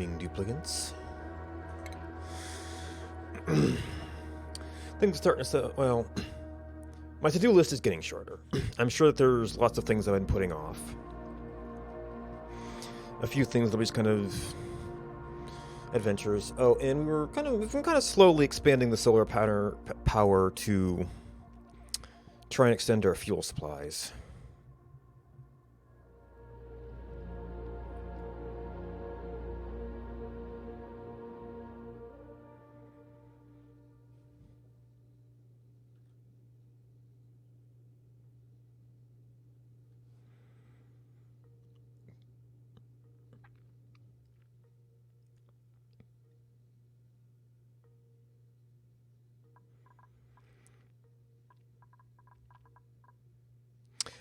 evening, duplicants. Things are starting to... Well, my to-do list is getting shorter. I'm sure that there's lots of things I've been putting off. A few things that we just kind of... Adventures. Oh, and we've been kind of slowly expanding the solar power to try and extend our fuel supplies.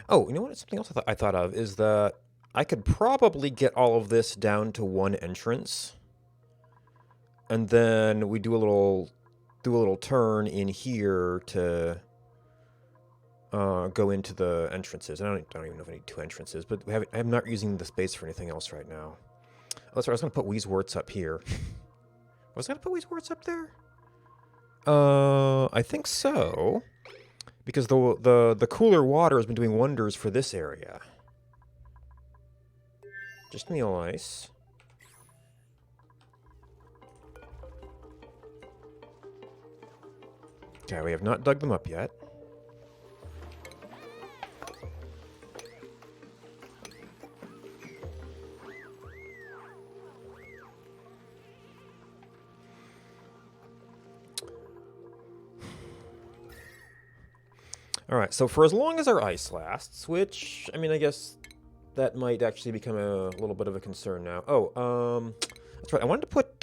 Oh, you know what? Something else I thought of is that I could probably get all of this down to one entrance, and then we do a little turn in here to go into the entrances. I don't even know if I need two entrances, but I'm not using the space for anything else right now. Oh, sorry, I was going to put Weezeworts up here. Was I going to put Weezeworts up there? I think so. Because the cooler water has been doing wonders for this area. Just meal ice. Okay, we have not dug them up yet. Alright, so for as long as our ice lasts, which, I mean, I guess that might actually become a little bit of a concern now. Oh, that's right, I wanted to put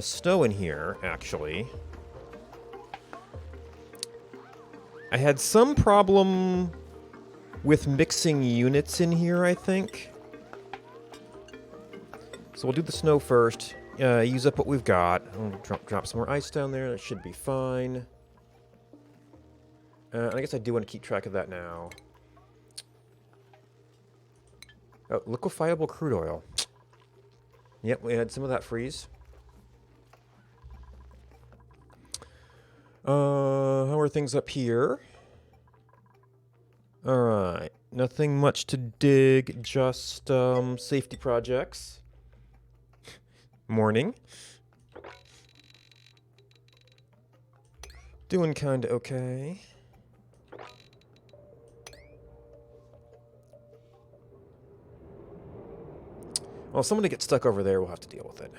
snow in here, actually. I had some problem with mixing units in here, I think. So we'll do the snow first, use up what we've got. I'll drop some more ice down there, that should be fine. I guess I do want to keep track of that now. Oh, liquefiable crude oil. Yep, we had some of that freeze. How are things up here? Alright, nothing much to dig, just safety projects. Morning. Doing kinda okay. Well, if somebody gets stuck over there, we'll have to deal with it.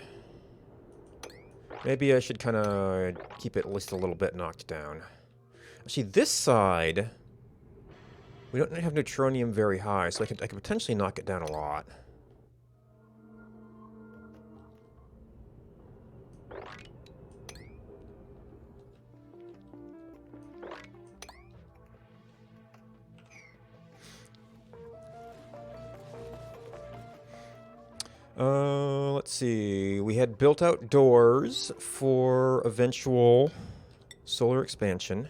Maybe I should kind of keep it at least a little bit knocked down. Actually, this side, we don't have neutronium very high, so I could potentially knock it down a lot. Let's see. We had built out doors for eventual solar expansion.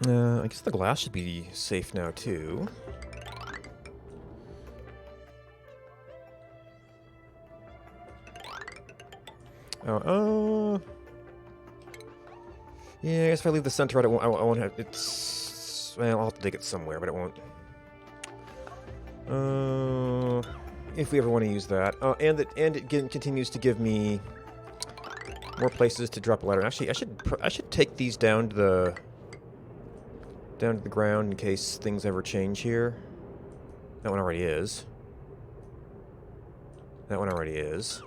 I guess the glass should be safe now, too. Yeah, I guess if I leave the center out, I won't have... It's... Well, I'll have to dig it somewhere, but it won't. If we ever want to use that. And it continues to give me more places to drop a ladder. Actually, I should take these down to the ground in case things ever change here. That one already is. That one already is.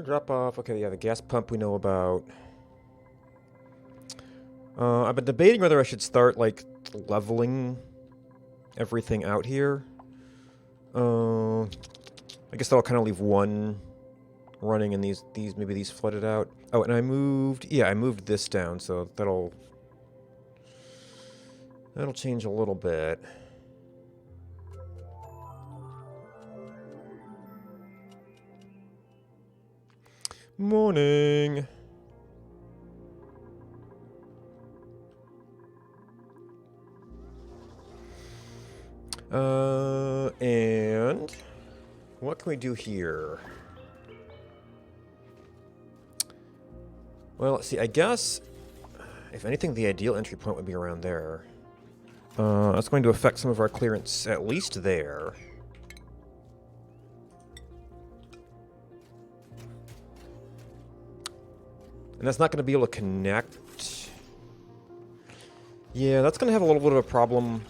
Drop off. Okay, yeah, the gas pump we know about. I've been debating whether I should start, like, leveling everything out here. I guess that'll kind of leave one running and maybe these flooded out. Oh, and I moved this down, so that'll change a little bit. Morning. And what can we do here? Well, let's see, I guess, if anything, the ideal entry point would be around there. That's going to affect some of our clearance, at least there. And that's not going to be able to connect. Yeah, that's going to have a little bit of a problem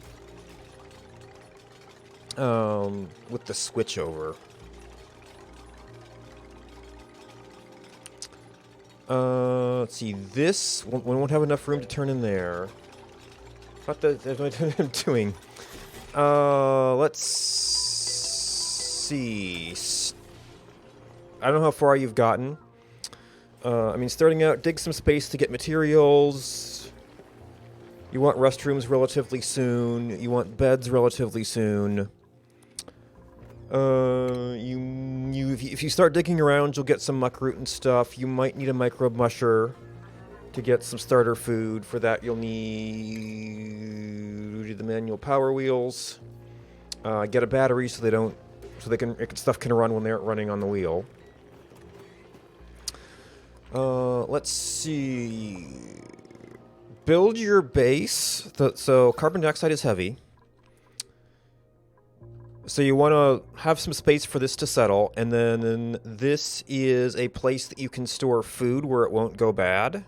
with the switchover. Let's see, this, we won't have enough room to turn in there. What the I'm doing? Let's see. I don't know how far you've gotten. I mean, starting out, dig some space to get materials. You want restrooms relatively soon. You want beds relatively soon. If you start digging around, you'll get some muckroot and stuff. You might need a microbe musher to get some starter food. For that, you'll need the manual power wheels. Get a battery so stuff can run when they aren't running on the wheel. Let's see. Build your base. So carbon dioxide is heavy. So you want to have some space for this to settle, and then this is a place that you can store food where it won't go bad.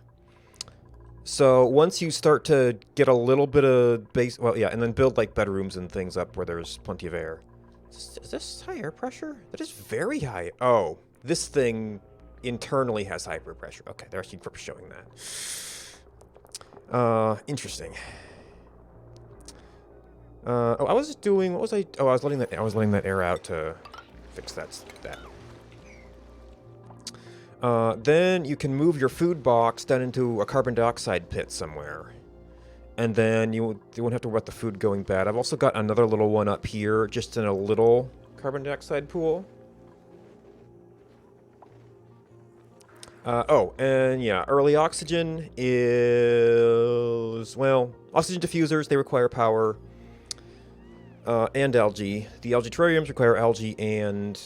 So once you start to get a little bit of base, well, yeah, and then build like bedrooms and things up where there's plenty of air. Is this high air pressure? That is very high. Oh, this thing internally has high air pressure. Okay, they're actually showing that. Interesting. I was letting that air out to fix that. Then you can move your food box down into a carbon dioxide pit somewhere. And then you won't have to worry about the food going bad. I've also got another little one up here, just in a little carbon dioxide pool. And yeah, early oxygen is, well, oxygen diffusers, they require power. And algae. The algae terrariums require algae and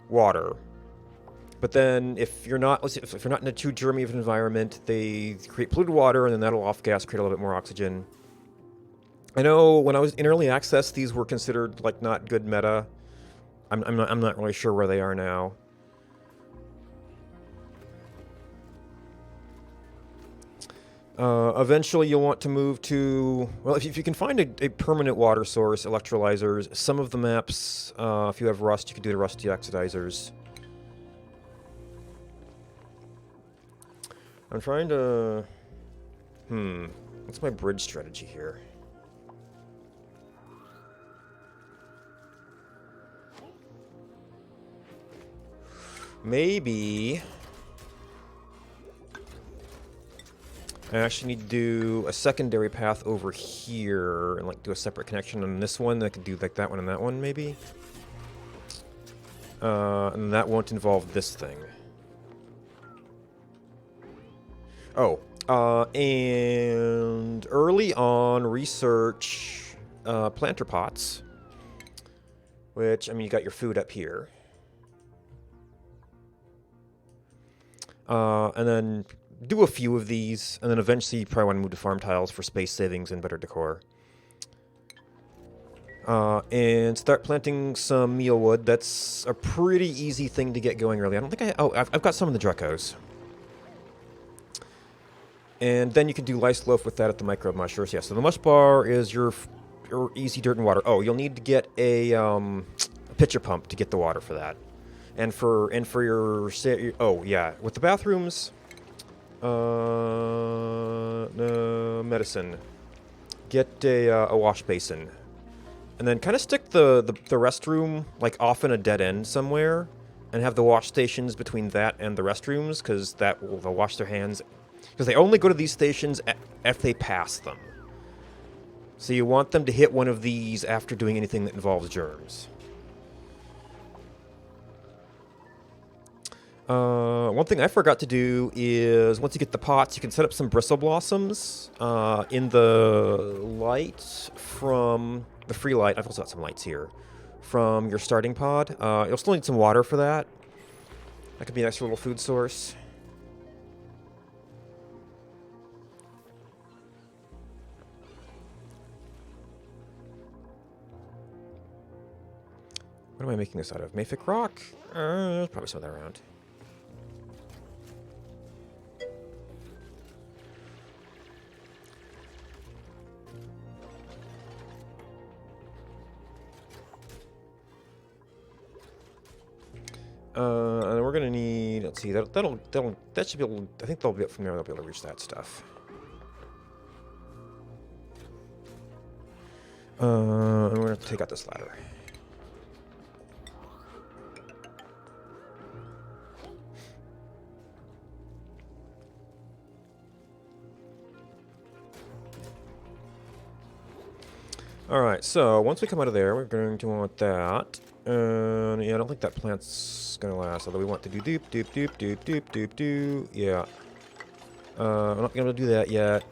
water. But then, if you're not in a too germy of an environment, they create polluted water, and then that'll off gas, create a little bit more oxygen. I know when I was in early access, these were considered like not good meta. I'm not really sure where they are now. Eventually, you'll want to move to, well, if you can find a permanent water source, electrolyzers. Some of the maps, if you have rust, you can do the rust deoxidizers. I'm trying to, what's my bridge strategy here? Maybe I actually need to do a secondary path over here and like do a separate connection on this one. I could do like that one and that one maybe. And that won't involve this thing. Oh, and early on research planter pots, which, I mean, you got your food up here. And then do a few of these, and then eventually you probably want to move to farm tiles for space savings and better decor. And start planting some mealwood. That's a pretty easy thing to get going early. I don't think I've got some in the Drecos. And then you can do lice loaf with that at the microbe mushers. Yeah, so the mush bar is your easy dirt and water. Oh, you'll need to get a pitcher pump to get the water for that. And for oh yeah, with the bathrooms, no, medicine. Get a wash basin, and then kind of stick the restroom like off in a dead end somewhere, and have the wash stations between that and the restrooms, because they'll wash their hands, because they only go to these stations if they pass them. So you want them to hit one of these after doing anything that involves germs. One thing I forgot to do is, once you get the pots, you can set up some bristle blossoms in the light from the free light. I've also got some lights here from your starting pod. You'll still need some water for that. That could be an extra little food source. What am I making this out of? Mafic rock? Probably some of that around. And then we're gonna need. Let's see. That should be able. I think they'll be from there. They'll be able to reach that stuff. And we're gonna have to take out this ladder. Alright, so once we come out of there, we're going to want that. And yeah, I don't think that plant's gonna last, although we want to do doop, doop, doop, doop, doop, doop, doop. Yeah. I'm not gonna do that yet.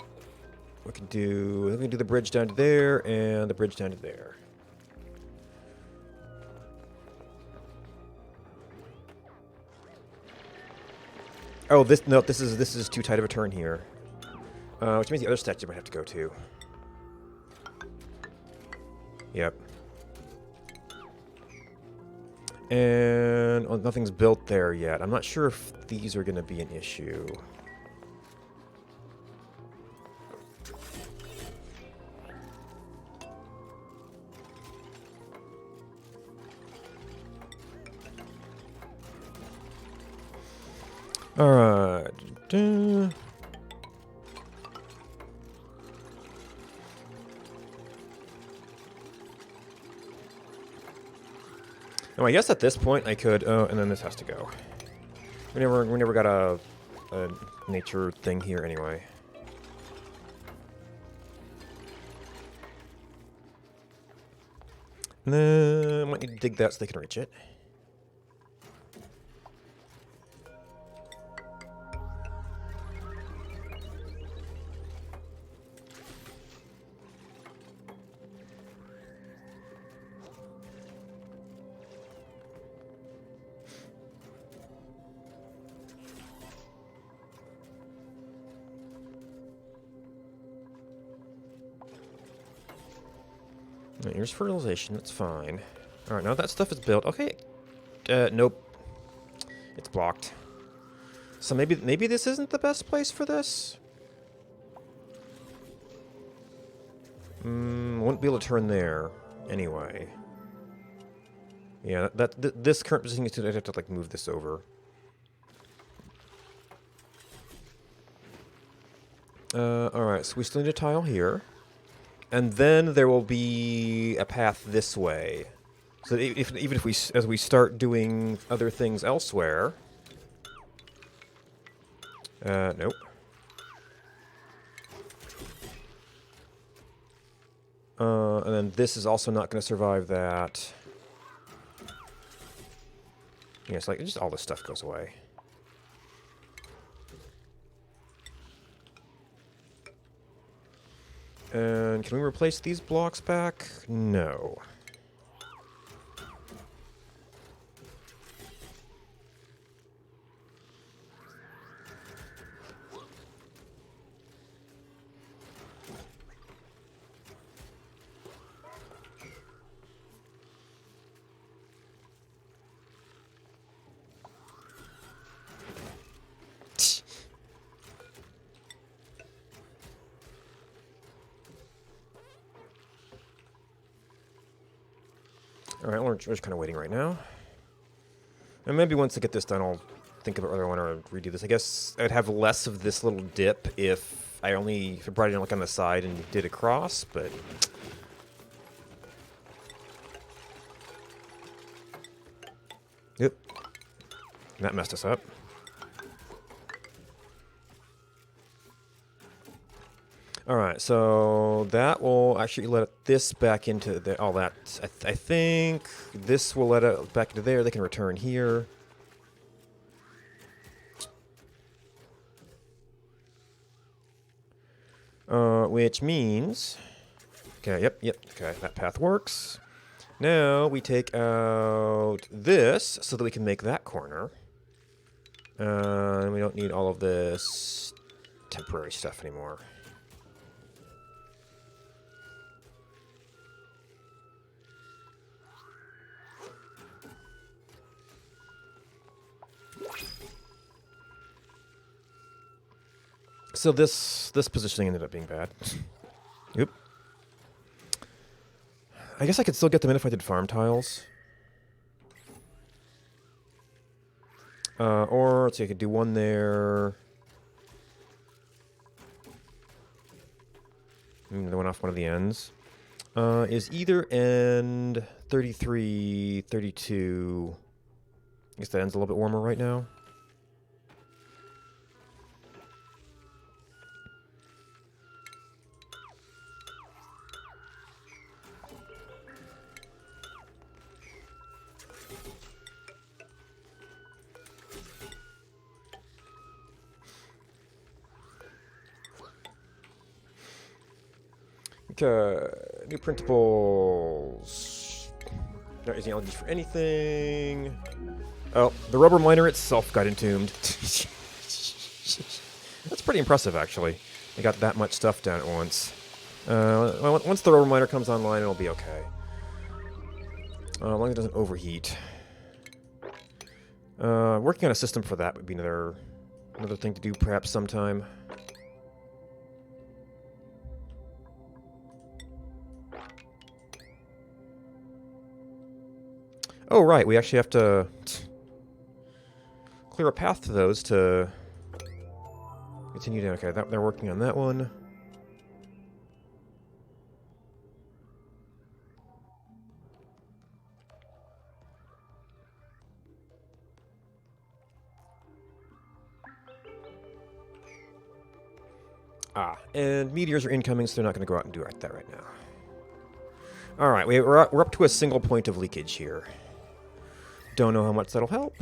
We can do the bridge down to there, and the bridge down to there. Oh, this is too tight of a turn here. Which means the other statue might have to go too. Yep. And nothing's built there yet. I'm not sure if these are going to be an issue. Alright. Now, I guess at this point I could... Oh, and then this has to go. We never got a nature thing here anyway. And then I might need to dig that so they can reach it. Here's fertilization, that's fine. Alright, now that stuff is built. Okay. Nope. It's blocked. So maybe this isn't the best place for this? Wouldn't be able to turn there anyway. Yeah, this current position is I'd have to like move this over. Alright, so we still need a tile here. And then there will be a path this way. So even if as we start doing other things elsewhere. Nope. And then this is also not going to survive that. Yeah, it's like just all this stuff goes away. And can we replace these blocks back? No. Alright, we're just kind of waiting right now. And maybe once I get this done, I'll think of whether I want to redo this. I guess I'd have less of this little dip if I brought it in like on the side and did across, but... Yep. That messed us up. Alright, so that will actually let this back into all that. I think this will let it back into there. They can return here. Which means... Okay, yep, okay, that path works. Now we take out this so that we can make that corner. And we don't need all of this temporary stuff anymore. So this positioning ended up being bad. Oop. I guess I could still get them in if I did farm tiles. Or, let's see, I could do one there. The one off one of the ends. Is either end 33, 32... I guess that end's a little bit warmer right now. Okay, new printables. Not using LEDs for anything. Oh, the rubber miner itself got entombed. That's pretty impressive, actually. They got that much stuff down at once. Once the rubber miner comes online, it'll be okay. As long as it doesn't overheat. Working on a system for that would be another thing to do, perhaps sometime. Oh, right, we actually have to clear a path to those to continue down. Okay, they're working on that one. And meteors are incoming, so they're not going to go out and do that right now. Alright, we're up to a single point of leakage here. Don't know how much that'll help.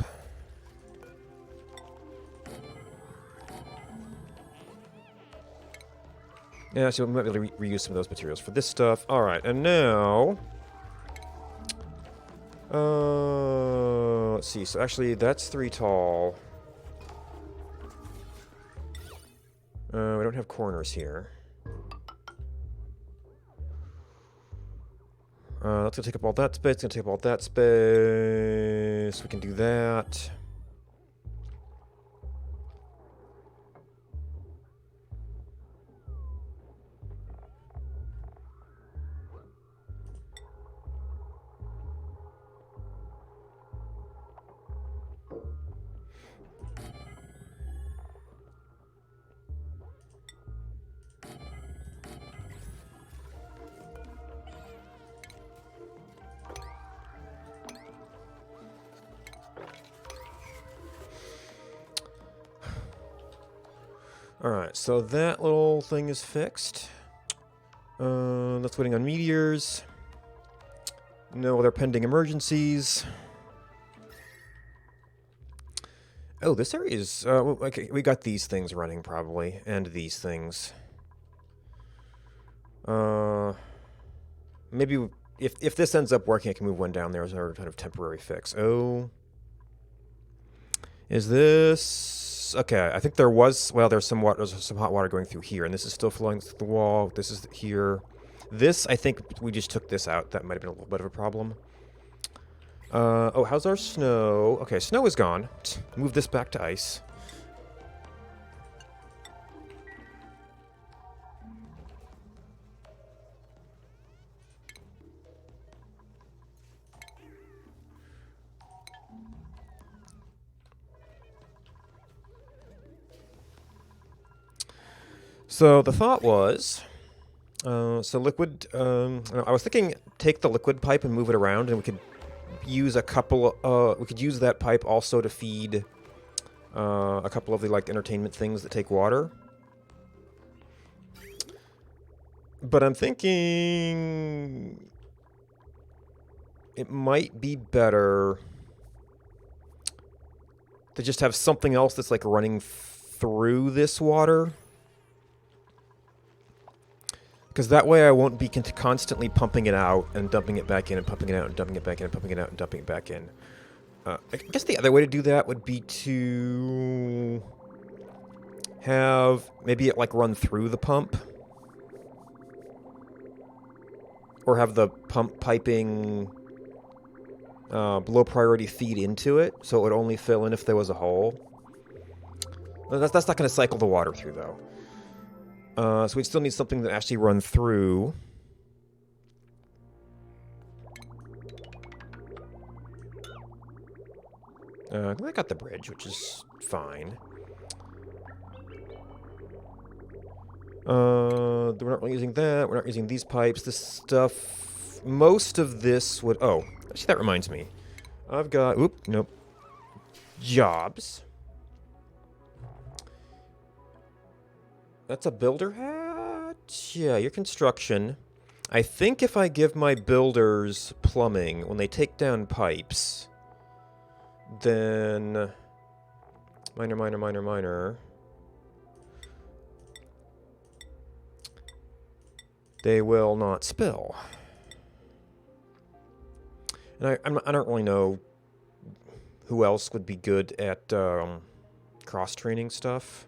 Yeah, so we might be able to reuse some of those materials for this stuff. Alright, and now... let's see, so actually that's 3 tall. We don't have corners here. That's gonna take up all that space, gonna take up all that space. We can do that. Alright, so that little thing is fixed. That's waiting on meteors. No other pending emergencies. Oh, this area is... okay, we got these things running, probably. And these things. Maybe... If this ends up working, I can move one down there as a kind of temporary fix. Oh... Is this... Okay, I think there was... Well, there's some water, there's some hot water going through here, and this is still flowing through the wall. This is here. This, I think we just took this out. That might have been a little bit of a problem. Oh, how's our snow? Okay, snow is gone. Move this back to ice. So the thought was, so liquid. I was thinking, take the liquid pipe and move it around, and we could use a couple. We could use that pipe also to feed a couple of the like entertainment things that take water. But I'm thinking it might be better to just have something else that's like running through this water. Because that way I won't be constantly pumping it out and dumping it back in and pumping it out and dumping it back in and pumping it out and dumping it back in. I guess the other way to do that would be to have maybe it like run through the pump. Or have the pump piping low priority feed into it, so it would only fill in if there was a hole. That's not going to cycle the water through, though. So we'd still need something that actually run through. I got the bridge, which is fine. We're not really using that. We're not using these pipes. This stuff... Most of this would... Oh, actually, that reminds me. I've got... Oop, nope. Jobs. That's a builder hat? Yeah, your construction. I think if I give my builders plumbing, when they take down pipes, then... Minor. They will not spill. And I don't really know who else would be good at cross-training stuff.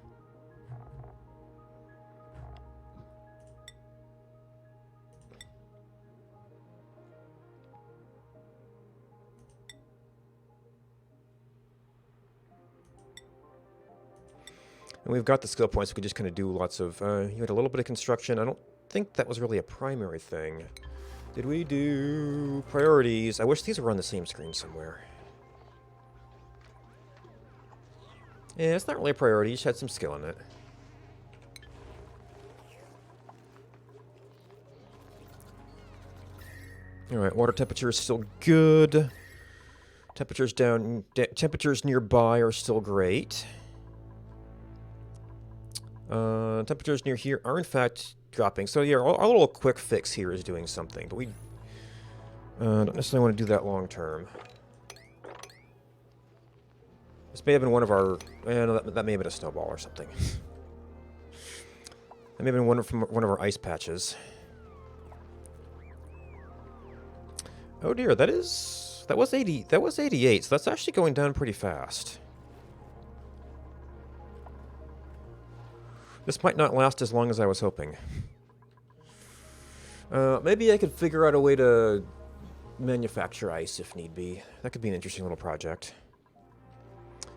And we've got the skill points. We could just kind of do lots of... you had a little bit of construction. I don't think that was really a primary thing. Did we do priorities? I wish these were on the same screen somewhere. Yeah, it's not really a priority. You just had some skill in it. Alright, water temperature is still good. Temperatures down... temperatures nearby are still great. Temperatures near here are in fact dropping. So yeah, our little quick fix here is doing something, but we don't necessarily want to do that long term. This may have been one of our... no, that may have been a snowball or something. That may have been one of our ice patches. Oh dear, that was 80. That was 88. So that's actually going down pretty fast. This might not last as long as I was hoping. Maybe I could figure out a way to manufacture ice if need be. That could be an interesting little project.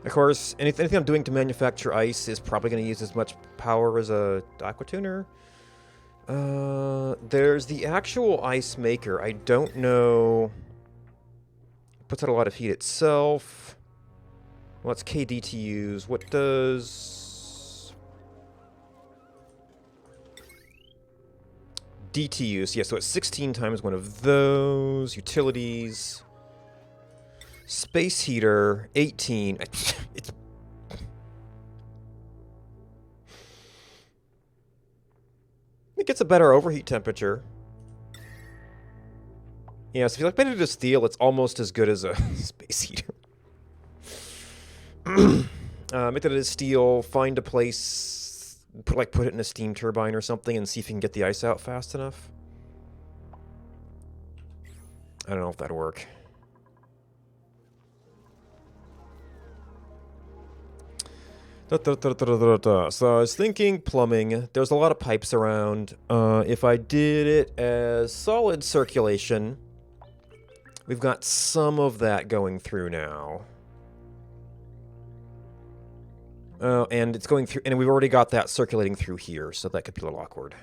Of course, anything I'm doing to manufacture ice is probably going to use as much power as a aqua tuner. There's the actual ice maker. I don't know. Puts out a lot of heat itself. Well, it's KD to use. What does... DTUs, yeah, so it's 16 times one of those. Utilities. Space heater, 18. It's... It gets a better overheat temperature. Yeah, so if you like made it of steel, it's almost as good as a space heater. Make that as steel, find a place, put it in a steam turbine or something and see if you can get the ice out fast enough. I don't know if that'd work. So I was thinking plumbing. There's a lot of pipes around. If I did it as solid circulation, we've got some of that going through now. And it's going through, and we've already got that circulating through here, so that could be a little awkward.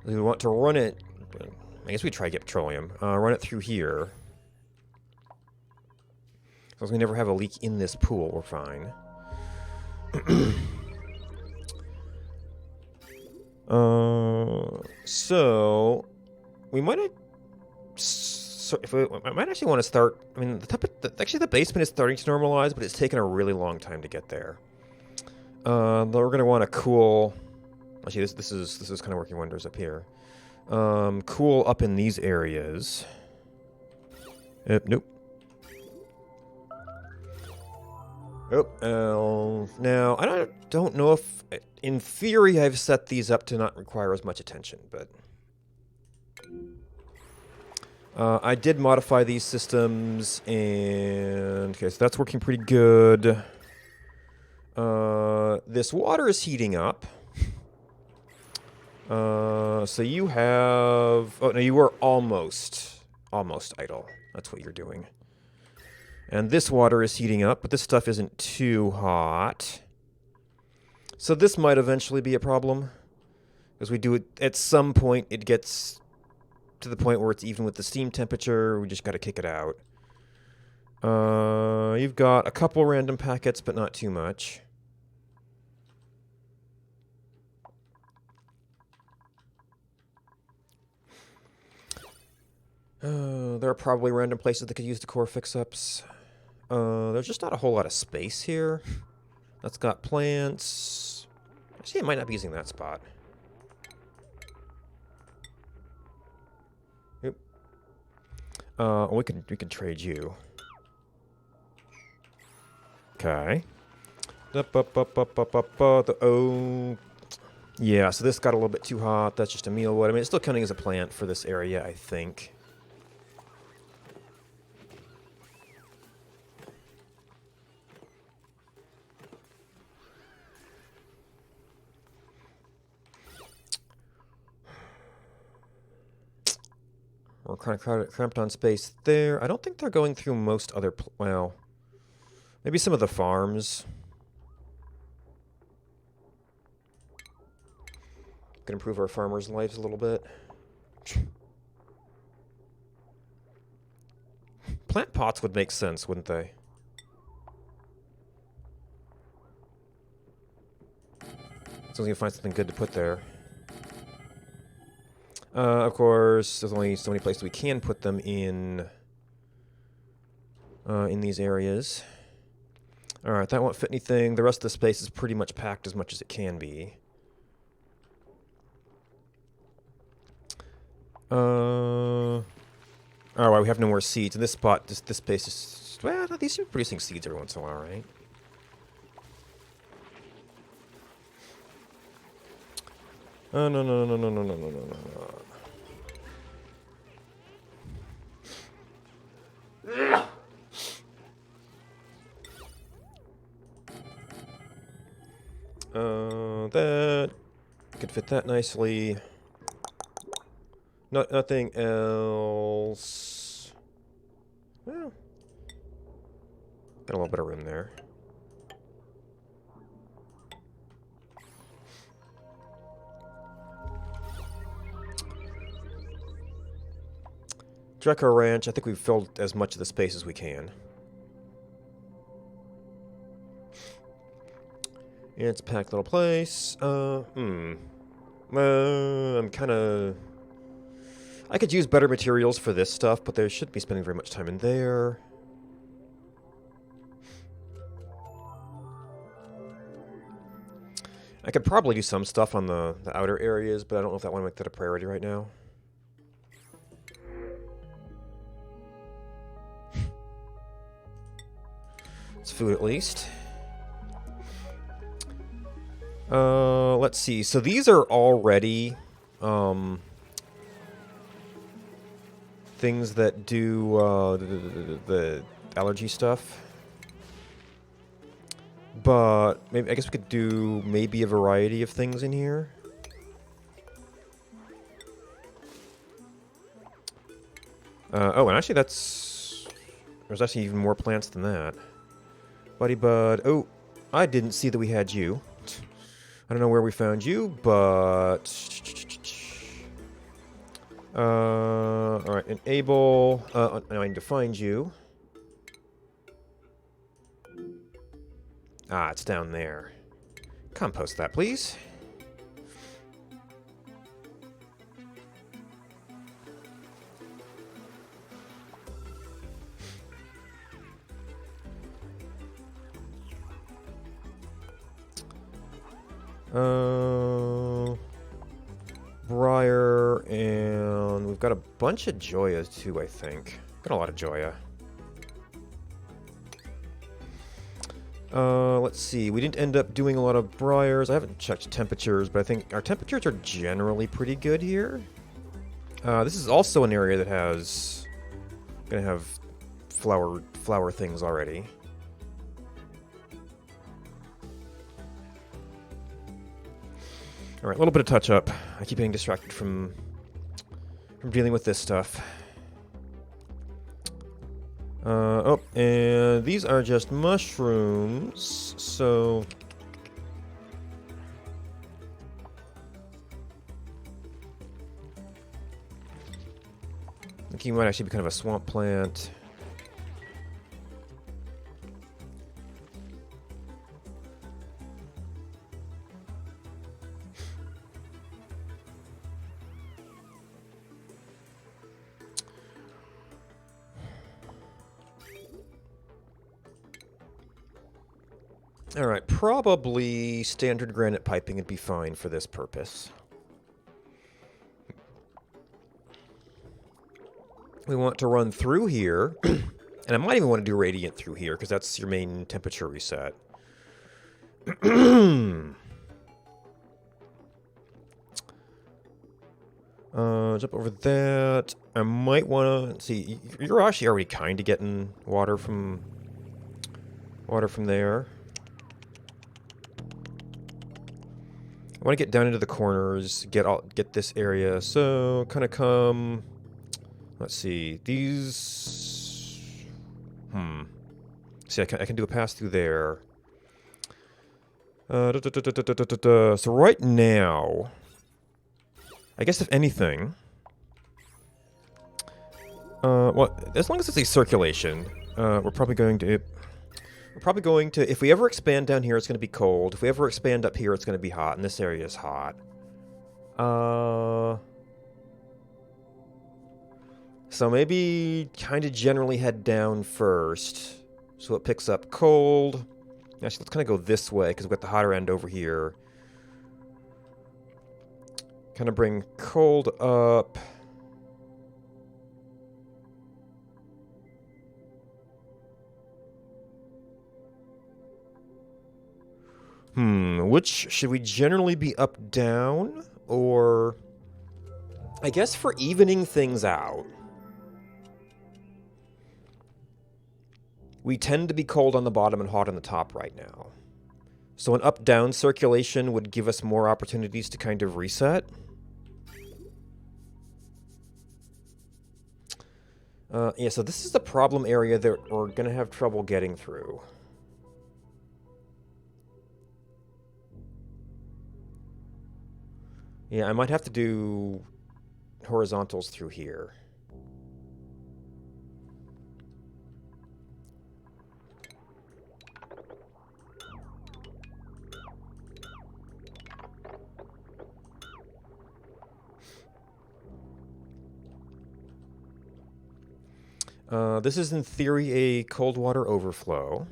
We want to run it. I guess we try to get petroleum. Run it through here. As long as we never have a leak in this pool, we're fine. So we might have. So if I might actually want to start. I mean, actually the basement is starting to normalize, but it's taken a really long time to get there. We're gonna want to cool. Actually, this is kind of working wonders up here. Cool up in these areas. Nope. Oh, now I don't know if, in theory, I've set these up to not require as much attention, but I did modify these systems, and okay, so that's working pretty good. This water is heating up. So you have... Oh, no, you were almost idle. That's what you're doing. And this water is heating up, but this stuff isn't too hot. So this might eventually be a problem. Because we do it... At some point, it gets to the point where it's even with the steam temperature. We just got to kick it out. You've got a couple random packets, but not too much. There are probably random places that could use the core fix-ups. There's just not a whole lot of space here. That's got plants. Actually, it might not be using that spot. Yep. We can trade you. Okay. Oh. Yeah, so this got a little bit too hot. That's just a mealwood. I mean, it's still counting as a plant for this area, I think. We're kind of cramped on space there. I don't think they're going through most other... well, maybe some of the farms. Could improve our farmers' lives a little bit. Plant pots would make sense, wouldn't they? So we can find something good to put there. Of course, there's only so many places we can put them in these areas. Alright, that won't fit anything. The rest of the space is pretty much packed as much as it can be. Oh, well, we have no more seeds. In this spot, this space is... well, these are producing seeds every once in a while, right? Oh, no. That could fit that nicely. Nothing else. Well, got a little bit of room there. Dreco Ranch, I think we've filled as much of the space as we can. Yeah, it's a packed little place. I'm kind of... I could use better materials for this stuff, but they shouldn't be spending very much time in there. I could probably do some stuff on the outer areas, but I don't know if I want to make that a priority right now. It's food at least. Let's see. So these are already things that do the allergy stuff. But maybe I guess we could do maybe a variety of things in here. Oh, and actually there's actually even more plants than that. Buddy Bud. Oh, I didn't see that we had you. I don't know where we found you, but... alright, enable... now I need to find you. Ah, it's down there. Compost that, please. Briar, and we've got a bunch of Joyas too, I think. Got a lot of Joya. Let's see. We didn't end up doing a lot of Briars. I haven't checked temperatures, but I think our temperatures are generally pretty good here. This is also an area that has... gonna have flower things already. Alright, a little bit of touch-up. I keep getting distracted from dealing with this stuff. Oh, and these are just mushrooms, so... I think he might actually be kind of a swamp plant. Alright, probably standard granite piping would be fine for this purpose. We want to run through here, and I might even want to do radiant through here, because that's your main temperature reset. Jump over that. I might want to... see, you're actually already kind of getting water from there. I want to get down into the corners, get this area. So, kind of come... let's see. These... see, I can do a pass through there. So right now... I guess if anything... well, as long as it's a circulation, we're probably going to... if we ever expand down here, it's going to be cold. If we ever expand up here, it's going to be hot. And this area is hot. So maybe kind of generally head down first. So it picks up cold. Actually, let's kind of go this way, because we've got the hotter end over here. Kind of bring cold up. Which should we generally be up, down, or... I guess for evening things out, we tend to be cold on the bottom and hot on the top right now. So an up-down circulation would give us more opportunities to kind of reset. Yeah, so this is the problem area that we're going to have trouble getting through. Yeah, I might have to do horizontals through here. This is in theory a cold water overflow,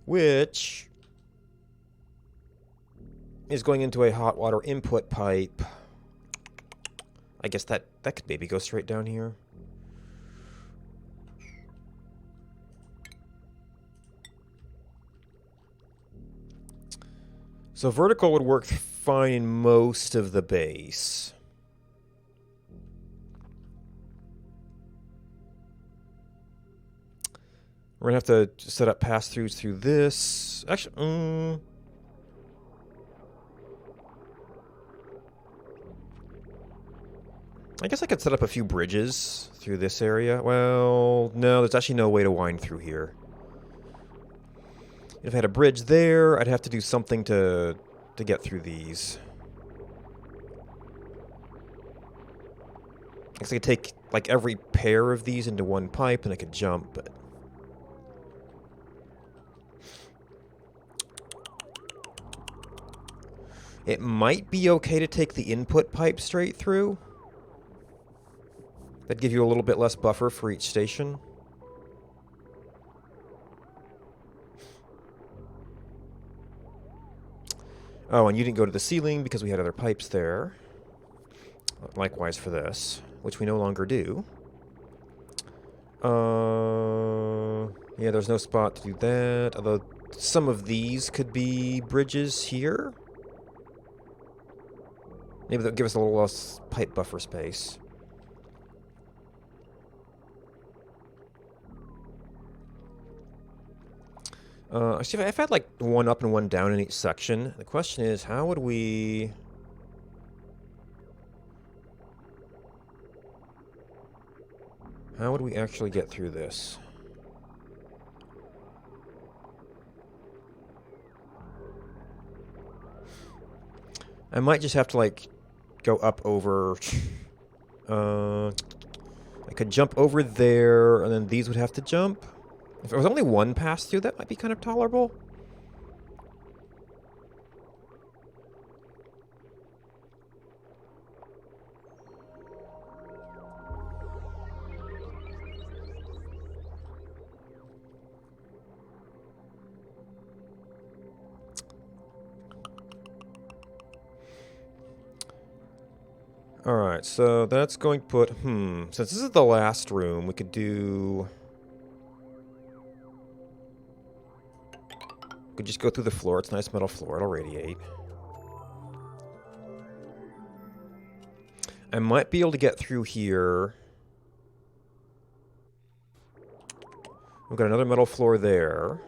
which is going into a hot water input pipe. I guess that could maybe go straight down here. So vertical would work fine in most of the base. We're going to have to set up pass-throughs through this. Actually, I guess I could set up a few bridges through this area. Well, no, there's actually no way to wind through here. If I had a bridge there, I'd have to do something to get through these. I guess I could take, like, every pair of these into one pipe and I could jump, but... It might be okay to take the input pipe straight through. That'd give you a little bit less buffer for each station. Oh, and you didn't go to the ceiling because we had other pipes there. Likewise for this, which we no longer do. Yeah, there's no spot to do that, although some of these could be bridges here. Maybe they'll give us a little less pipe buffer space. Actually, if I had like one up and one down in each section, the question is, how would we... How would we actually get through this? I might just have to, like, go up over... I could jump over there, and then these would have to jump. If there was only one pass-through, that might be kind of tolerable. Alright, so that's going to put... Since this is the last room, we could do... We could just go through the floor. It's a nice metal floor. It'll radiate. I might be able to get through here. We've got another metal floor there.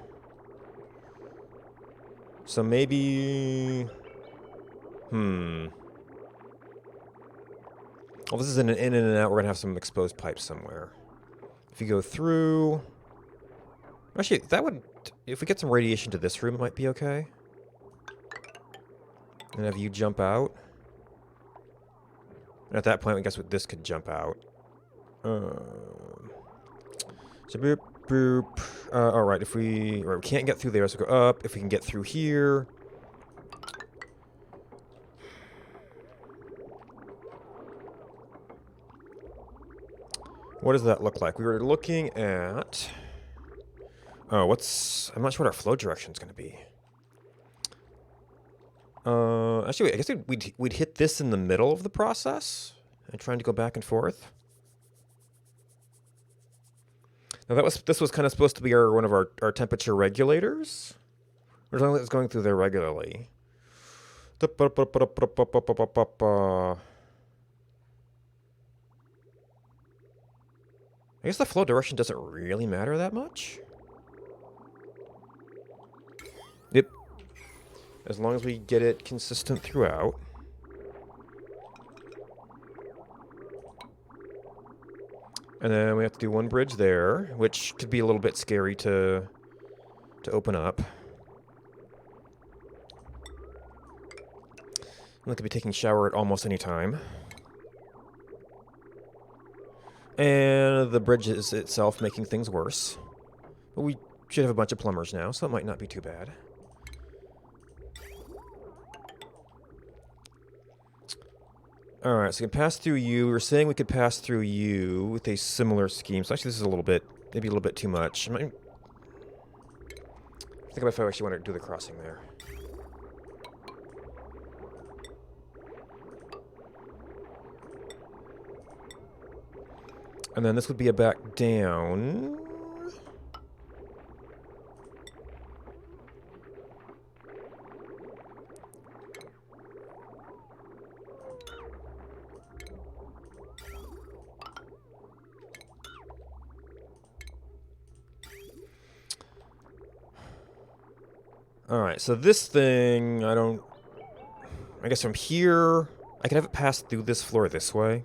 So maybe... Well, this is an in and out. We're going to have some exposed pipes somewhere. If you go through... Actually, that would... If we get some radiation to this room, it might be okay. And have you jump out. And at that point, I guess this could jump out. So boop, boop. Alright, if we... Or we can't get through there, so go up. If we can get through here... What does that look like? We were looking at... Oh, what's... I'm not sure what our flow direction is going to be. Actually, I guess we'd hit this in the middle of the process. And trying to go back and forth. Now, this was kind of supposed to be one of our temperature regulators. Or something that's going through there regularly. I guess the flow direction doesn't really matter that much. Yep. As long as we get it consistent throughout. And then we have to do one bridge there, which could be a little bit scary to open up. We could be taking a shower at almost any time. And the bridge is itself making things worse. But we should have a bunch of plumbers now, so it might not be too bad. Alright, so we can pass through you. We were saying we could pass through you with a similar scheme. So actually this is a little bit, maybe a little bit too much. I think about if I actually want to do the crossing there. And then this would be a back down. Alright, so this thing, I guess from here, I can have it pass through this floor this way.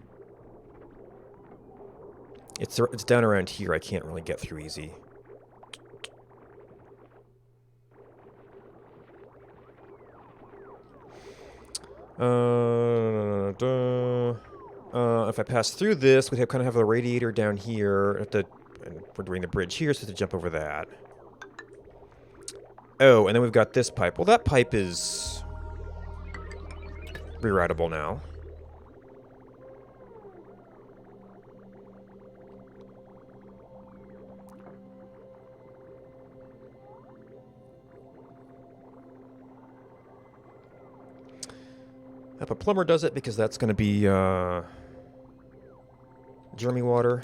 It's down around here. I can't really get through easy. If I pass through this, we'd kind of have a radiator down here. And we're doing the bridge here, so to jump over that. Oh, and then we've got this pipe. Well, that pipe is... rewritable now. If a plumber does it, because that's going to be germy water.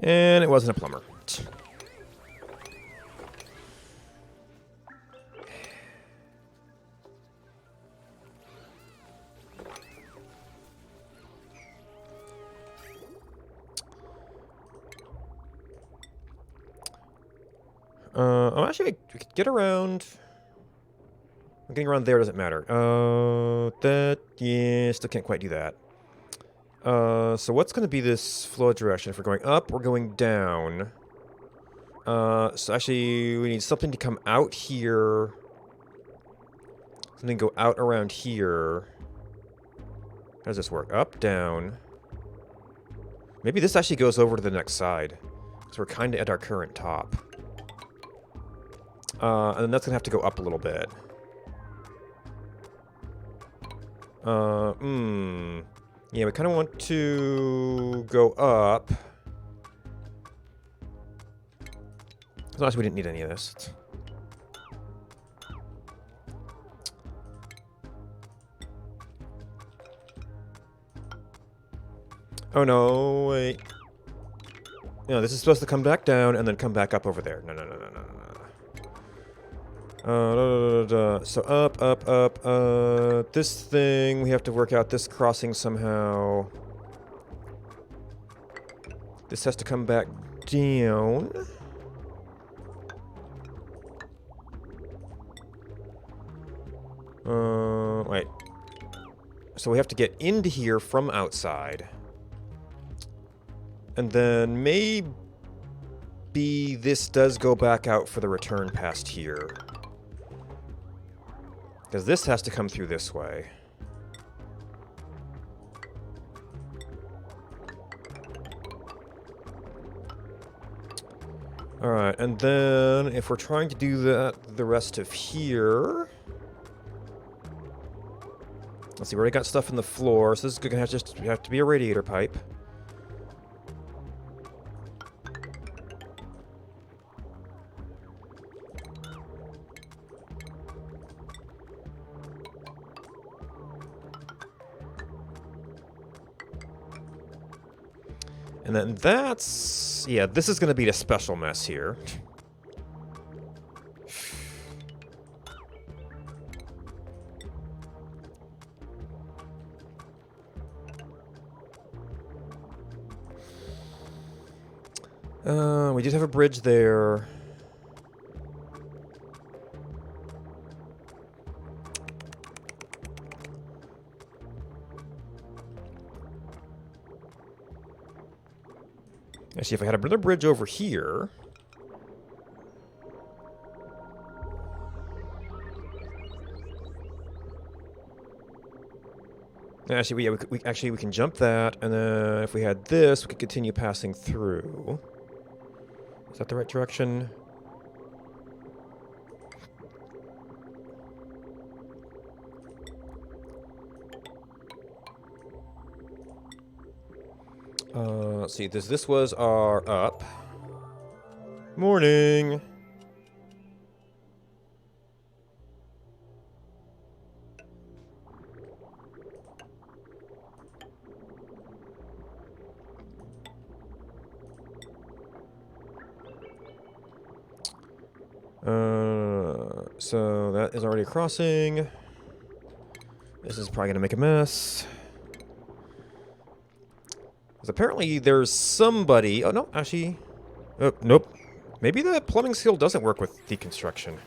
And it wasn't a plumber. Oh, actually, we could get around. Getting around there doesn't matter. Yeah, still can't quite do that. So what's going to be this flow direction? If we're going up, we're going down. So actually, we need something to come out here. Something go out around here. How does this work? Up, down. Maybe this actually goes over to the next side. So we're kind of at our current top. And then that's going to have to go up a little bit. Yeah, we kind of want to go up. As long as we didn't need any of this. Oh no, wait. No, this is supposed to come back down and then come back up over there. No. So up. This thing, we have to work out this crossing somehow. This has to come back down. Wait. So we have to get into here from outside. And then maybe this does go back out for the return past here. Because this has to come through this way. Alright, and then if we're trying to do that the rest of here... Let's see, we already got stuff in the floor, so this is going to have to be a radiator pipe. And then that's... Yeah, this is going to be a special mess here. We did have a bridge there. Actually, if I had another bridge over here... Actually, we can jump that, and then if we had this, we could continue passing through. Is that the right direction? Let's see, this was our up. Morning! So that is already a crossing. This is probably going to make a mess. Because apparently there's somebody... Oh, no, actually... Oh, nope. Maybe the plumbing skill doesn't work with deconstruction.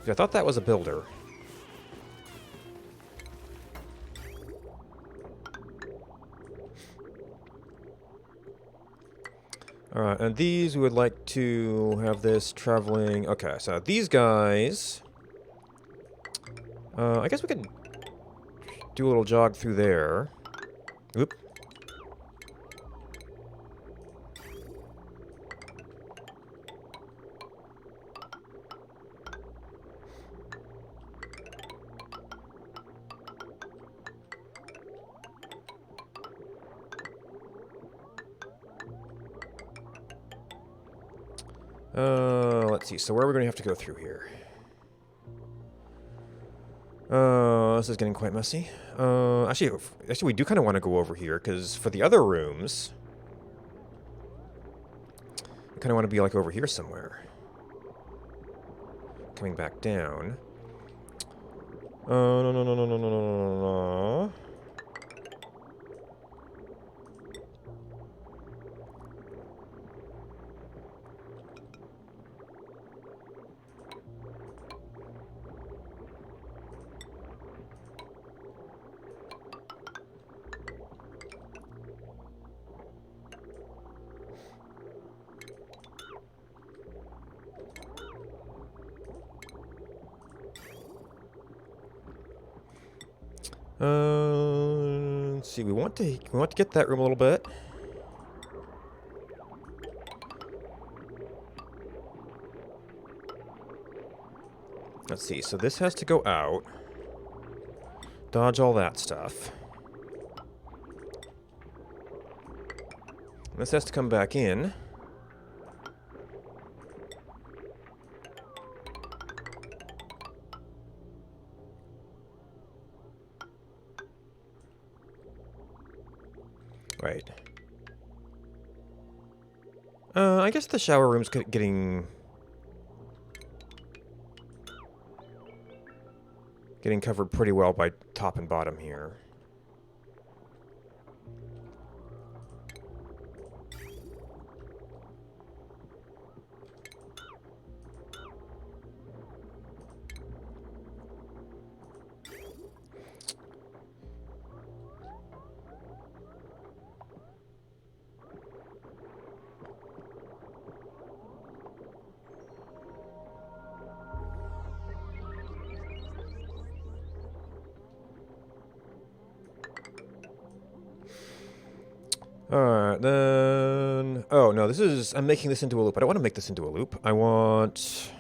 I thought that was a builder. Alright, and these we would like to have this traveling... Okay, so these guys... I guess we could do a little jog through there. Oop. Let's see. So where are we going to have to go through here? This is getting quite messy. Actually, we do kind of want to go over here, because for the other rooms, we kind of want to be, like, over here somewhere. Coming back down. No. Let's see. We want to get that room a little bit. Let's see. So this has to go out. Dodge all that stuff. This has to come back in. Right. I guess the shower room's getting covered pretty well by top and bottom here. Alright, then... Oh, no, this is... I'm making this into a loop. I don't want to make this into a loop. I want...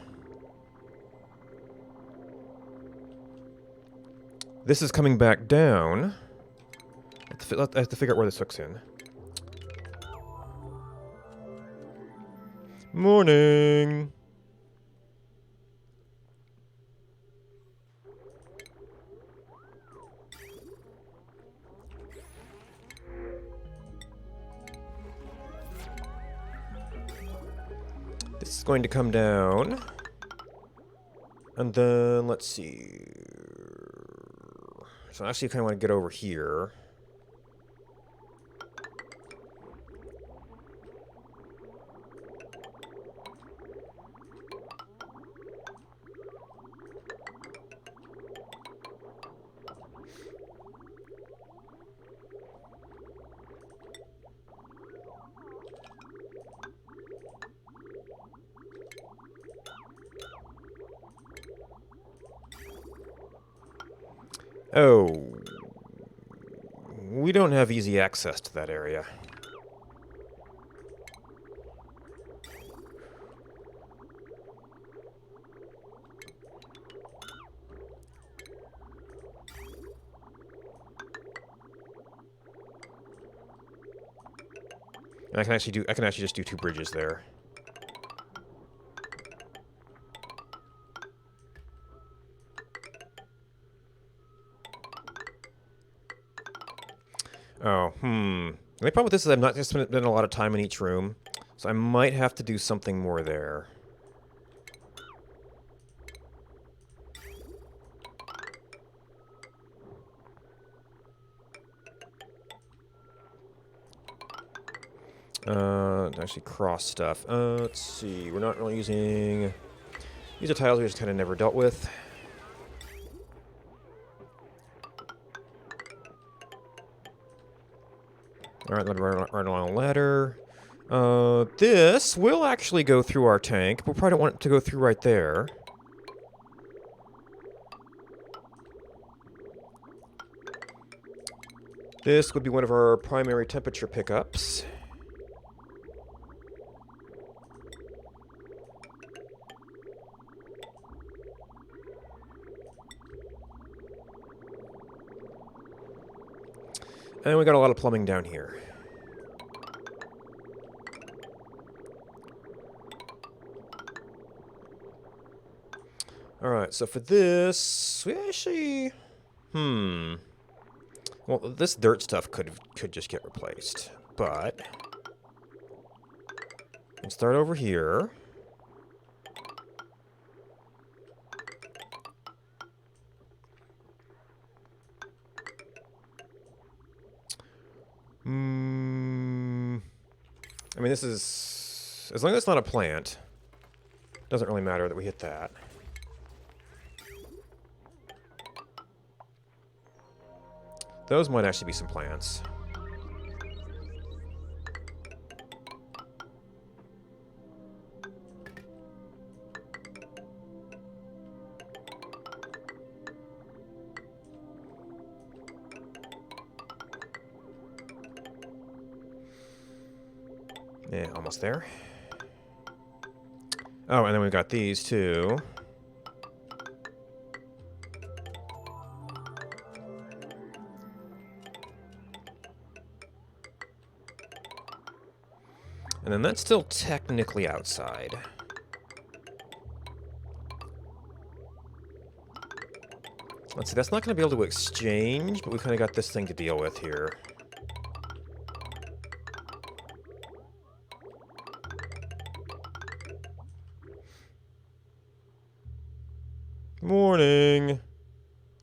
This is coming back down. I have to figure out where this hooks in. Morning! This is going to come down. And then, let's see. So actually, I kind of want to get over here. Oh. We don't have easy access to that area. And I can actually just do 2 bridges there. Oh, The only problem with this is I've not just spent a lot of time in each room, so I might have to do something more there. Actually cross stuff. Let's see. We're not really using... These are tiles we just kind of never dealt with. Alright, let me run along a ladder. This will actually go through our tank. We probably don't want it to go through right there. This would be one of our primary temperature pickups. And we got a lot of plumbing down here. Alright, so for this, we actually... Well, this dirt stuff could just get replaced. But... let's start over here. I mean, this is... as long as it's not a plant, doesn't really matter that we hit that. Those might actually be some plants. Yeah, almost there. Oh, and then we've got these too. And then that's still technically outside. Let's see, that's not going to be able to exchange, but we kind of got this thing to deal with here. Morning.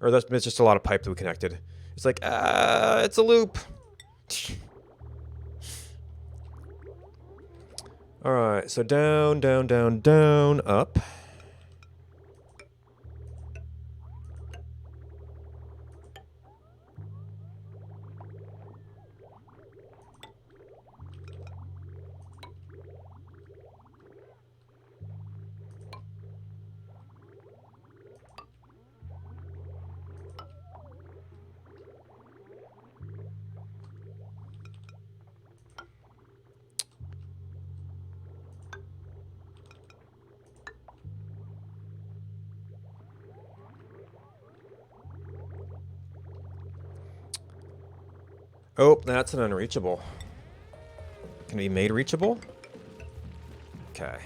Or that's it's just a lot of pipe that we connected. It's like, it's a loop. Alright, so down, down, down, down, up. Oh, that's an unreachable. Can it be made reachable? Okay.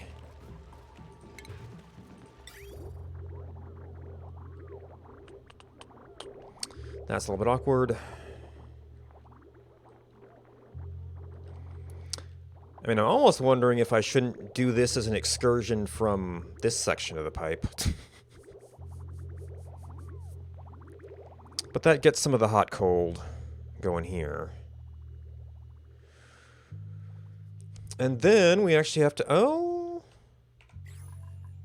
That's a little bit awkward. I mean, I'm almost wondering if I shouldn't do this as an excursion from this section of the pipe. But that gets some of the hot-cold going here. And then we actually have to... oh!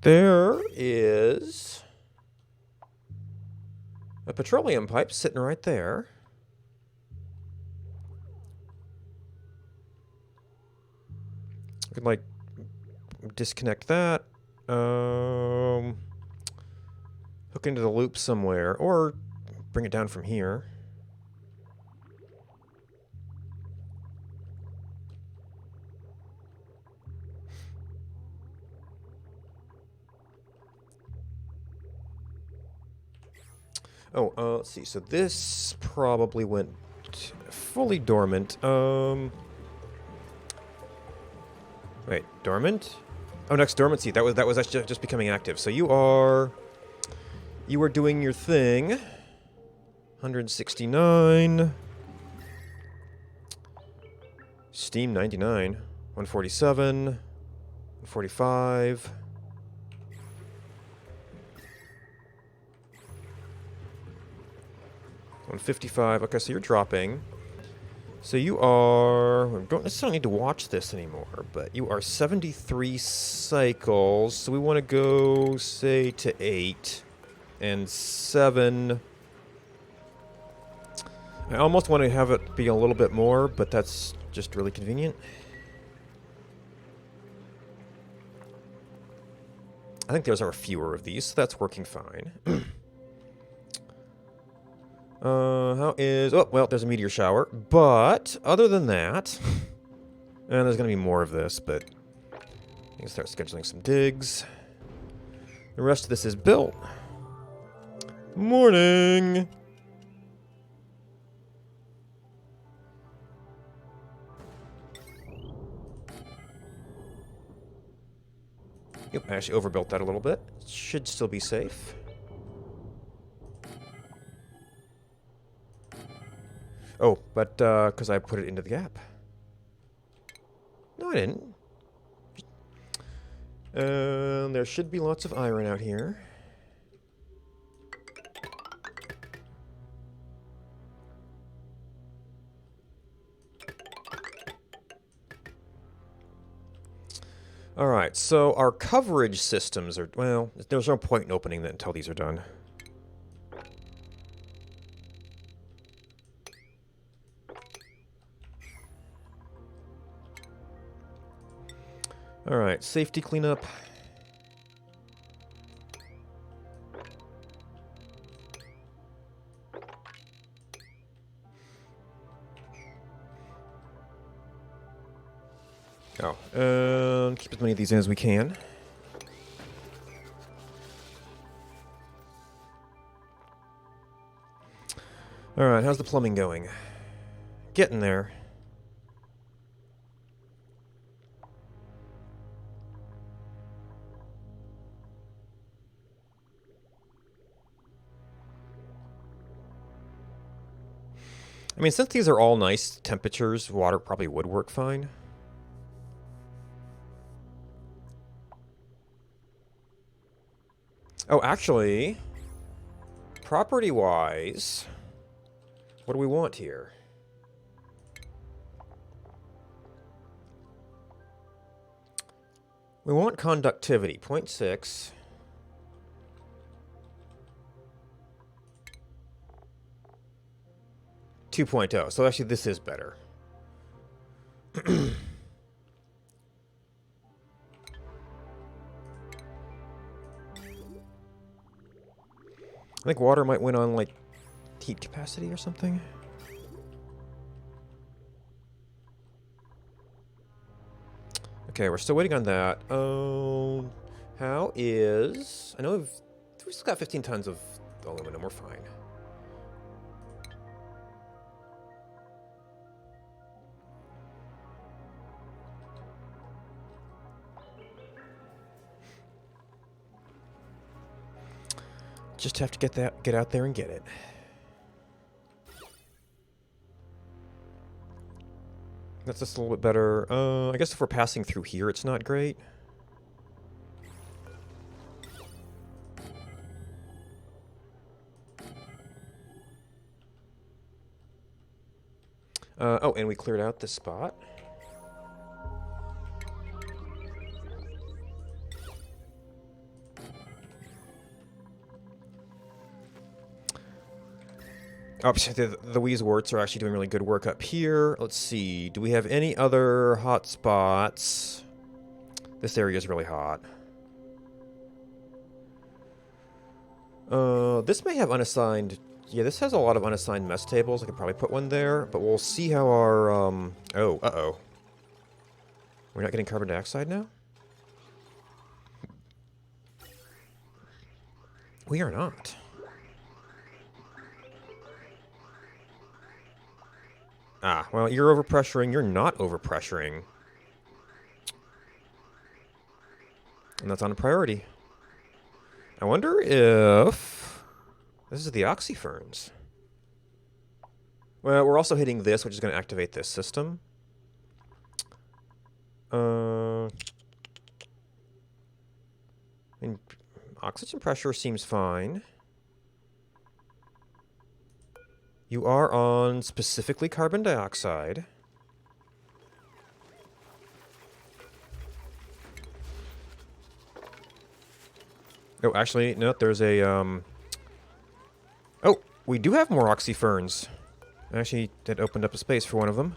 There is a petroleum pipe sitting right there. We could, like, disconnect that. Hook into the loop somewhere. Or bring it down from here. Oh, let's see. So this probably went fully dormant. Wait, dormant? Oh, next dormancy. That was actually just becoming active. So you are doing your thing. 169. Steam 99. 147. 145. 155. Okay, so you're dropping. So you are... we don't necessarily need to watch this anymore, but you are 73 cycles. So we want to go, say, to 8 and 7. I almost want to have it be a little bit more, but that's just really convenient. I think there's are fewer of these, so that's working fine. How is... Oh, well, there's a meteor shower. But, other than that... And there's going to be more of this, but... I can start scheduling some digs. The rest of this is built. Morning! Yep, I actually overbuilt that a little bit. Should still be safe. Oh, but, because I put it into the gap. No, I didn't. There should be lots of iron out here. Alright, so our coverage systems are... Well, there's no point in opening that until these are done. Alright, safety cleanup. Oh, keep as many of these in as we can. Alright, how's the plumbing going? Getting there. I mean, since these are all nice temperatures, water probably would work fine. Oh, actually, property-wise, what do we want here? We want conductivity, 0.6. .2. So actually this is better. I think water might win on, like, heat capacity or something. Okay, we're still waiting on that. How is... I know we've still got 15 tons of aluminum. We're fine. Just have to get out there and get it. That's just a little bit better. I guess if we're passing through here, it's not great. Oh, and we cleared out this spot. Oh, the Weezeworts are actually doing really good work up here. Let's see. Do we have any other hot spots? This area is really hot. This may have unassigned... Yeah, this has a lot of unassigned mess tables. I could probably put one there, but we'll see how our... Oh, uh-oh. We're not getting carbon dioxide now? We are not. Ah, well, you're overpressuring. You're not overpressuring. And that's on a priority. I wonder if... This is the oxyferns. Well, we're also hitting this, which is going to activate this system. I mean, oxygen pressure seems fine. You are on specifically carbon dioxide. Oh, actually, no, there's a, Oh, we do have more oxyferns. Actually, that opened up a space for one of them.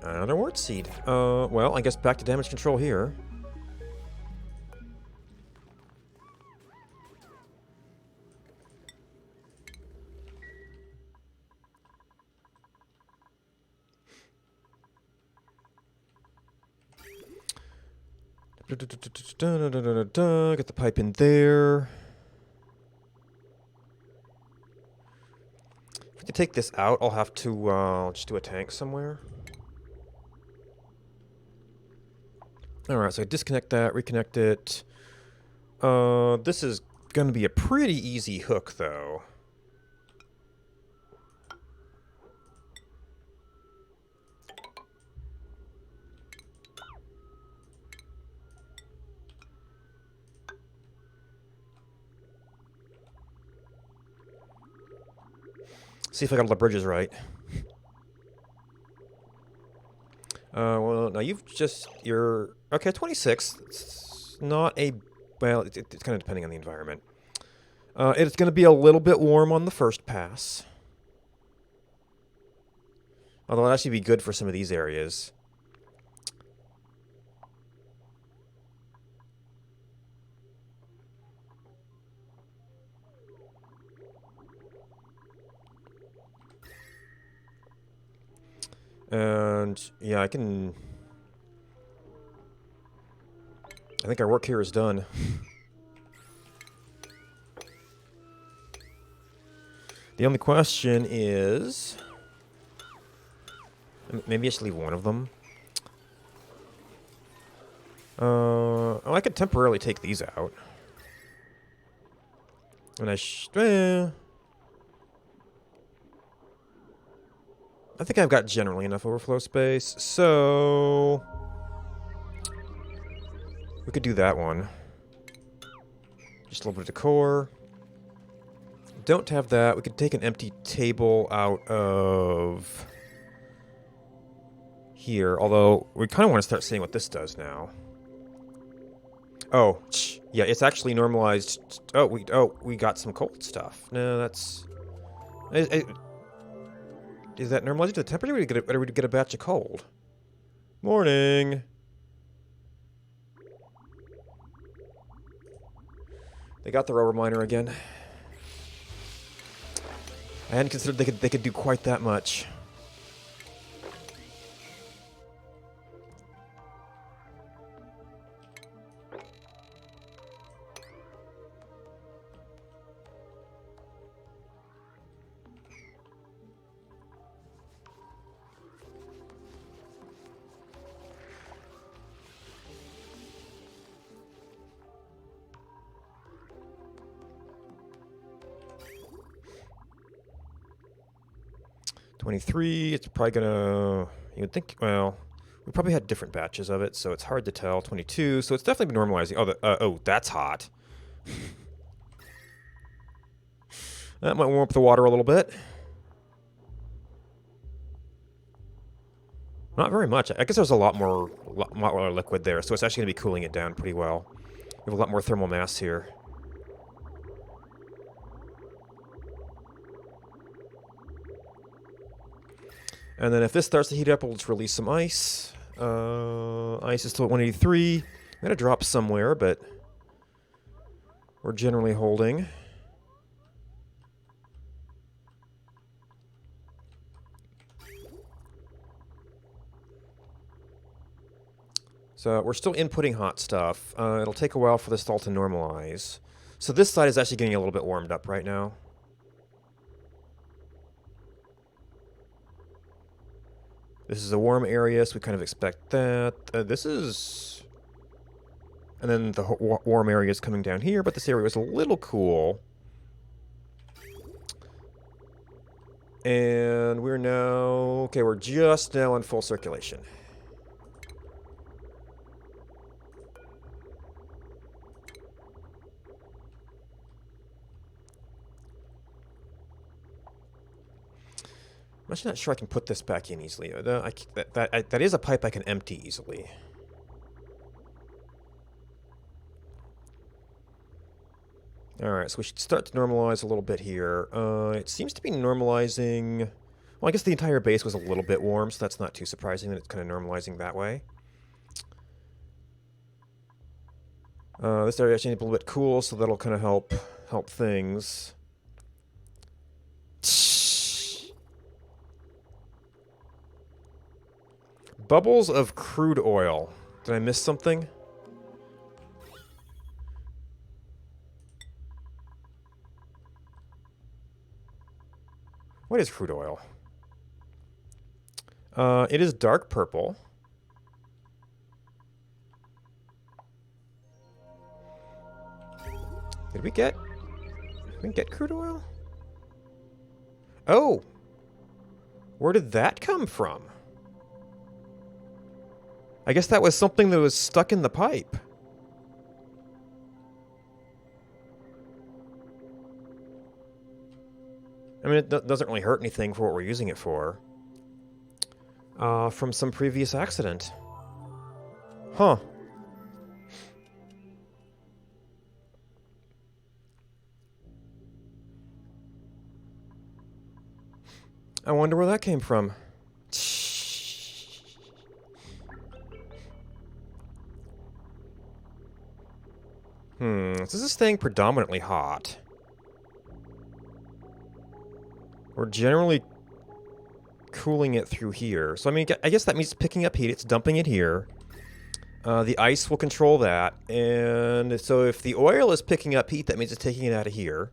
Another wart seed. Well, I guess back to damage control here. Get the pipe in there. If we can take this out, I'll have to just do a tank somewhere. Alright, so I disconnect that, reconnect it. This is going to be a pretty easy hook, though. See if I got all the bridges right. Well, now you're... Okay, 26. It's not a... Well, it's kind of depending on the environment. It's going to be a little bit warm on the first pass. Although it'll actually be good for some of these areas. And, yeah, I think our work here is done. The only question is... Maybe I should leave one of them. Oh, I could temporarily take these out. And I think I've got generally enough overflow space, so... We could do that one. Just a little bit of decor. Don't have that. We could take an empty table out of... here, although we kind of want to start seeing what this does now. Oh, yeah, it's actually normalized. Oh, we got some cold stuff. No, that's... Is that normalized to the temperature, or do we get a batch of cold? Morning! They got the rubber miner again. I hadn't considered they could do quite that much. $23, it's probably gonna... You would think, well, we probably had different batches of it, so it's hard to tell. 22, so it's definitely been normalizing. Oh, oh, that's hot. That might warm up the water a little bit. Not very much. I guess there's a lot more liquid there, so it's actually going to be cooling it down pretty well. We have a lot more thermal mass here. And then if this starts to heat up, we'll just release some ice. Ice is still at 183. I'm going to drop somewhere, but we're generally holding. So we're still inputting hot stuff. It'll take a while for this all to normalize. So this side is actually getting a little bit warmed up right now. This is a warm area, so we kind of expect that. This is... And then the warm area is coming down here, but this area was a little cool. And we're now... Okay, we're just now in full circulation. I'm actually not sure I can put this back in easily. That is a pipe I can empty easily. Alright, so we should start to normalize a little bit here. It seems to be normalizing... Well, I guess the entire base was a little bit warm, so that's not too surprising that it's kind of normalizing that way. This area actually needs a little bit cool, so that'll kind of help things. Bubbles of crude oil. Did I miss something? What is crude oil? It is dark purple. Did we get crude oil? Oh! Where did that come from? I guess that was something that was stuck in the pipe. I mean, it doesn't really hurt anything for what we're using it for. From some previous accident. Huh. I wonder where that came from. This is staying predominantly hot. We're generally cooling it through here. So, I mean, I guess that means it's picking up heat. It's dumping it here. The ice will control that. And so if the oil is picking up heat, that means it's taking it out of here.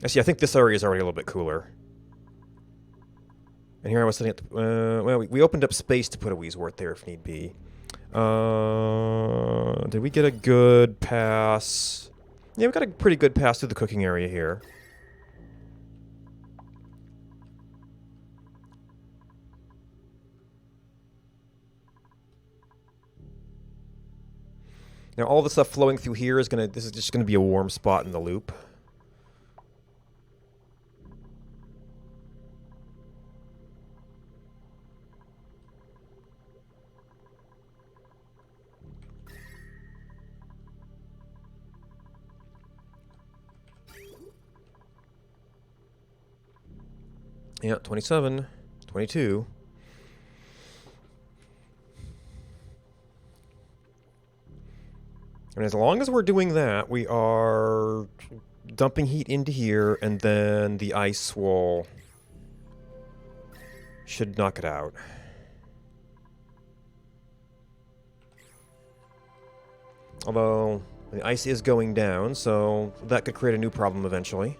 Actually, I think this area is already a little bit cooler. And here I was setting up... well, we opened up space to put a Wheezewort there if need be. Did we get a good pass? Yeah, we got a pretty good pass through the cooking area here. Now all the stuff flowing through here is this is just gonna be a warm spot in the loop. Yeah, 27, 22. And as long as we're doing that, we are dumping heat into here, and then the ice should knock it out. Although, the ice is going down, so that could create a new problem eventually.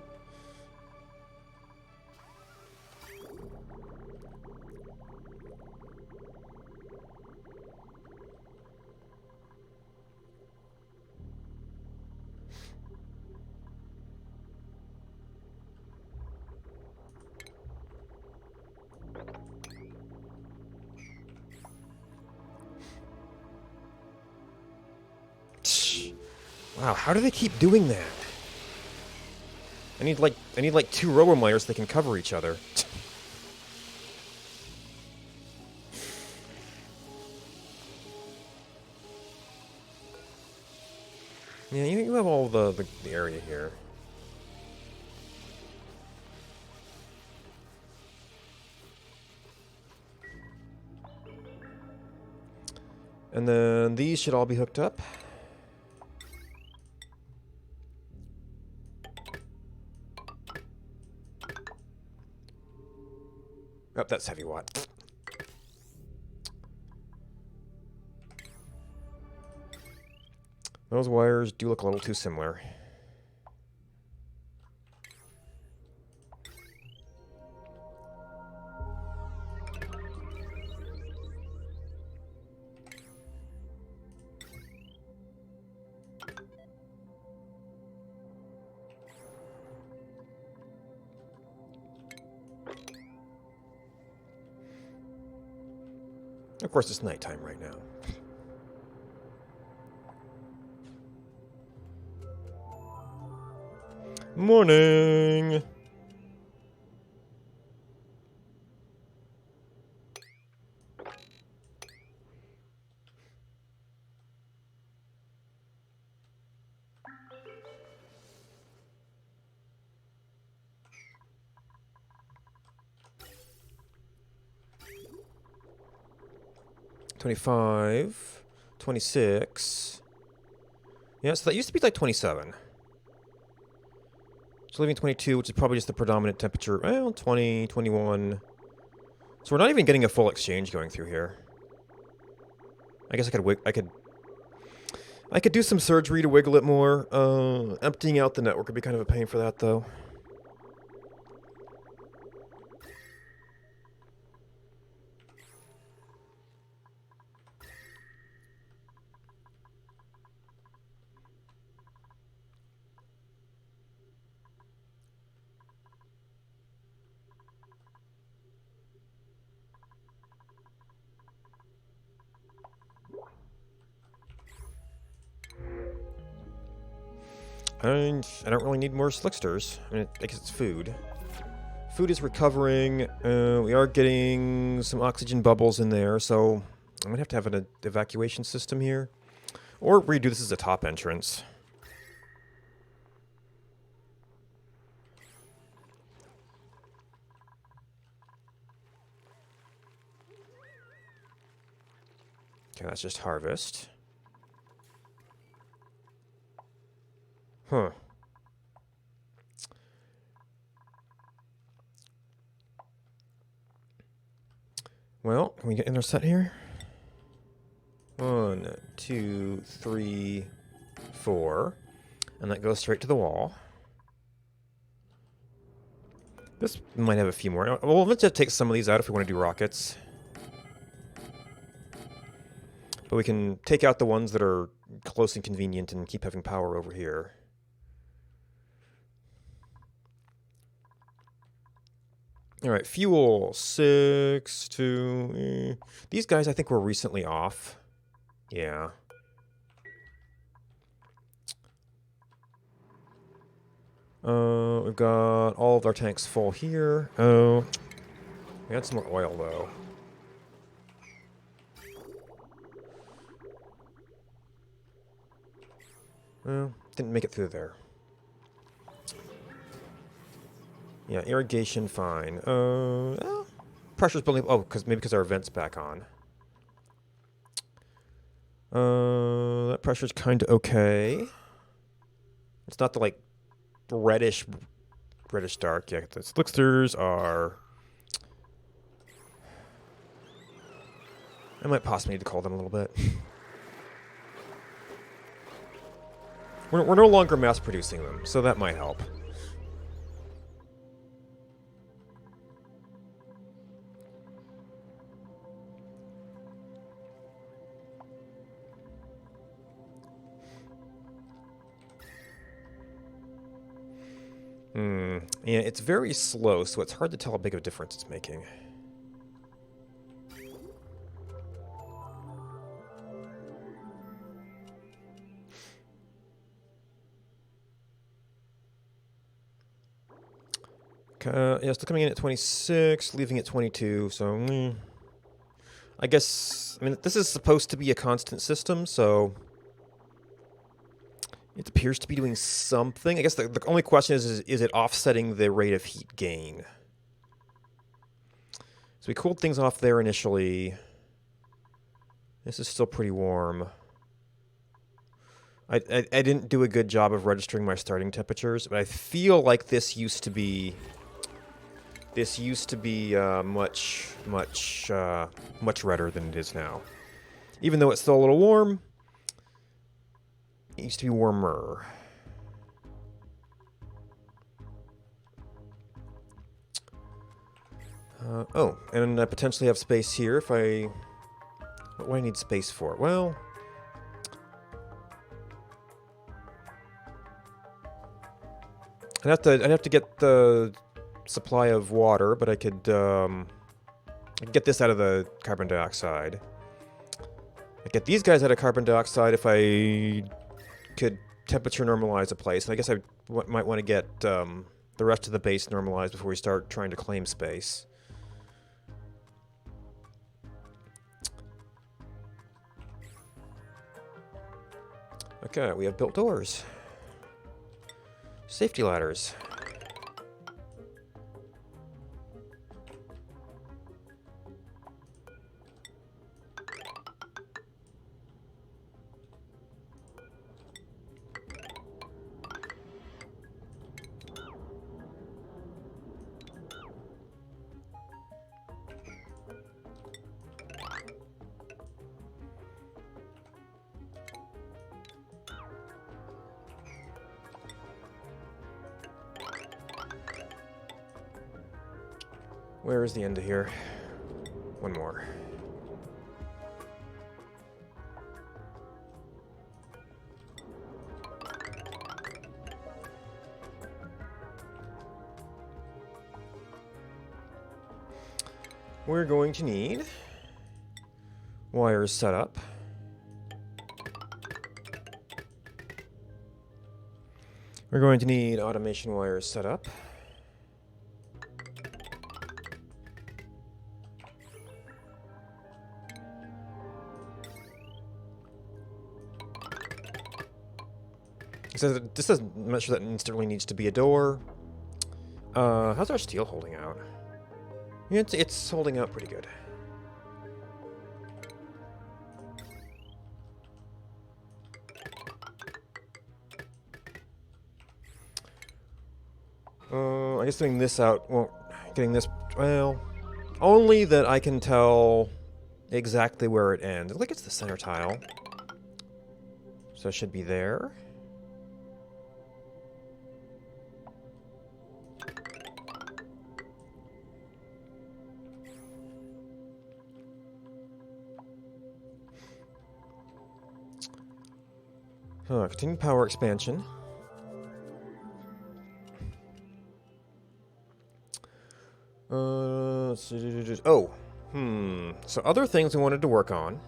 Wow, how do they keep doing that? I need like 2 robo-miners that can cover each other. Yeah, you have all the area here. And then these should all be hooked up. Oh, that's heavy watt. Those wires do look a little too similar. Of course, it's nighttime right now. Morning! $25, $26. Yeah, so that used to be like 27. So leaving 22, which is probably just the predominant temperature. Well, 20, 21. So we're not even getting a full exchange going through here. I guess I could do some surgery to wiggle it more. Emptying out the network would be kind of a pain for that, though. And I don't really need more slicksters. I mean, I guess it's food. Food is recovering. We are getting some oxygen bubbles in there, so I'm going to have an evacuation system here. Or redo this as a top entrance. Okay, that's just harvest. Huh. Well, can we get interset here? 1, 2, 3, 4. And that goes straight to the wall. This might have a few more. Well, let's just take some of these out if we want to do rockets. But we can take out the ones that are close and convenient and keep having power over here. All right, fuel, 6, 2... These guys I think were recently off. Yeah. We've got all of our tanks full here. Oh, we got some more oil though. Well, didn't make it through there. Yeah, irrigation, fine. Pressure's building. Oh, because our vent's back on. That pressure's kind of okay. It's not the like reddish dark. Yeah, the slicksters are. I might possibly need to call them a little bit. We're no longer mass producing them, so that might help. Yeah, it's very slow, so it's hard to tell how big of a difference it's making. Yeah, still coming in at 26, leaving at 22, so... I guess... I mean, this is supposed to be a constant system, so... It appears to be doing something. I guess the only question is it offsetting the rate of heat gain? So we cooled things off there initially. This is still pretty warm. I didn't do a good job of registering my starting temperatures, but I feel like this used to be much redder than it is now. Even though it's still a little warm, it used to be warmer. Oh, and I potentially have space here if I... What do I need space for? Well... I'd have to get the supply of water, but I could get this out of the carbon dioxide. I get these guys out of carbon dioxide if I could temperature normalize a place. And I guess I might want to get the rest of the base normalized before we start trying to claim space. Okay, we have built doors. Safety ladders. Where is the end of here? One more. We're going to need wires set up. We're going to need automation wires set up. It says this doesn't mention that instantly needs to be a door. How's our steel holding out? Yeah, it's holding out pretty good. I guess doing this out, well, getting this, well, only that I can tell exactly where it ends. It looks like it's the center tile. So it should be there. Continue power expansion. Oh, so other things we wanted to work on.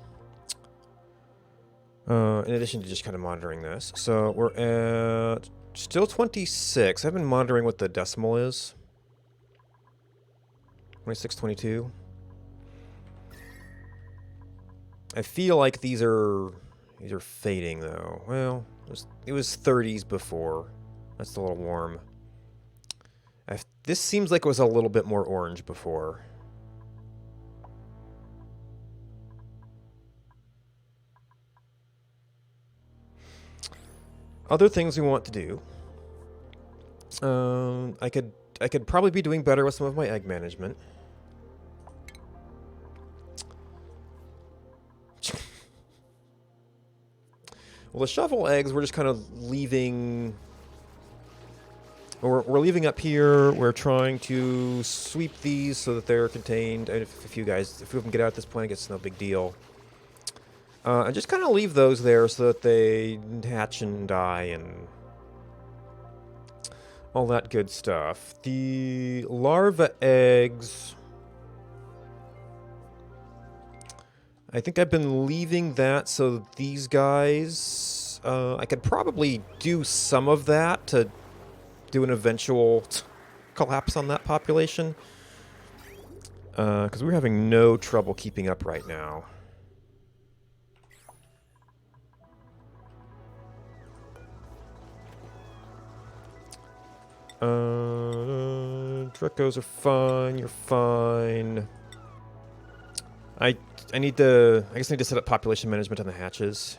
In addition to just kind of monitoring this. So we're at still 26. I've been monitoring what the decimal is. 26, 22. I feel like these are fading though. Well, it was 30s before. That's a little warm. This seems like it was a little bit more orange before. Other things we want to do. I could probably be doing better with some of my egg management. Well, the shovel eggs, we're just kind of leaving. We're leaving up here. We're trying to sweep these so that they're contained. And if we can get out at this point, I guess it's no big deal. And just kind of leave those there so that they hatch and die and all that good stuff. The larva eggs, I think I've been leaving that so these guys, I could probably do some of that to do an eventual collapse on that population. Because we're having no trouble keeping up right now. Drekos are fine. You're fine. I need to. I guess I need to set up population management on the hatches.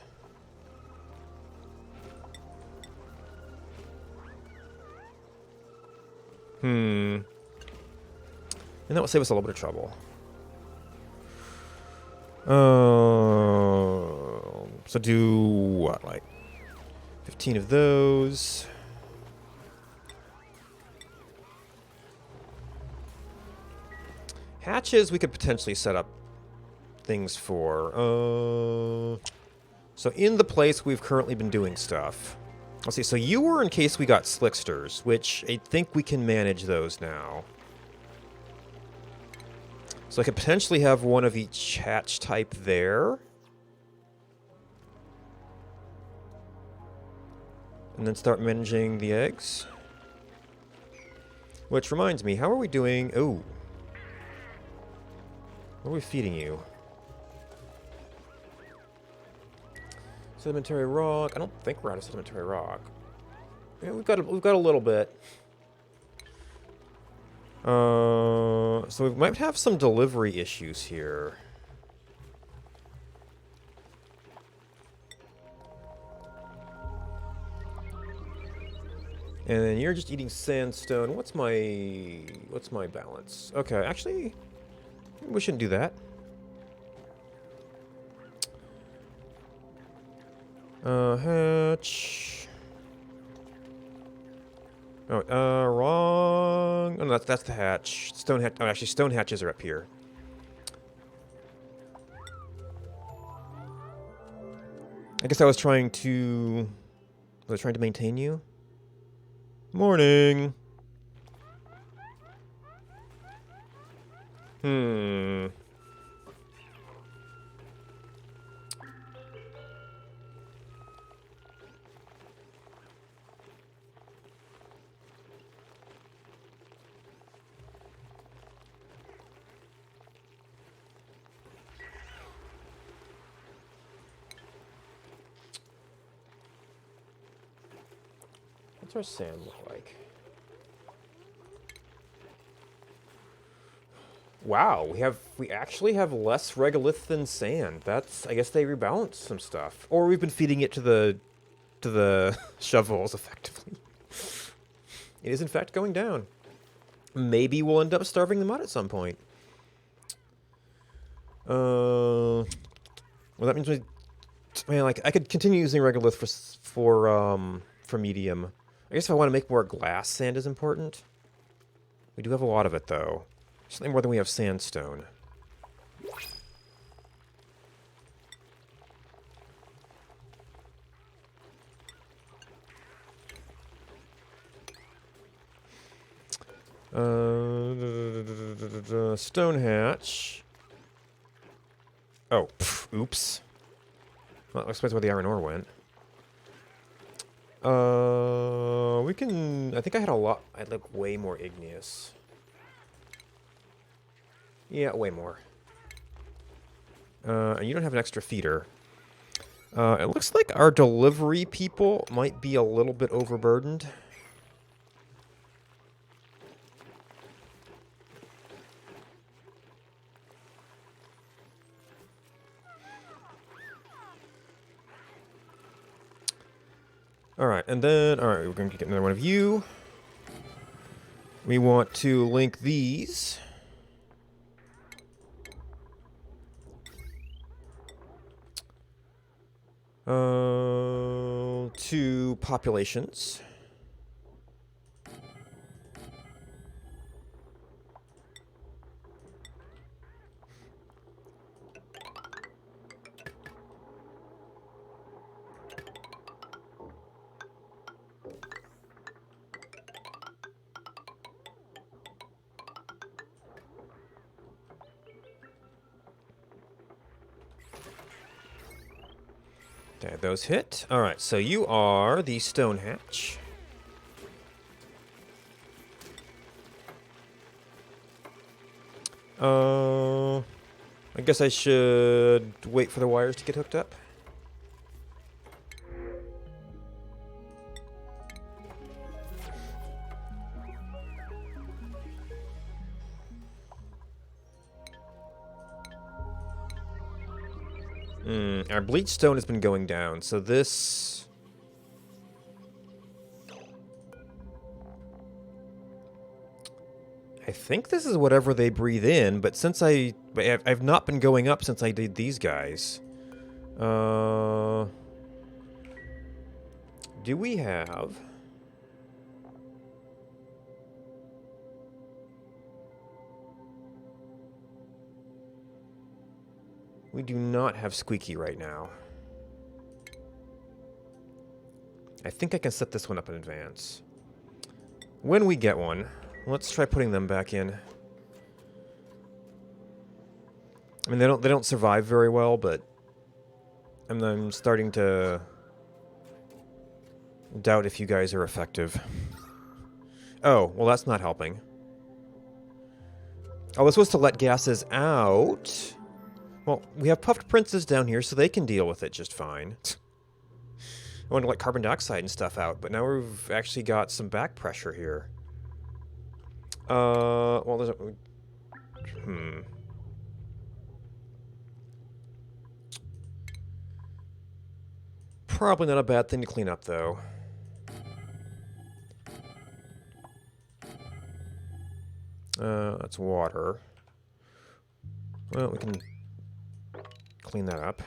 And that will save us a little bit of trouble. So do what, like 15 of those. Hatches we could potentially set up things for. So in the place we've currently been doing stuff. Let's see, so you were in case we got slicksters, which I think we can manage those now. So I could potentially have one of each hatch type there. And then start managing the eggs. Which reminds me, how are we doing? Oh. What are we feeding you? Sedimentary rock. I don't think we're out of sedimentary rock. Yeah, we've got a little bit. So we might have some delivery issues here. And then you're just eating sandstone. What's my balance? Okay, actually, we shouldn't do that. Hatch. Oh, wrong. Oh, no, that's the hatch. Stone hatch. Oh, actually, stone hatches are up here. I guess I was trying to. Was I trying to maintain you? Morning. What's our sand look like? Wow, we actually have less regolith than sand. That's, I guess they rebalanced some stuff, or we've been feeding it to the shovels effectively. It is in fact going down. Maybe we'll end up starving them out at some point. Well, that means man, like I could continue using regolith for medium. I guess if I want to make more glass, sand is important. We do have a lot of it though. Certainly more than we have sandstone. Stone hatch. Oh, oops. Well, that explains where the iron ore went. We can... I think I had a lot... I had, like, way more igneous. Yeah, way more. And you don't have an extra feeder. It looks like our delivery people might be a little bit overburdened. Alright, and then... Alright, we're going to get another one of you. We want to link these. To populations. Okay, those hit. Alright, so you are the stone hatch. I guess I should wait for the wires to get hooked up. Our bleach stone has been going down, so this... I think this is whatever they breathe in, but since I've not been going up since I did these guys. Do we have... We do not have squeaky right now. I think I can set this one up in advance. When we get one, let's try putting them back in. I mean, they don't survive very well, but I'm starting to doubt if you guys are effective. Oh, well, that's not helping. Oh, this was to let gases out. Well, we have puffed princes down here, so they can deal with it just fine. I want to let carbon dioxide and stuff out, but now we've actually got some back pressure here. Well, there's a... Probably not a bad thing to clean up, though. That's water. Well, we can clean that up.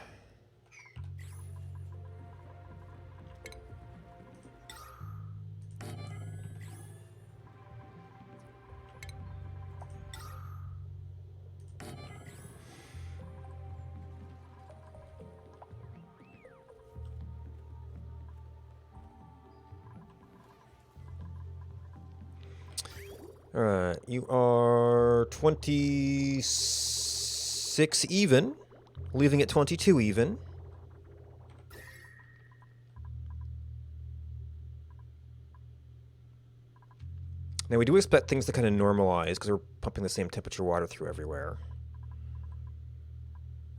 Alright, you are 26 even, leaving it 22 even. Now we do expect things to kind of normalize because we're pumping the same temperature water through everywhere.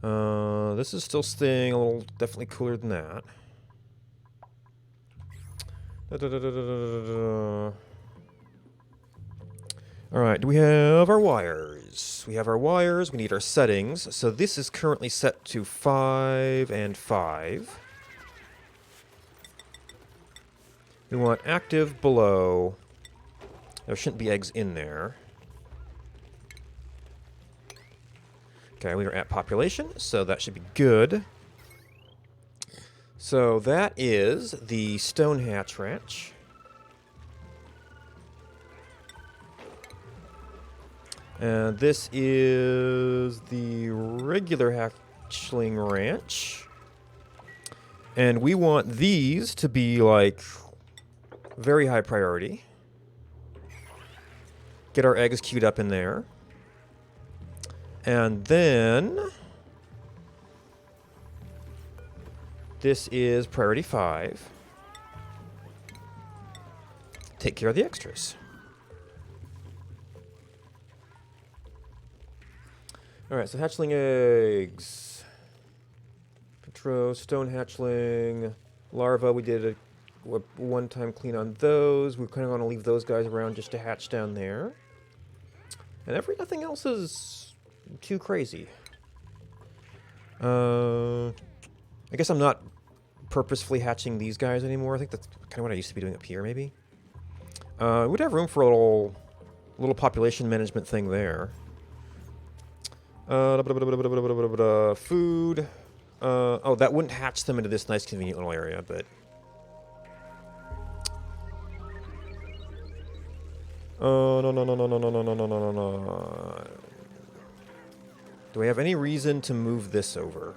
This is still staying a little definitely cooler than that. Alright, do we have our wires? We have our wires, we need our settings. So this is currently set to 5 and 5. We want active below. There shouldn't be eggs in there. Okay, we are at population, so that should be good. So that is the stone hatch ranch. And this is the regular hatchling ranch. And we want these to be, like, very high priority. Get our eggs queued up in there. And then this is priority 5. Take care of the extras. Alright, so hatchling eggs. Petro, stone hatchling, larva, we did a one-time clean on those. We kind of want to leave those guys around just to hatch down there. And nothing else is too crazy. I guess I'm not purposefully hatching these guys anymore. I think that's kind of what I used to be doing up here, maybe. We'd have room for a little population management thing there. Food. Oh, that wouldn't hatch them into this nice, convenient little area, but... Oh, no. Do I have any reason to move this over?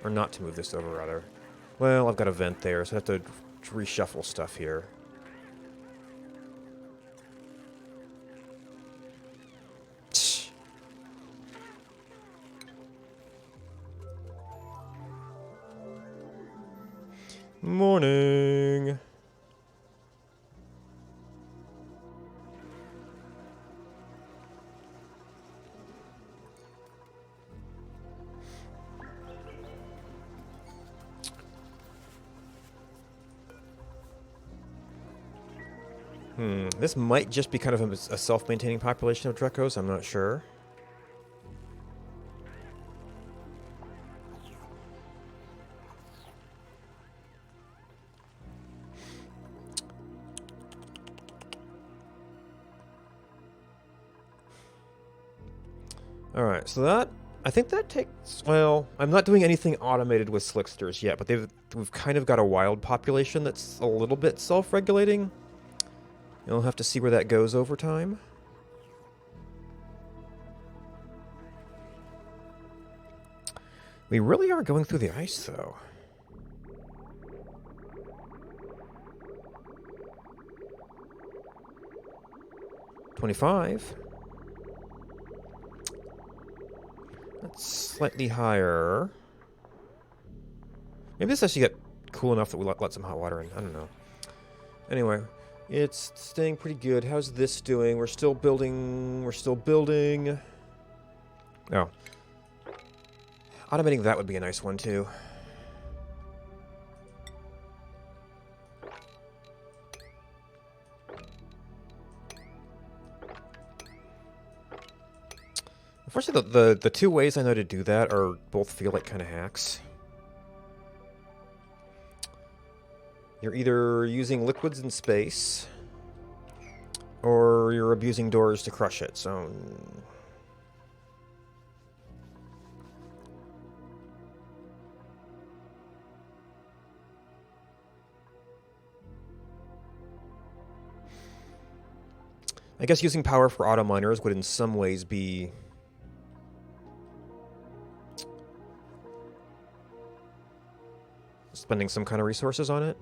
Or not to move this over, rather. Well, I've got a vent there, so I have to reshuffle stuff here. Morning. This might just be kind of a self-maintaining population of Drekos, I'm not sure. Alright, so that... I think that takes... Well, I'm not doing anything automated with Slicksters yet, but we've kind of got a wild population that's a little bit self-regulating. You'll have to see where that goes over time. We really are going through the ice, though. $25. That's slightly higher. Maybe this actually got cool enough that we let some hot water in. I don't know. Anyway, it's staying pretty good. How's this doing? We're still building. Oh. Automating that would be a nice one, too. Unfortunately, the two ways I know to do that are both feel like kind of hacks. You're either using liquids in space, or you're abusing doors to crush it, so... I guess using power for auto miners would in some ways be... spending some kind of resources on it.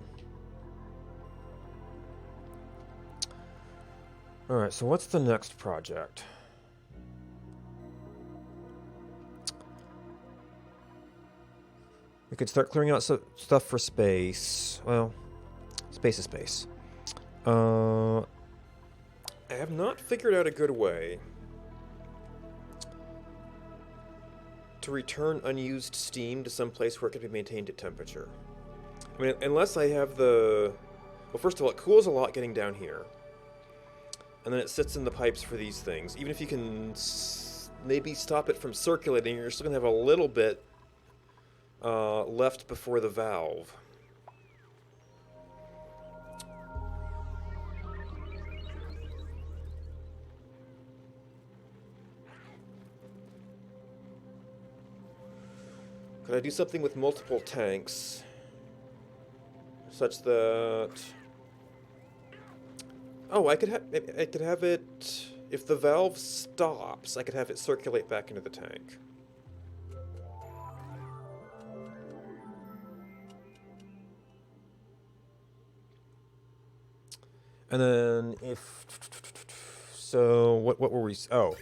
Alright, so what's the next project? We could start clearing out stuff for space. Well, space is space. I have not figured out a good way to return unused steam to some place where it can be maintained at temperature. I mean, unless I have the Well, first of all, it cools a lot getting down here. And then it sits in the pipes for these things. Even if you can maybe stop it from circulating, you're still going to have a little bit left before the valve. Could I do something with multiple tanks such that... Oh, I could have it... If the valve stops, I could have it circulate back into the tank. And then if... So, what were we... Oh,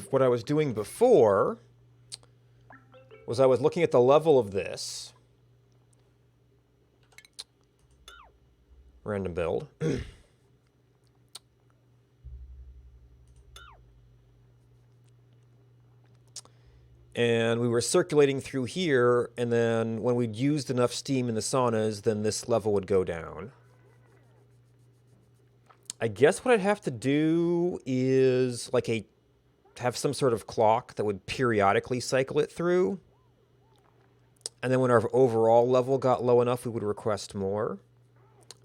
what I was doing before was I was looking at the level of this. Random build. And we were circulating through here, and then when we'd used enough steam in the saunas, then this level would go down. I guess what I'd have to do is like have some sort of clock that would periodically cycle it through. And then when our overall level got low enough, we would request more.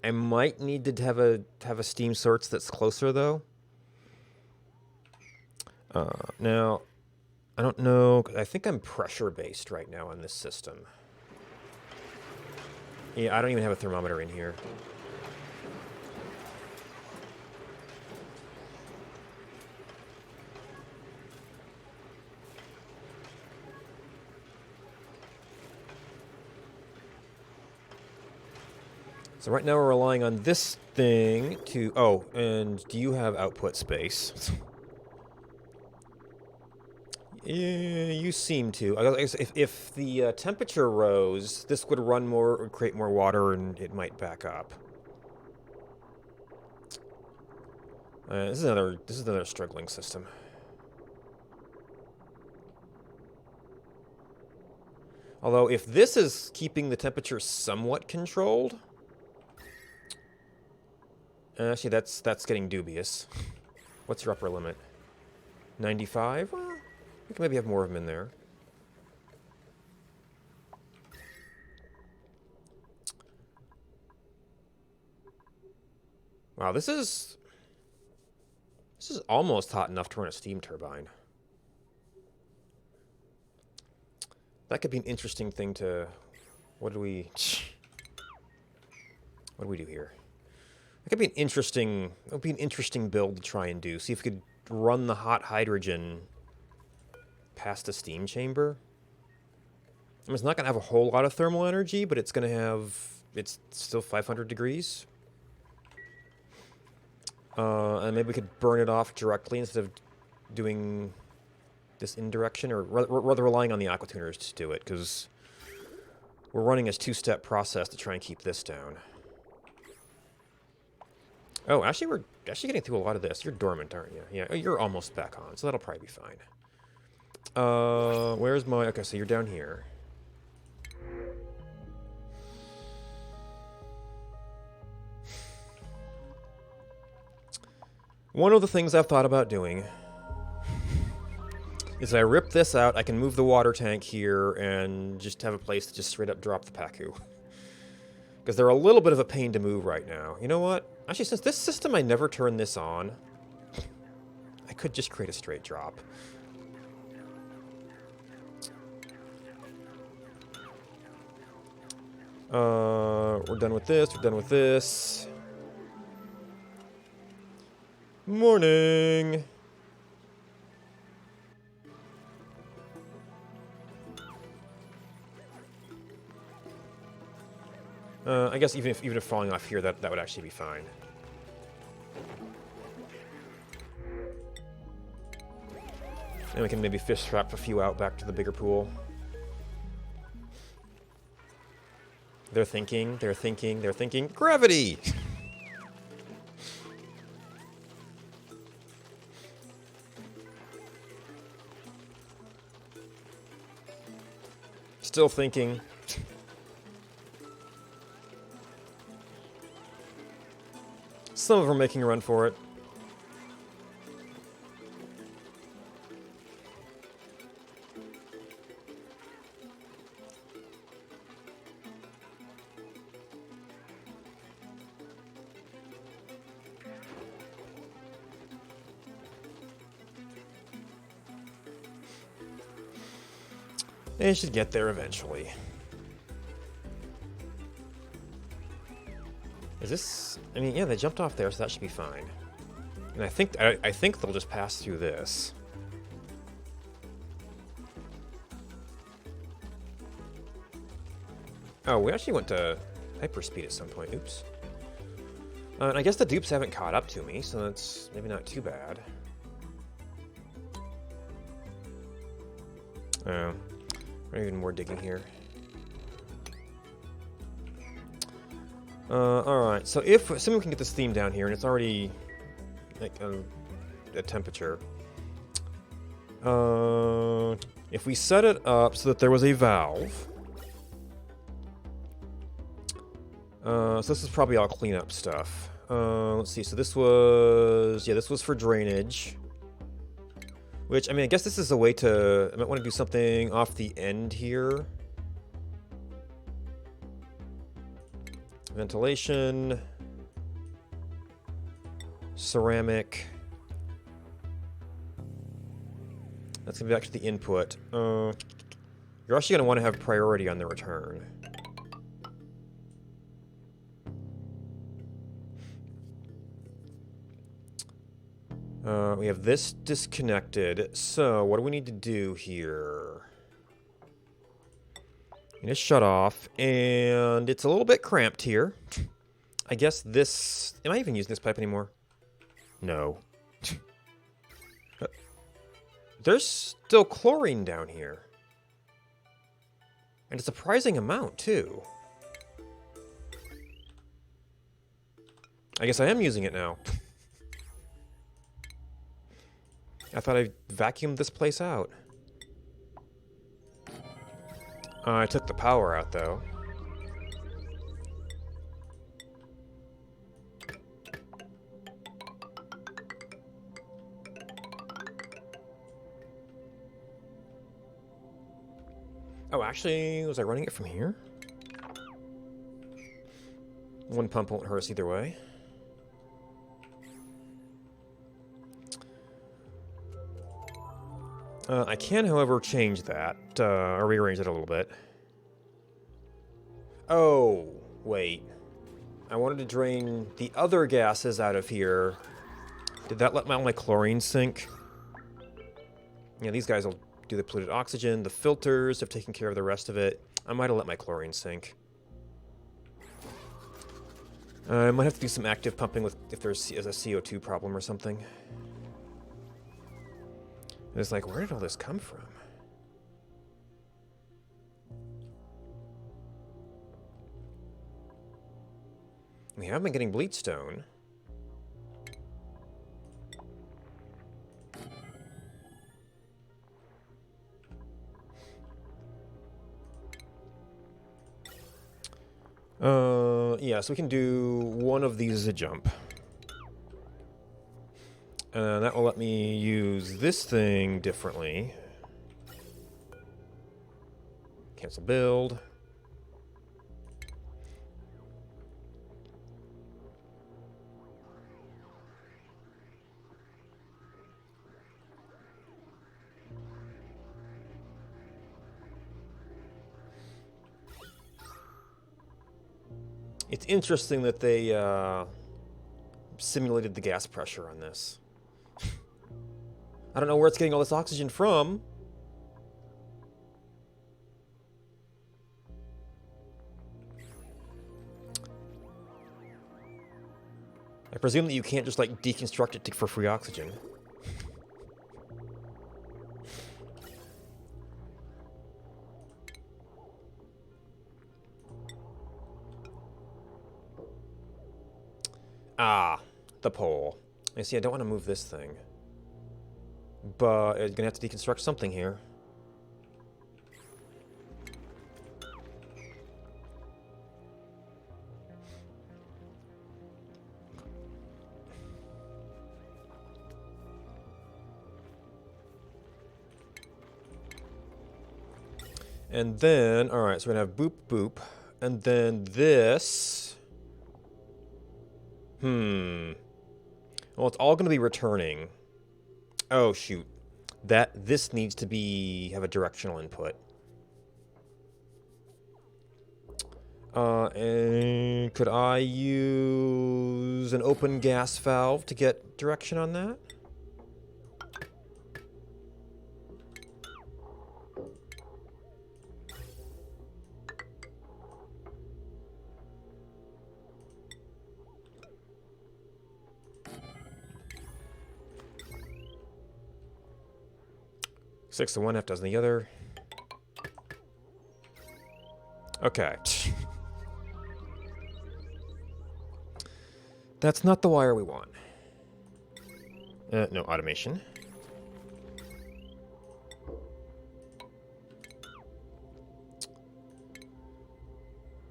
I might need to have a steam source that's closer, though. Now, I don't know. I think I'm pressure-based right now on this system. Yeah, I don't even have a thermometer in here. So right now we're relying on this thing to... Oh, and do you have output space? Yeah, you seem to. I guess if the temperature rose, this would run more, would create more water, and it might back up. This is another struggling system. Although if this is keeping the temperature somewhat controlled, actually that's getting dubious. What's your upper limit? 95? Well, we can maybe have more of them in there. Wow, this is almost hot enough to run a steam turbine. That could be an interesting thing to... What do we do here? That could be an interesting... That would be an interesting build to try and do. See if we could run the hot hydrogen past a steam chamber. I mean, it's not going to have a whole lot of thermal energy, but it's going to have... It's still 500 degrees. And maybe we could burn it off directly instead of doing this indirection, or rather relying on the aqua tuners to do it, because we're running a two-step process to try and keep this down. Oh, actually, we're getting through a lot of this. You're dormant, aren't you? Yeah, you're almost back on, so that'll probably be fine. Where's my... Okay, so you're down here. One of the things I've thought about doing is I rip this out, I can move the water tank here and just have a place to just straight up drop the Pacu. Because they're a little bit of a pain to move right now. You know what? Actually, since this system, I never turn this on, I could just create a straight drop. We're done with this, we're done with this. Morning! I guess even if falling off here, that would actually be fine. And we can maybe fish trap a few out back to the bigger pool. They're thinking, gravity! Still thinking. some of them are making a run for it. They should get there eventually. Is this... I mean, yeah, they jumped off there, so that should be fine. And I think they'll just pass through this. Oh, we actually went to hyperspeed at some point. Oops. And I guess the dupes haven't caught up to me, so that's maybe not too bad. Oh. Even more digging here. Alright, so if someone can get this theme down here, and it's already like a temperature. If we set it up so that there was a valve. So this is probably all cleanup stuff. Let's see, so this was... Yeah, this was for drainage. Which, I mean, I guess this is a way to... I might want to do something off the end here. Ventilation. Ceramic. That's going to be actually the input. You're actually going to want to have priority on the return. We have this disconnected. So, what do we need to do here? We need to shut off, and it's a little bit cramped here. I guess this... Am I even using this pipe anymore? No. There's still chlorine down here. And a surprising amount, too. I guess I am using it now. I thought I vacuumed this place out. I took the power out, though. Oh, actually, was I running it from here? One pump won't hurt us either way. I can, however, change that, or rearrange it a little bit. Oh, wait. I wanted to drain the other gases out of here. Did that let all my chlorine sink? Yeah, these guys will do the polluted oxygen. The filters have taken care of the rest of it. I might have let my chlorine sink. I might have to do some active pumping if there's a CO2 problem or something. It's like, where did all this come from? We have been getting bleach stone. Yeah, so we can do one of these as a jump. That will let me use this thing differently. Cancel build. It's interesting that they simulated the gas pressure on this. I don't know where it's getting all this oxygen from. I presume that you can't just, like, deconstruct it for free oxygen. Ah, the pole. You see, I don't want to move this thing. But I'm gonna have to deconstruct something here. And then, all right, so we're going to have boop, boop. And then this. Well, it's all going to be returning. Oh, shoot. This needs to have a directional input. And could I use an open gas valve to get direction on that? Six of one, half dozen the other. Okay. That's not the wire we want. No automation.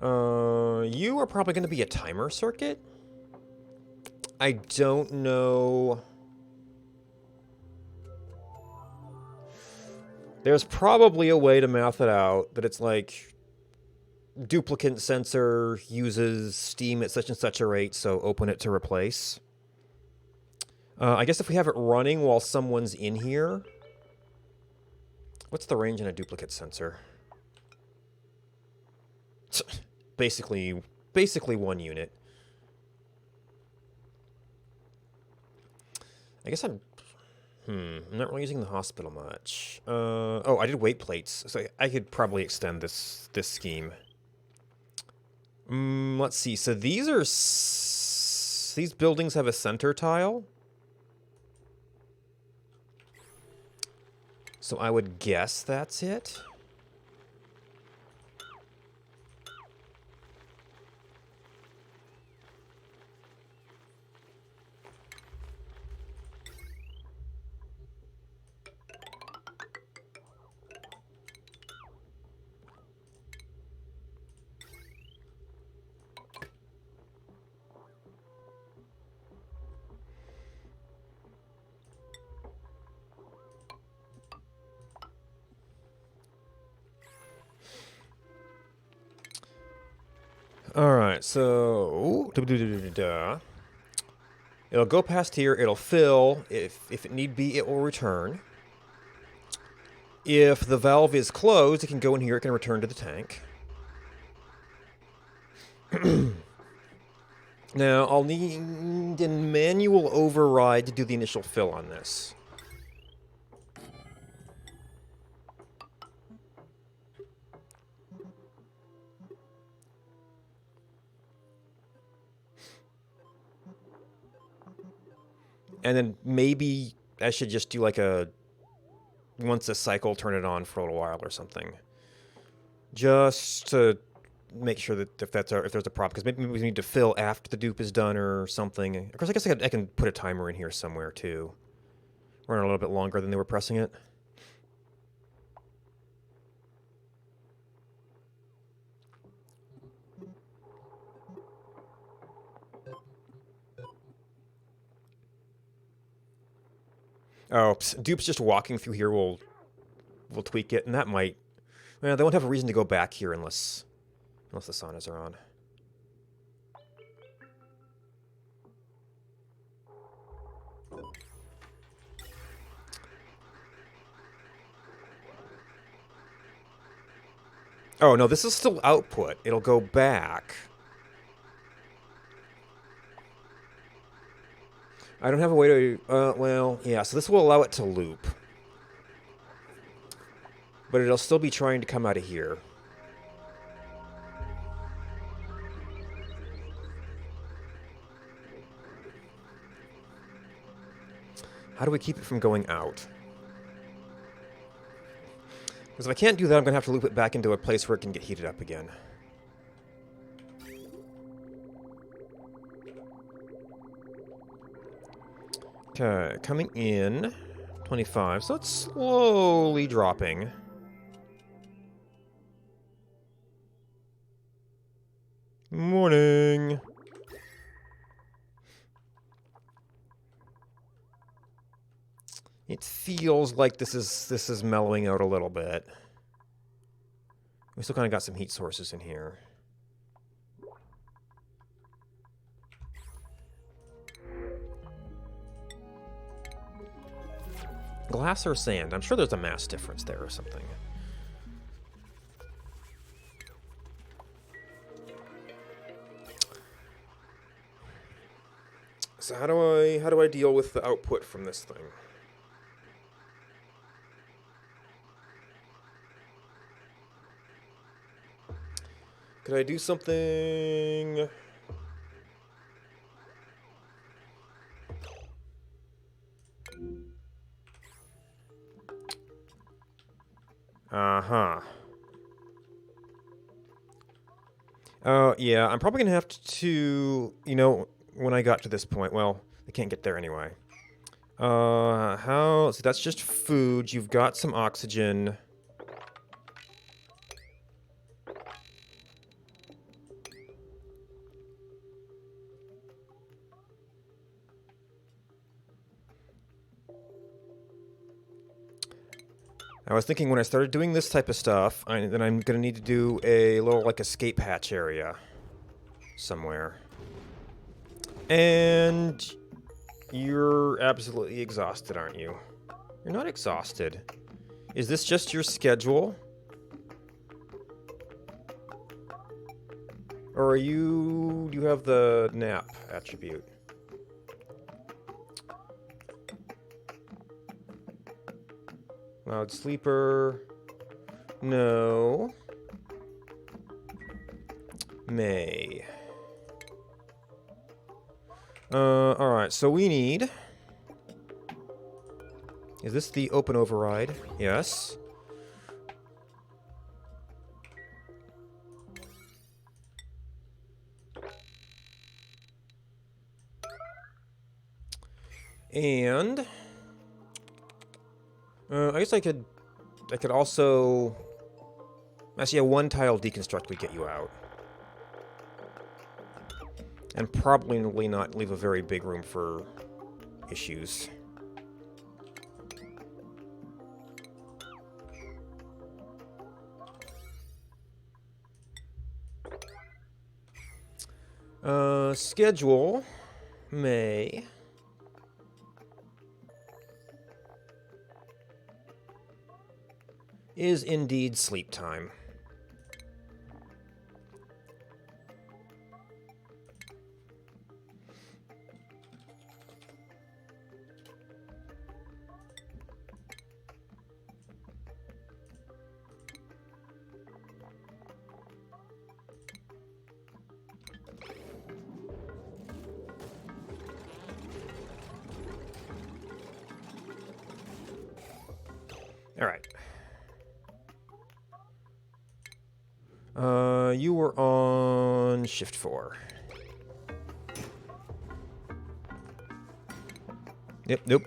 You are probably going to be a timer circuit. I don't know. There's probably a way to math it out, that it's like duplicate sensor uses steam at such and such a rate, so open it to replace. I guess if we have it running while someone's in here... What's the range in a duplicate sensor? Basically 1 unit. I guess I'm not really using the hospital much. Oh, I did weight plates, so I could probably extend this scheme. Let's see. So these buildings have a center tile. So I would guess that's it. Alright, so... It'll go past here, it'll fill. If it need be, it will return. If the valve is closed, it can go in here, it can return to the tank. Now, I'll need a manual override to do the initial fill on this. And then maybe I should just do like once a cycle, turn it on for a little while or something. Just to make sure that if there's a problem, because maybe we need to fill after the dupe is done or something. Of course, I guess I can put a timer in here somewhere too. Run a little bit longer than they were pressing it. Oh, dupe's just walking through here. We'll tweak it, and that might... Well, they won't have a reason to go back here unless the saunas are on. Oh, no, this is still output. It'll go back. I don't have a way to... well, yeah, so this will allow it to loop. But it'll still be trying to come out of here. How do we keep it from going out? Because if I can't do that, I'm going to have to loop it back into a place where it can get heated up again. Okay, coming in. 25, so it's slowly dropping. Morning. It feels like this is mellowing out a little bit. We still kind of got some heat sources in here. Glass or sand? I'm sure there's a mass difference there or something. So how do I deal with the output from this thing? Could I do something? Uh-huh. Oh, yeah, I'm probably gonna have to, you know, when I got to this point, well, I can't get there anyway. So that's just food. You've got some oxygen. I was thinking when I started doing this type of stuff, then I'm gonna need to do a little, like, escape hatch area somewhere. And you're absolutely exhausted, aren't you? You're not exhausted. Is this just your schedule? Or do you have the nap attribute? Loud sleeper. No. May. Alright, so we need... Is this the open override? Yes. And... I guess I could also... Actually, a one-tile deconstruct would get you out. And probably not leave a very big room for issues. Schedule may... is indeed sleep time. All right. You were on shift 4. Yep, nope.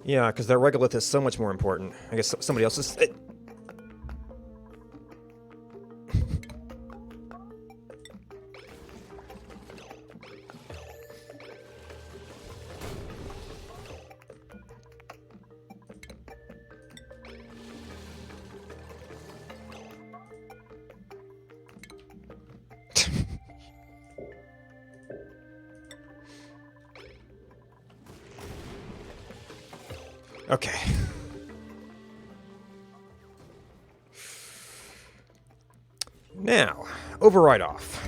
Yeah, because that regolith is so much more important. I guess somebody else is... Okay. Now, override off.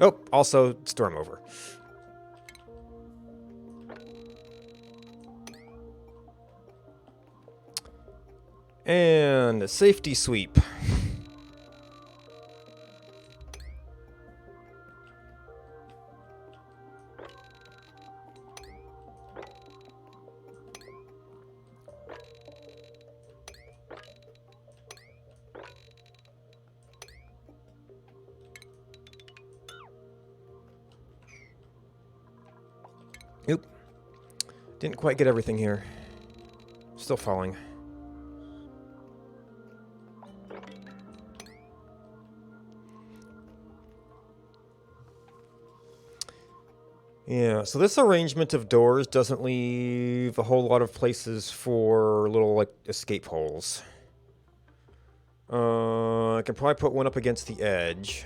Oh, also storm over. And safety sweep. Oop. Didn't quite get everything here. Still falling. Yeah, so this arrangement of doors doesn't leave a whole lot of places for little, like, escape holes. I can probably put one up against the edge.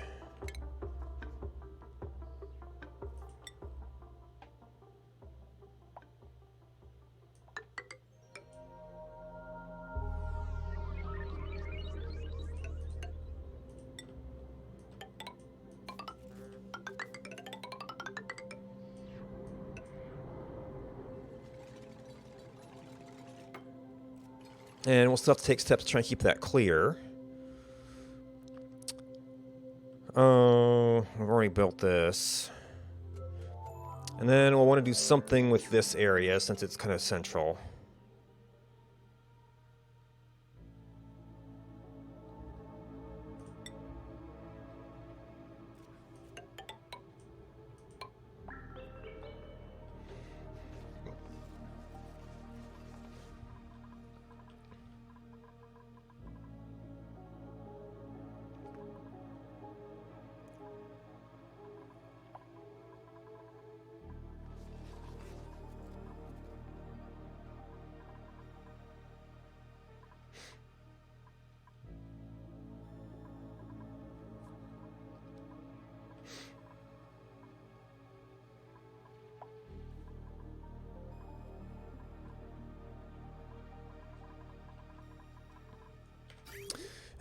And we'll still have to take steps to try and keep that clear. Oh, I've already built this. And then we'll want to do something with this area since it's kind of central.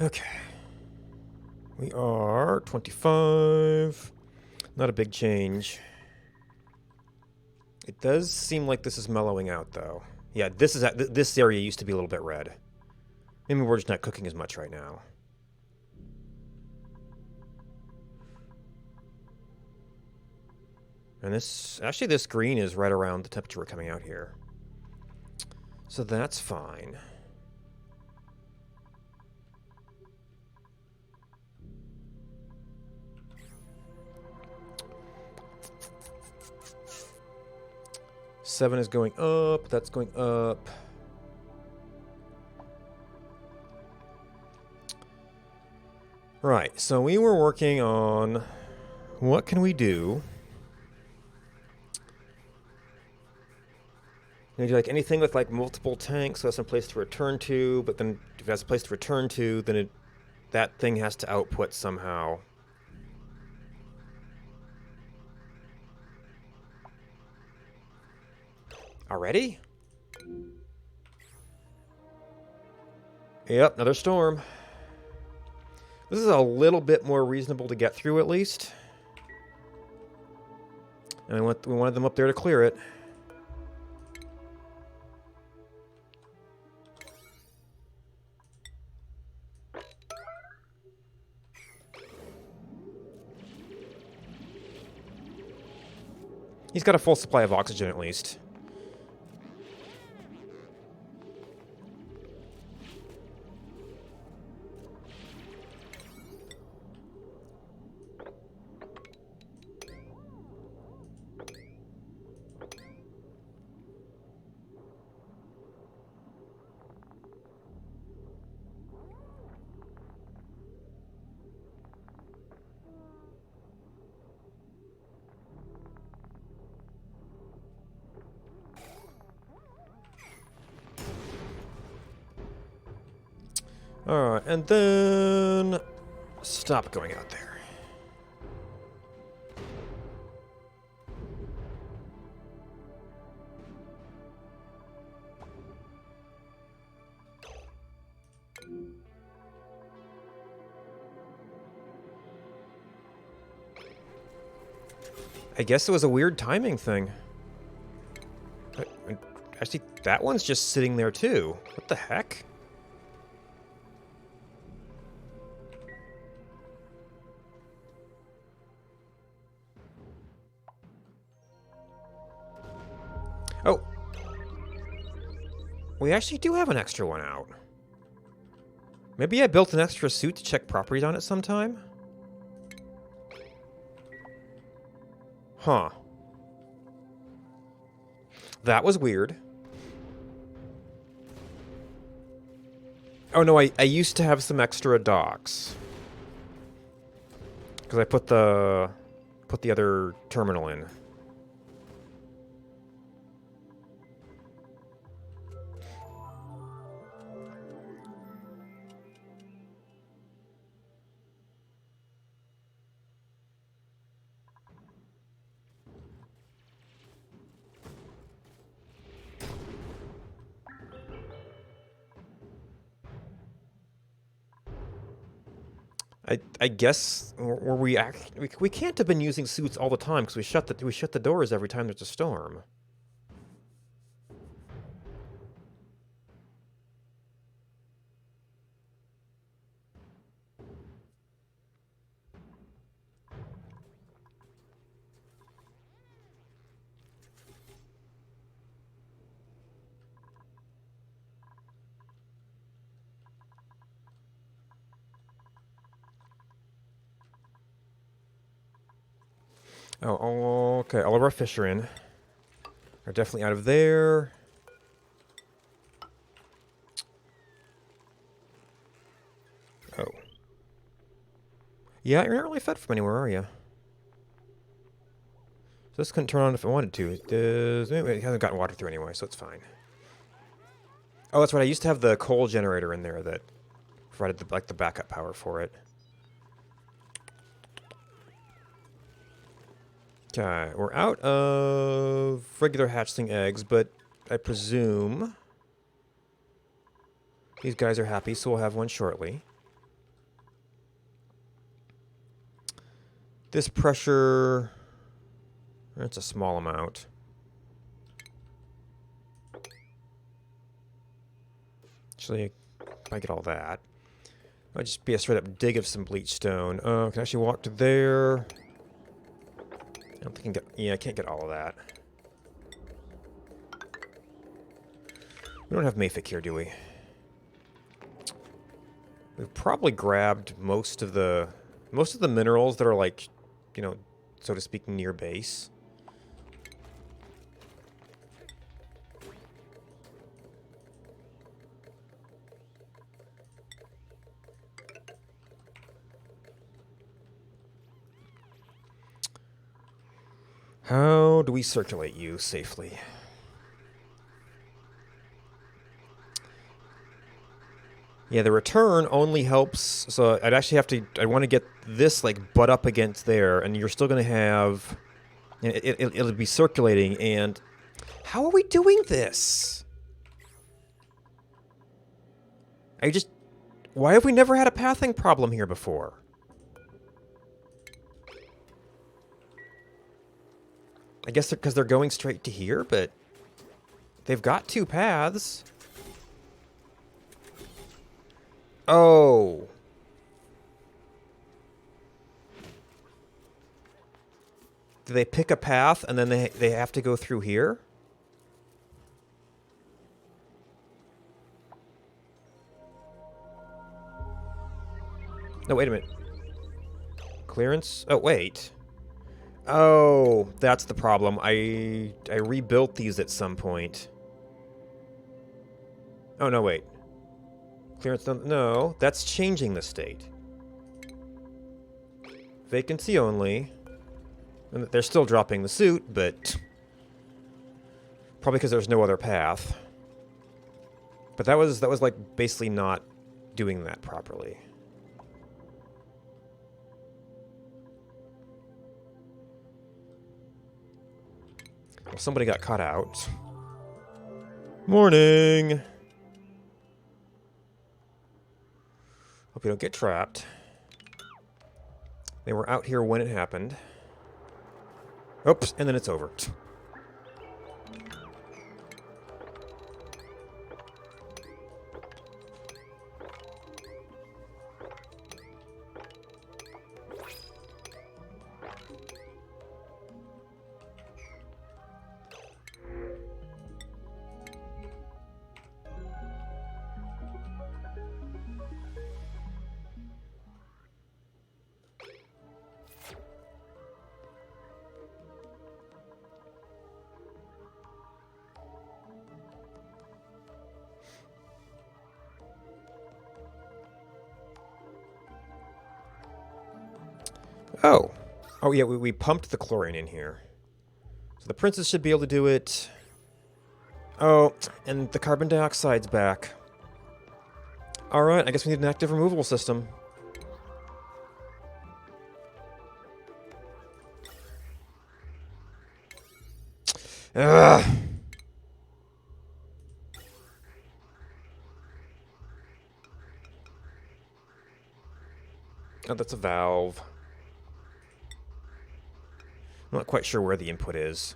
Okay. We are 25. Not a big change. It does seem like this is mellowing out, though. Yeah, this area used to be a little bit red. Maybe we're just not cooking as much right now. And this green is right around the temperature we're coming out here. So that's fine. Seven is going up, that's going up. Right, so we were working on what can we do? You do like anything with like multiple tanks, so that's some place to return to, but then if it has a place to return to, then that thing has to output somehow. Already? Yep, another storm. This is a little bit more reasonable to get through, at least. And we wanted them up there to clear it. He's got a full supply of oxygen, at least. Alright, and then stop going out there. I guess it was a weird timing thing. Actually, that one's just sitting there too. What the heck? Oh. We actually do have an extra one out. Maybe I built an extra suit to check properties on it sometime? Huh. That was weird. Oh no, I used to have some extra docks. Because I put the other terminal in. I guess were we can't have been using suits all the time because we shut the doors every time there's a storm. Oh, okay. All of our fish are in. Are definitely out of there. Oh. Yeah, you're not really fed from anywhere, are you? So this couldn't turn on if it wanted to. It does. It hasn't gotten water through anyway, so it's fine. Oh, that's right. I used to have the coal generator in there that provided the backup power for it. Okay, we're out of regular hatchling eggs, but I presume these guys are happy, so we'll have one shortly. This pressure, it's a small amount. Actually, if I get all that, might just be a straight up dig of some bleach stone. Oh, can I actually walk to there? I don't think I can get. Yeah, I can't get all of that. We don't have Mafic here, do we? We've probably grabbed most of the minerals that are like, you know, so to speak, near base. How do we circulate you safely? Yeah, the return only helps, so I'd actually have to, I want to get this, like, butt up against there, and you're still going to have, it'll be circulating, and how are we doing this? Why have we never had a pathing problem here before? I guess because they're going straight to here, but they've got two paths. Oh. Do they pick a path and then they have to go through here? No, wait a minute. Clearance? Oh, wait. Oh, that's the problem. I rebuilt these at some point. Oh, no, wait. Clearance, no, that's changing the state. Vacancy only. And they're still dropping the suit, but probably because there's no other path. But that was like basically not doing that properly. Well, somebody got caught out. Morning. Hope you don't get trapped. They were out here when it happened. Oops, and then it's over. Oh. Oh, yeah, we pumped the chlorine in here. So the princess should be able to do it. Oh, and the carbon dioxide's back. Alright, I guess we need an active removal system. Ugh. Oh, that's a valve. I'm not quite sure where the input is.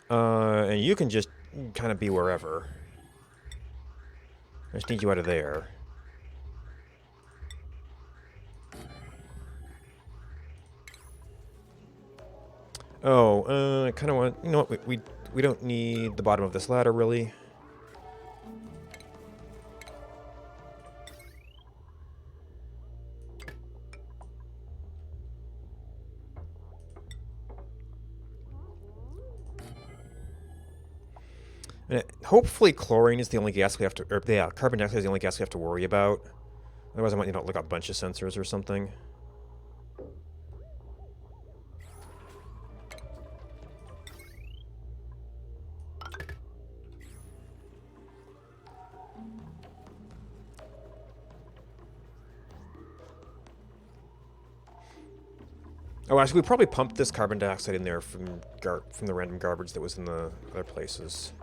And you can just kind of be wherever. I just need you out of there. Oh, I kind of want... You know what? We don't need the bottom of this ladder, really. And hopefully chlorine is the only gas we have to... Or, yeah, carbon dioxide is the only gas we have to worry about. Otherwise I might need to look up a bunch of sensors or something. Oh, actually, we probably pumped this carbon dioxide in there from the random garbage that was in the other places.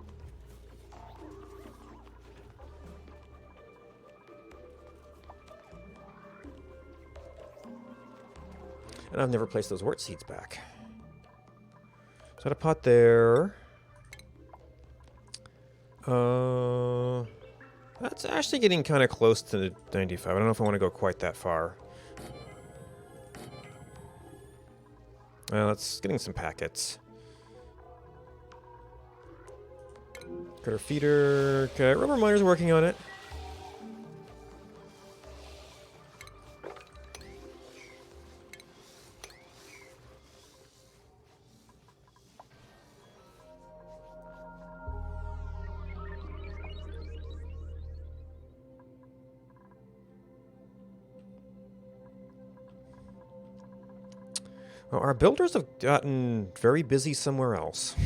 And I've never placed those wort seeds back. So I had a pot there. That's actually getting kind of close to 95. I don't know if I want to go quite that far. Well, it's getting some packets. Critter feeder. Okay, rubber miner's working on it. Well, our builders have gotten very busy somewhere else.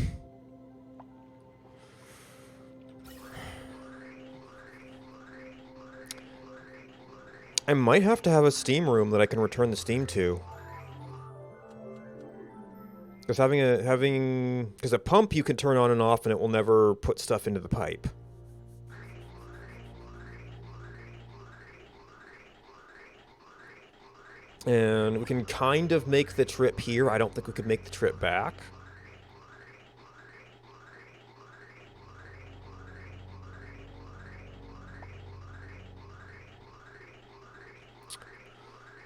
I might have to have a steam room that I can return the steam to. Because because a pump you can turn on and off and it will never put stuff into the pipe. And we can kind of make the trip here. I don't think we could make the trip back.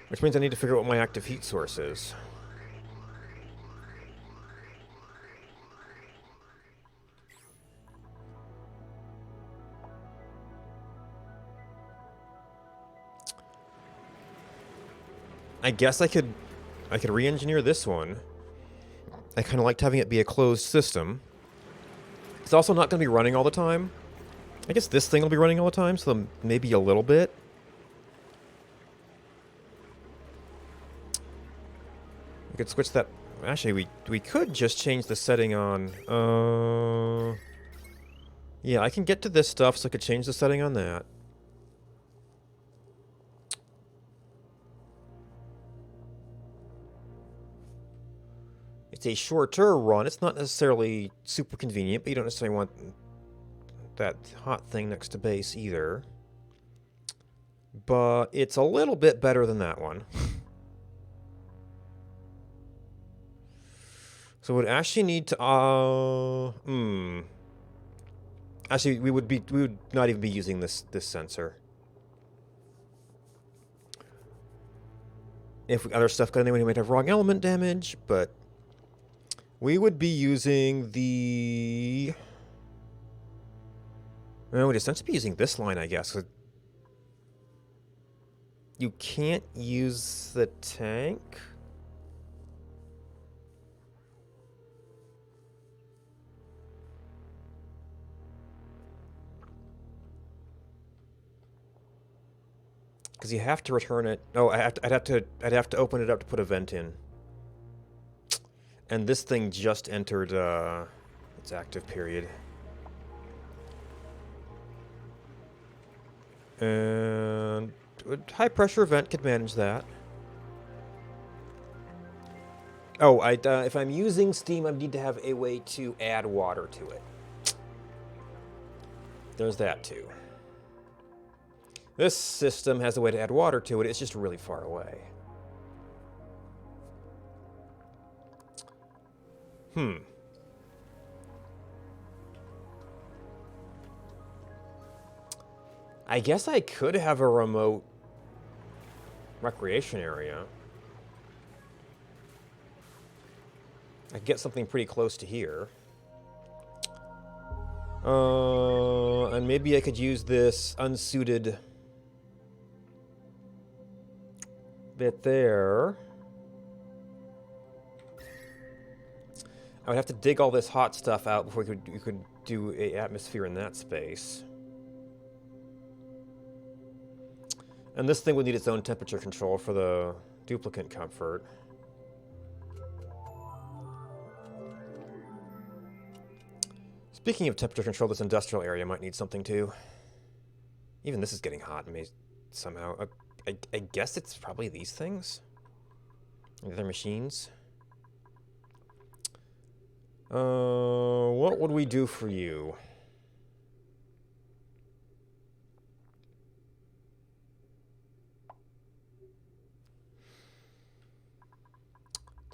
Which means I need to figure out what my active heat source is. I guess I could re-engineer this one. I kind of liked having it be a closed system. It's also not going to be running all the time. I guess this thing will be running all the time, so maybe a little bit. We could switch that. Actually, we could just change the setting on. Yeah, I can get to this stuff, so I could change the setting on that. It's a shorter run. It's not necessarily super convenient, but you don't necessarily want that hot thing next to base either. But it's a little bit better than that one. So we'd actually need to actually we would not even be using this sensor. If other stuff got in there, we might have wrong element damage, but we would be using the... Well, we'd essentially be using this line, I guess. You can't use the tank? Because you have to return it. Oh, I'd have to open it up to put a vent in. And this thing just entered its active period. And a high pressure vent could manage that. Oh, if I'm using steam, I need to have a way to add water to it. There's that too. This system has a way to add water to it, it's just really far away. I guess I could have a remote recreation area. I could get something pretty close to here. And maybe I could use this unsuited bit there. I would have to dig all this hot stuff out before you could do an atmosphere in that space. And this thing would need its own temperature control for the duplicate comfort. Speaking of temperature control, this industrial area might need something too. Even this is getting hot somehow. I guess it's probably these things? The other machines? What would we do for you?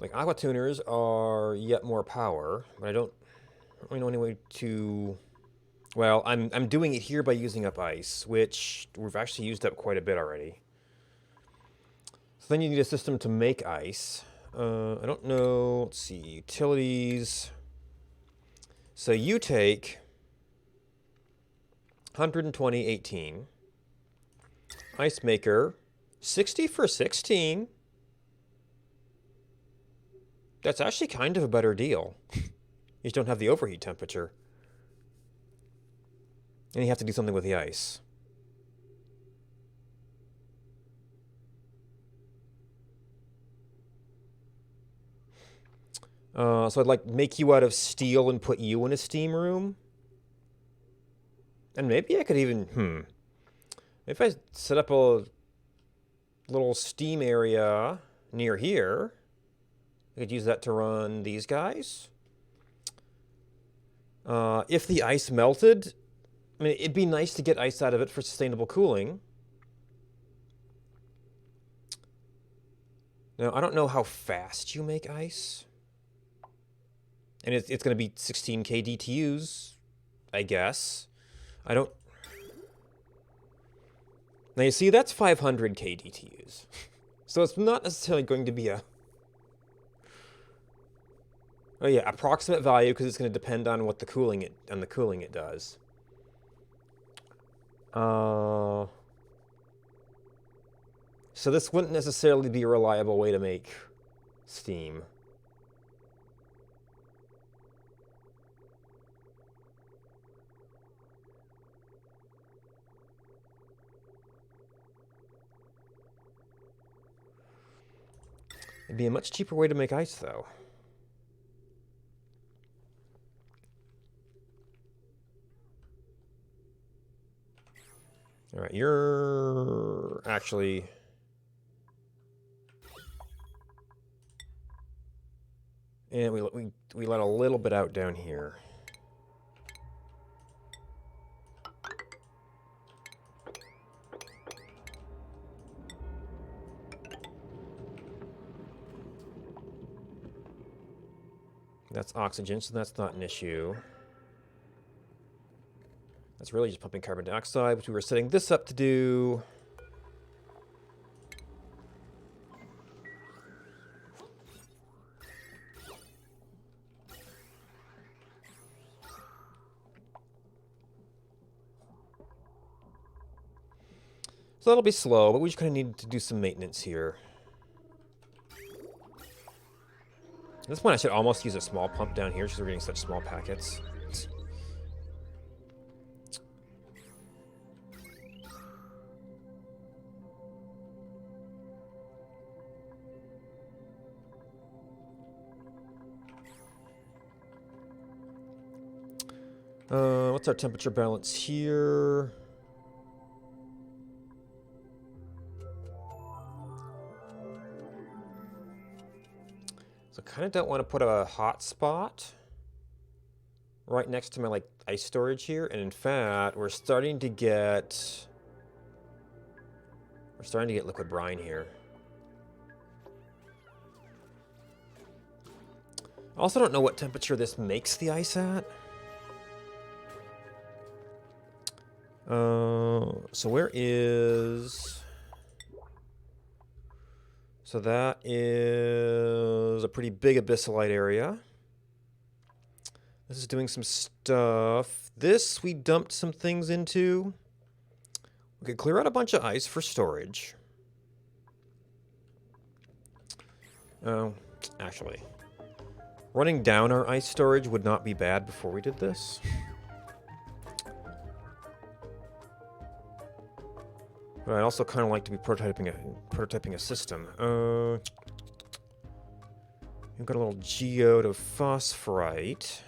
Like, aqua tuners are yet more power, but I don't really know any way to... Well, I'm doing it here by using up ice, which we've actually used up quite a bit already. So then you need a system to make ice. I don't know. Let's see. Utilities. So you take 120, 18. Ice maker, 60 for 16. That's actually kind of a better deal. You just don't have the overheat temperature. And you have to do something with the ice. So I'd like make you out of steel and put you in a steam room. And maybe I could even, if I set up a little steam area near here, I could use that to run these guys. If the ice melted, I mean, it'd be nice to get ice out of it for sustainable cooling. Now, I don't know how fast you make ice. And it's going to be 16k DTUs, I guess. I don't... Now, you see, that's 500k DTUs. So it's not necessarily going to be a... Oh yeah, approximate value, because it's going to depend on what the cooling it does. So this wouldn't necessarily be a reliable way to make steam. It'd be a much cheaper way to make ice, though. All right, you're actually... And we let a little bit out down here. That's oxygen, so that's not an issue. That's really just pumping carbon dioxide, which we were setting this up to do. So that'll be slow, but we just kind of need to do some maintenance here. At this point, I should almost use a small pump down here, because we're getting such small packets. What's our temperature balance here? So kind of don't want to put a hot spot right next to my like ice storage here. And in fact, we're starting to get liquid brine here. I also don't know what temperature this makes the ice at. So where is... So that is a pretty big abyssalite area. This is doing some stuff. This we dumped some things into. We could clear out a bunch of ice for storage. Oh, actually. Running down our ice storage would not be bad before we did this. But I'd also kind of like to be prototyping a system. We've got a little geode of phosphorite.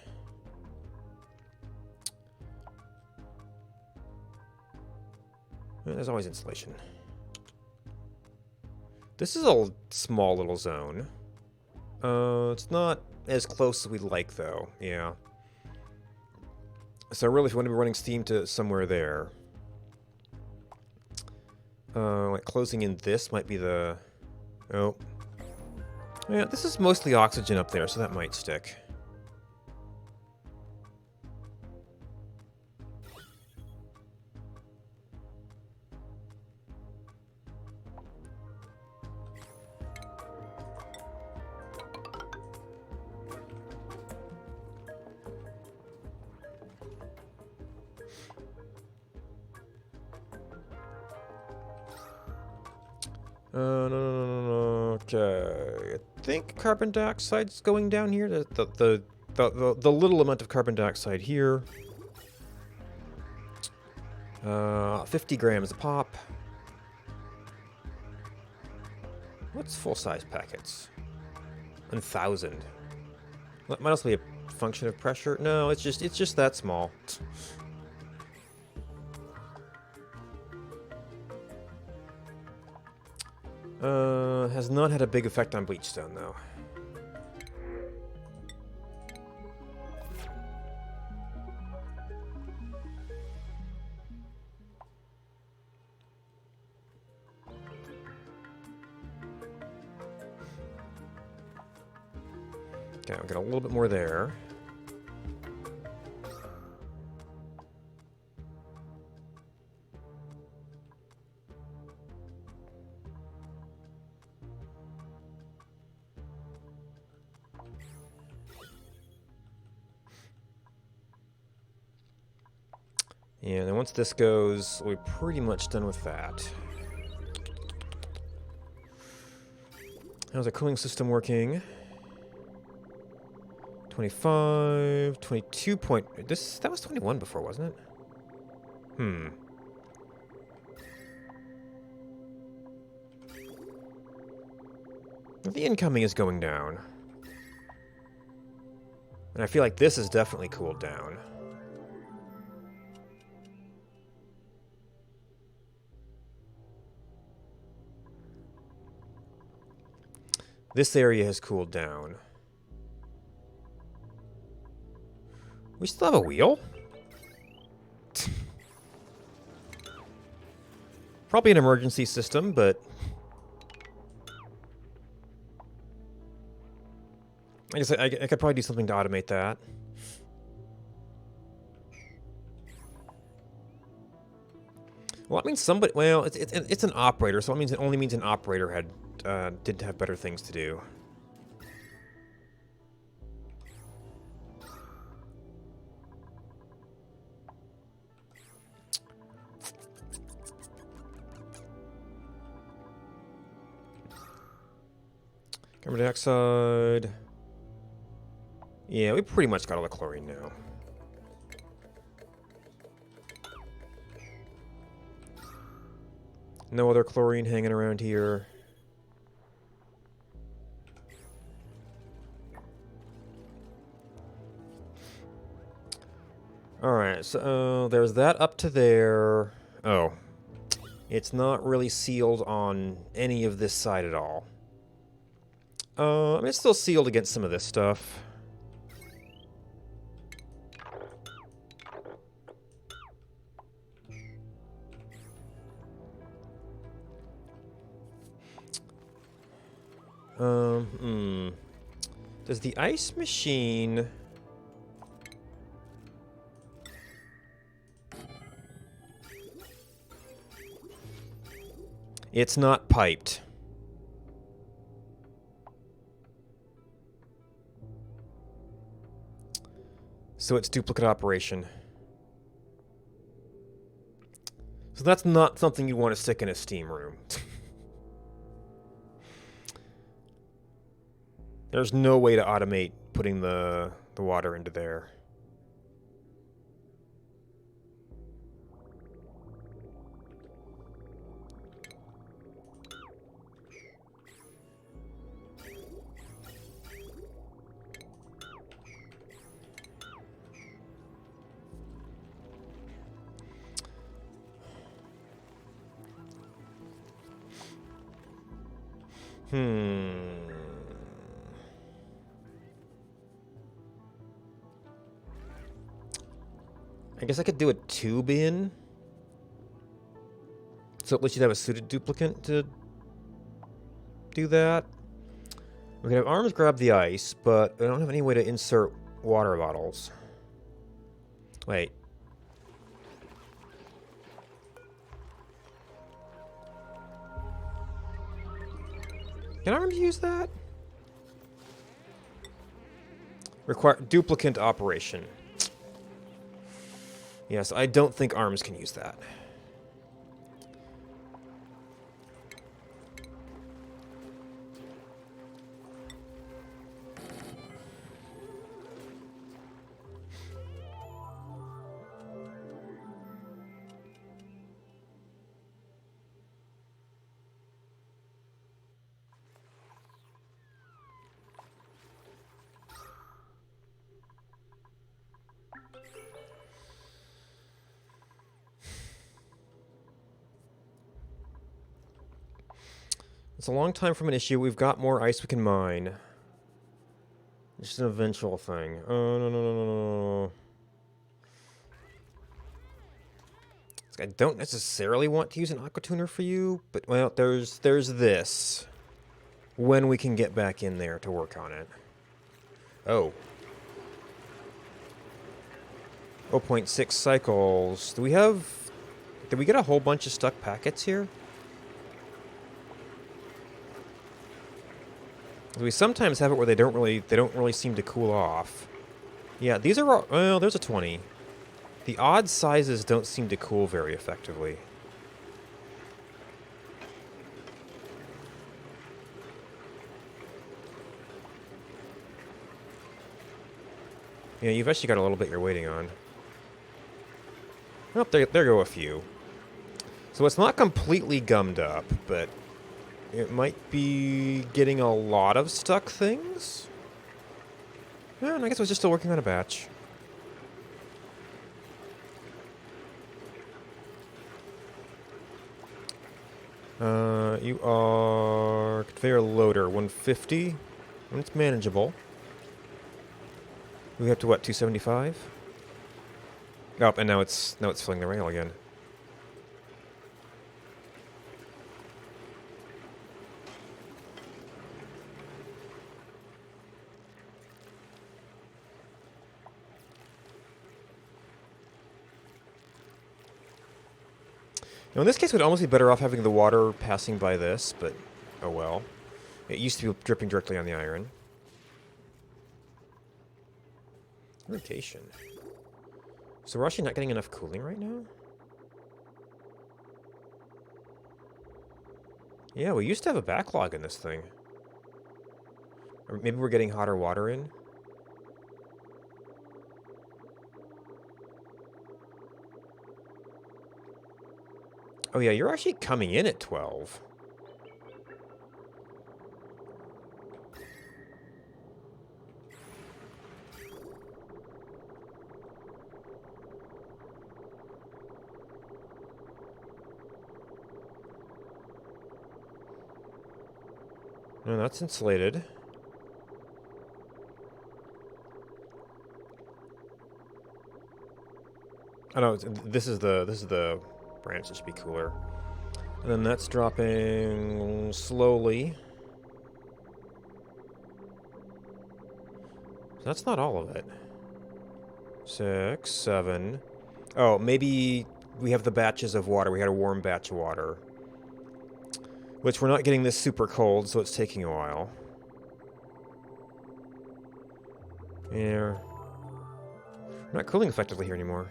There's always insulation. This is a small little zone. It's not as close as we'd like, though. Yeah. So really, if you want to be running steam to somewhere there, like closing in this might be the... Oh. Yeah, this is mostly oxygen up there, so that might stick. No. Okay. I think carbon dioxide's going down here. The little amount of carbon dioxide here. 50 grams a pop. What's full-size packets? 1,000. That might also be a function of pressure. No, it's just that small. Has not had a big effect on bleachstone, though. Okay, we got a little bit more there. Yeah, and then once this goes, we're pretty much done with that. How's our cooling system working? 25, 22 point... That was 21 before, wasn't it? The incoming is going down. And I feel like this is definitely cooled down. This area has cooled down. We still have a wheel? Probably an emergency system, but... I guess I could probably do something to automate that. Well, that means somebody... Well, it's an operator, so it only means an operator did have better things to do. Carbon dioxide. Yeah, we pretty much got all the chlorine now. No other chlorine hanging around here. Alright, so there's that up to there. Oh. It's not really sealed on any of this side at all. I mean, it's still sealed against some of this stuff. Does the ice machine... It's not piped. So it's duplicate operation. So that's not something you want to stick in a steam room. There's no way to automate putting the water into there. I guess I could do a tube in. So at least you'd have a suited duplicate to do that. We can have arms grab the ice, but I don't have any way to insert water bottles. Wait. Can arms use that? Require duplicate operation. Yes, I don't think arms can use that. It's a long time from an issue. We've got more ice we can mine. It's just an eventual thing. Oh, no. I don't necessarily want to use an aqua tuner for you, but, well, there's this. When we can get back in there to work on it. Oh. 0.6 cycles. Did we get a whole bunch of stuck packets here? We sometimes have it where they don't really seem to cool off. Yeah, these are all, well, there's a 20. The odd sizes don't seem to cool very effectively. Yeah, you've actually got a little bit you're waiting on. Oh, there go a few. So it's not completely gummed up, but it might be getting a lot of stuck things? Yeah, and I guess I was just still working on a batch. You are conveyor loader 150. And it's manageable. We have to what, 275? Oh, and now it's filling the rail again. Now, in this case, we'd almost be better off having the water passing by this, but oh well. It used to be dripping directly on the iron. Irritation. So we're actually not getting enough cooling right now? Yeah, we used to have a backlog in this thing. Or maybe we're getting hotter water in? Oh yeah, you're actually coming in at 12. Oh, that's insulated. Oh no, this is the branch that should be cooler. And then that's dropping slowly. So that's not all of it. 6, 7. Oh, maybe we have the batches of water. We had a warm batch of water. Which we're not getting this super cold, so it's taking a while. Yeah. We're not cooling effectively here anymore.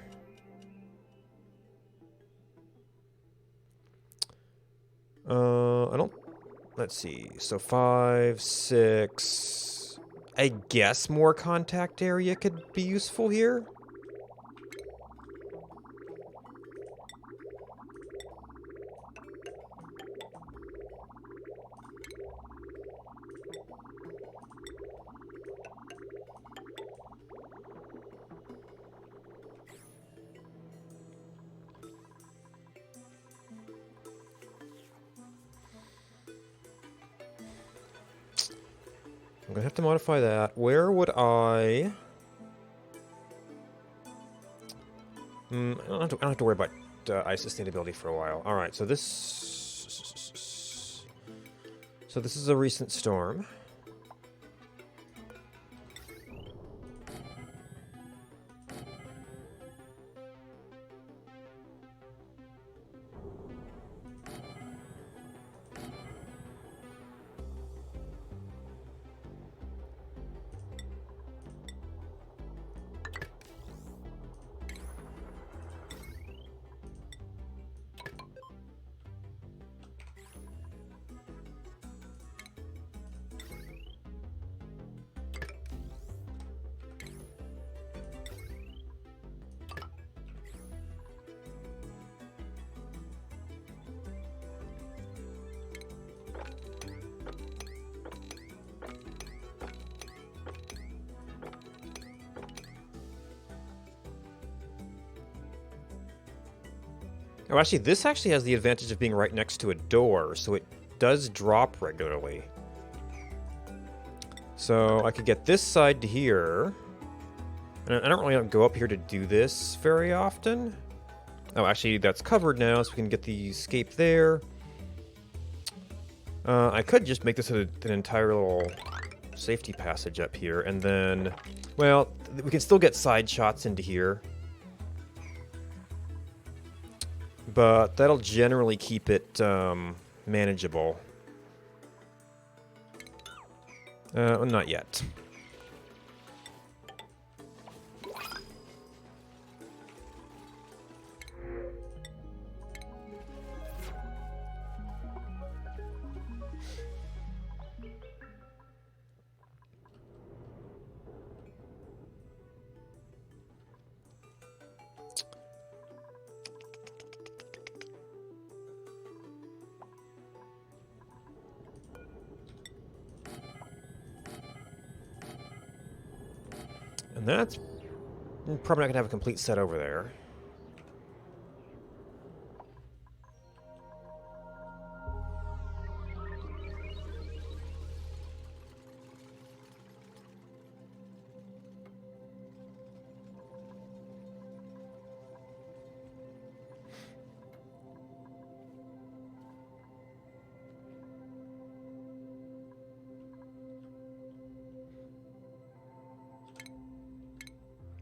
I don't... Let's see. So 5, 6... I guess more contact area could be useful here? I'm gonna have to modify that. Where would I... I don't have to worry about ice sustainability for a while. Alright, so this... So this is a recent storm. Oh, actually, this actually has the advantage of being right next to a door, so it does drop regularly. So I could get this side to here. And I don't really go up here to do this very often. Oh, actually, that's covered now, so we can get the escape there. I could just make this an entire little safety passage up here, and then... Well, we can still get side shots into here. But that'll generally keep it manageable. Well, not yet. And that's probably not going to have a complete set over there.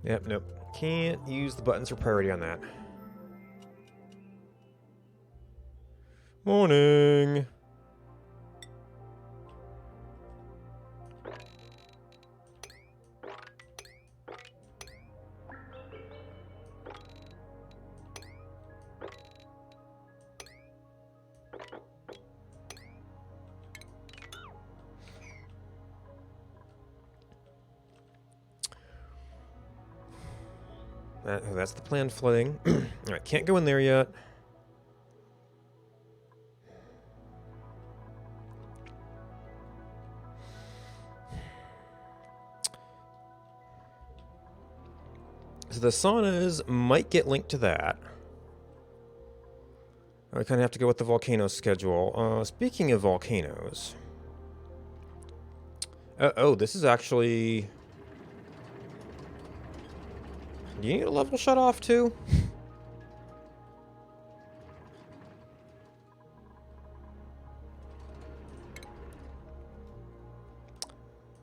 Yep, nope. Can't use the buttons for priority on that. Morning! That's the planned flooding. Alright, can't go in there yet. So the saunas might get linked to that. I kind of have to go with the volcano schedule. Speaking of volcanoes... Oh, this is actually... Do you need a level shut off too?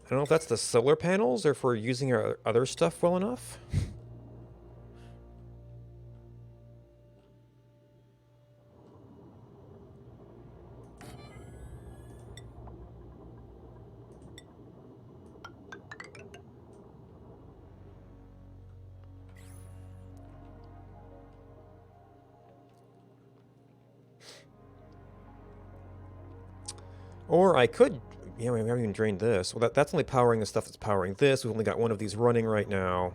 I don't know if that's the solar panels or if we're using our other stuff well enough. Or I could... Yeah, we haven't even drained this. Well, that's only powering the stuff that's powering this. We've only got one of these running right now.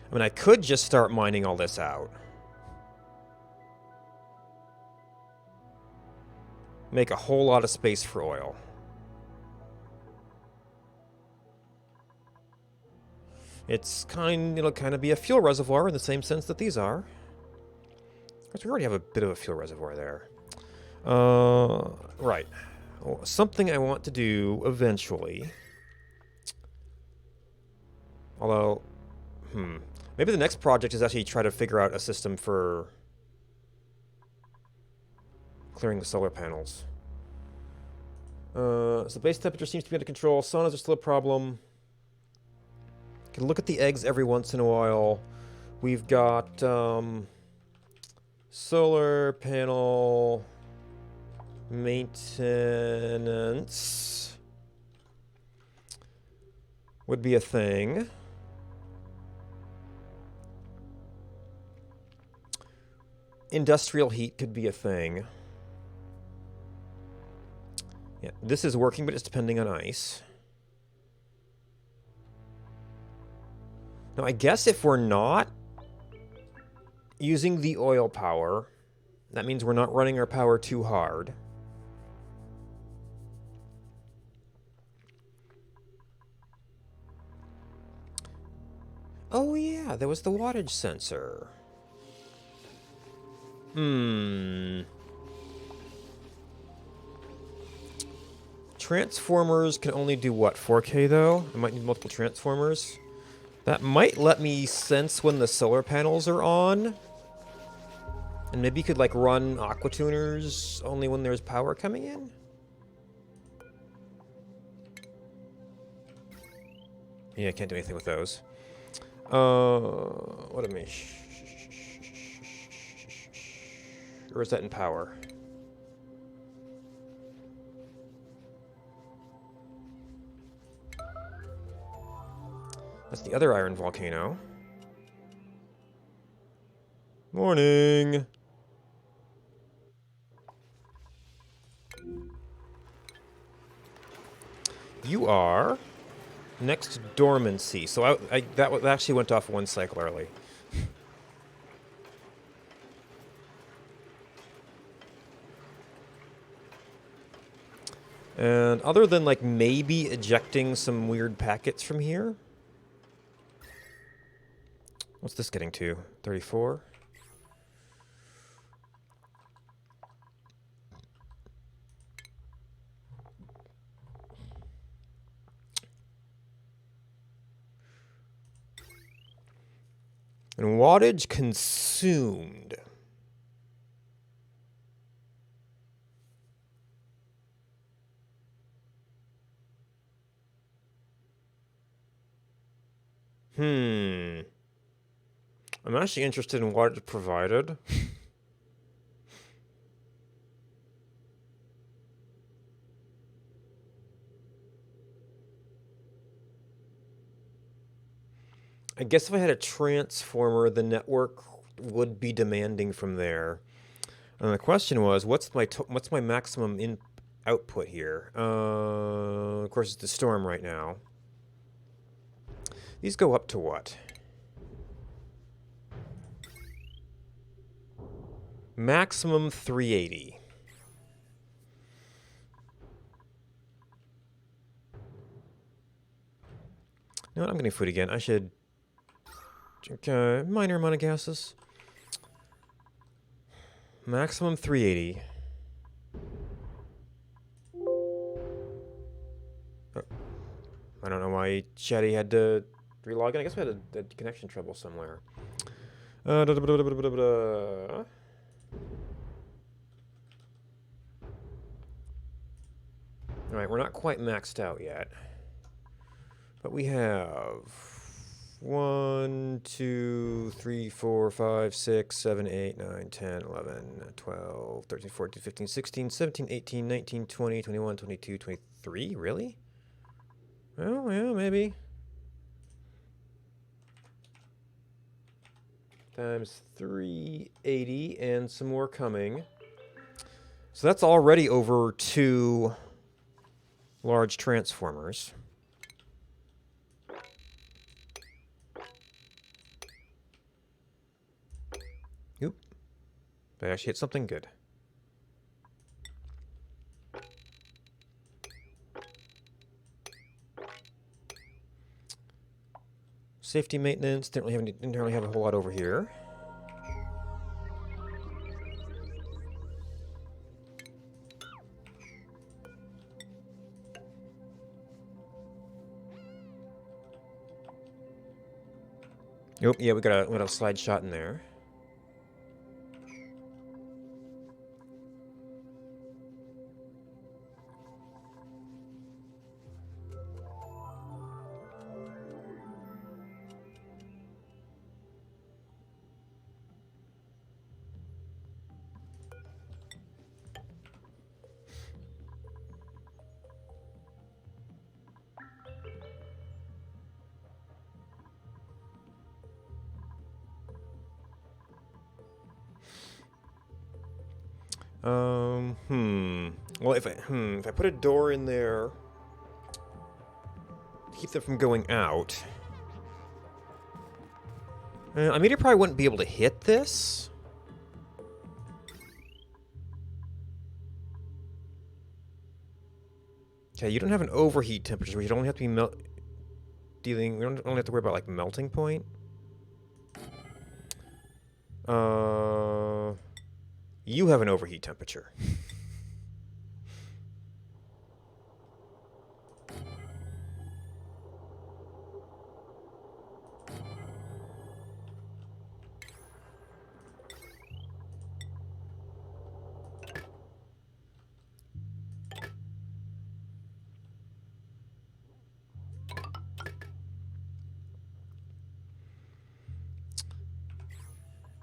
I mean, I could just start mining all this out. Make a whole lot of space for oil. It'll kind of be a fuel reservoir in the same sense that these are. Of course, we already have a bit of a fuel reservoir there. Right. Well, something I want to do eventually. Although, maybe the next project is actually try to figure out a system for clearing the solar panels. So base temperature seems to be under control. Saunas are still a problem. Can look at the eggs every once in a while. We've got solar panel maintenance would be a thing. Industrial heat could be a thing. Yeah, this is working, but it's depending on ice. Now, I guess if we're not using the oil power, that means we're not running our power too hard. Oh yeah, there was the wattage sensor. Transformers can only do what, 4K though? I might need multiple transformers. That might let me sense when the solar panels are on. And maybe you could like run aqua tuners only when there's power coming in? Yeah, I can't do anything with those. What am I? Or is that in power? That's the other iron volcano. Morning! You are next to dormancy. So that actually went off one cycle early. And other than like maybe ejecting some weird packets from here. What's this getting to? 34? And wattage consumed. I'm actually interested in wattage provided. I guess if I had a transformer, the network would be demanding from there. And the question was, what's my maximum output here? Of course, it's the storm right now. These go up to what? Maximum 380. You know what? I'm getting food again. I should drink a minor amount of gases. Maximum 380. Oh. I don't know why Chatty had to relog in. I guess we had a connection trouble somewhere. Da, da, da, da, da, da, da, da. Alright, we're not quite maxed out yet. But we have 1, 2, 3, 4, 5, 6, 7, 8, 9, 10, 11, 12, 13, 14, 15, 16, 17, 18, 19, 20, 21, 22, 23. Really? Well, yeah, maybe. Times 380 and some more coming. So that's already over 2 large transformers. Oop. But I actually hit something good. Safety maintenance, didn't really have a whole lot over here. Nope, yeah, we got a slide shot in there. Well, if I put a door in there to keep them from going out, I mean, you probably wouldn't be able to hit this. Okay, you don't have an overheat temperature, but you don't only have to be dealing. We don't only have to worry about like melting point. You have an overheat temperature.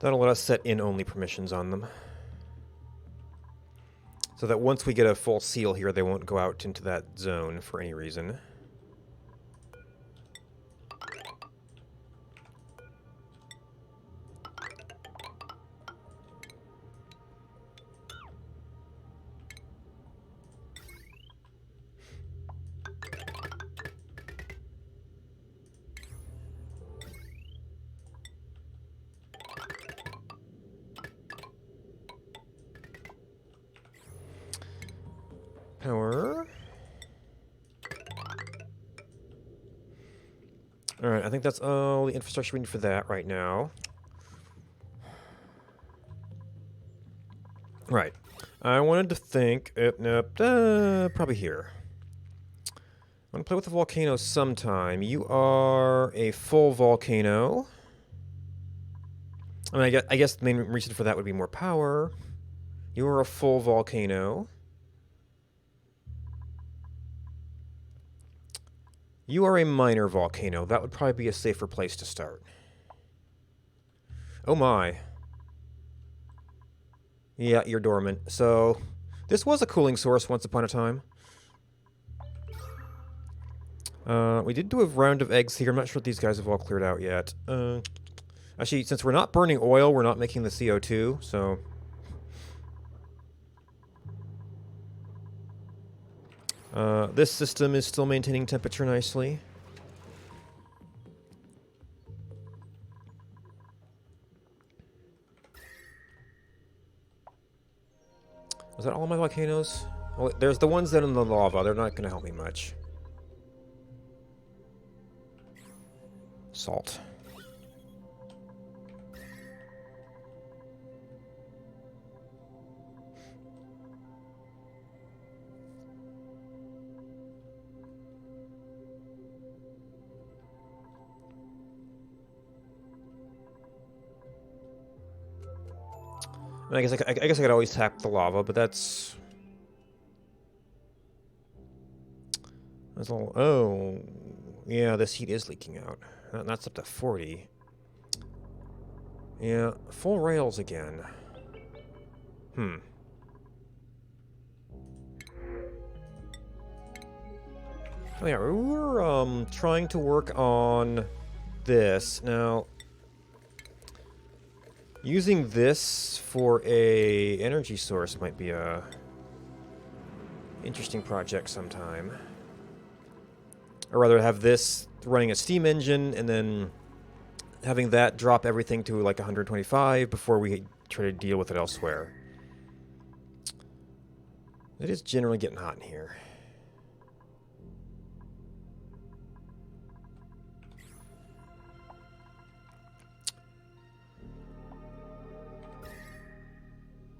That'll let us set in-only permissions on them. So that once we get a full seal here, they won't go out into that zone for any reason. Power. Alright, I think that's all the infrastructure we need for that right now. Right. I wanted to think... probably here. I want to play with the volcano sometime. You are a full volcano. I mean, I guess the main reason for that would be more power. You are a full volcano. You are a minor volcano. That would probably be a safer place to start. Oh my. Yeah, you're dormant. So, this was a cooling source once upon a time. We did do a round of eggs here. I'm not sure if these guys have all cleared out yet. Actually, since we're not burning oil, we're not making the CO2, so... this system is still maintaining temperature nicely. Was that all my volcanoes? Well, there's the ones that are in the lava. They're not going to help me much. Salt. I guess I guess I could always tap the lava, but that's all. Oh, yeah, this heat is leaking out. That's up to 40. Yeah, full rails again. Hmm. Oh yeah, we were trying to work on this. Now, using this for a energy source might be a interesting project sometime. Or rather, have this running a steam engine and then having that drop everything to like 125 before we try to deal with it elsewhere. It is generally getting hot in here.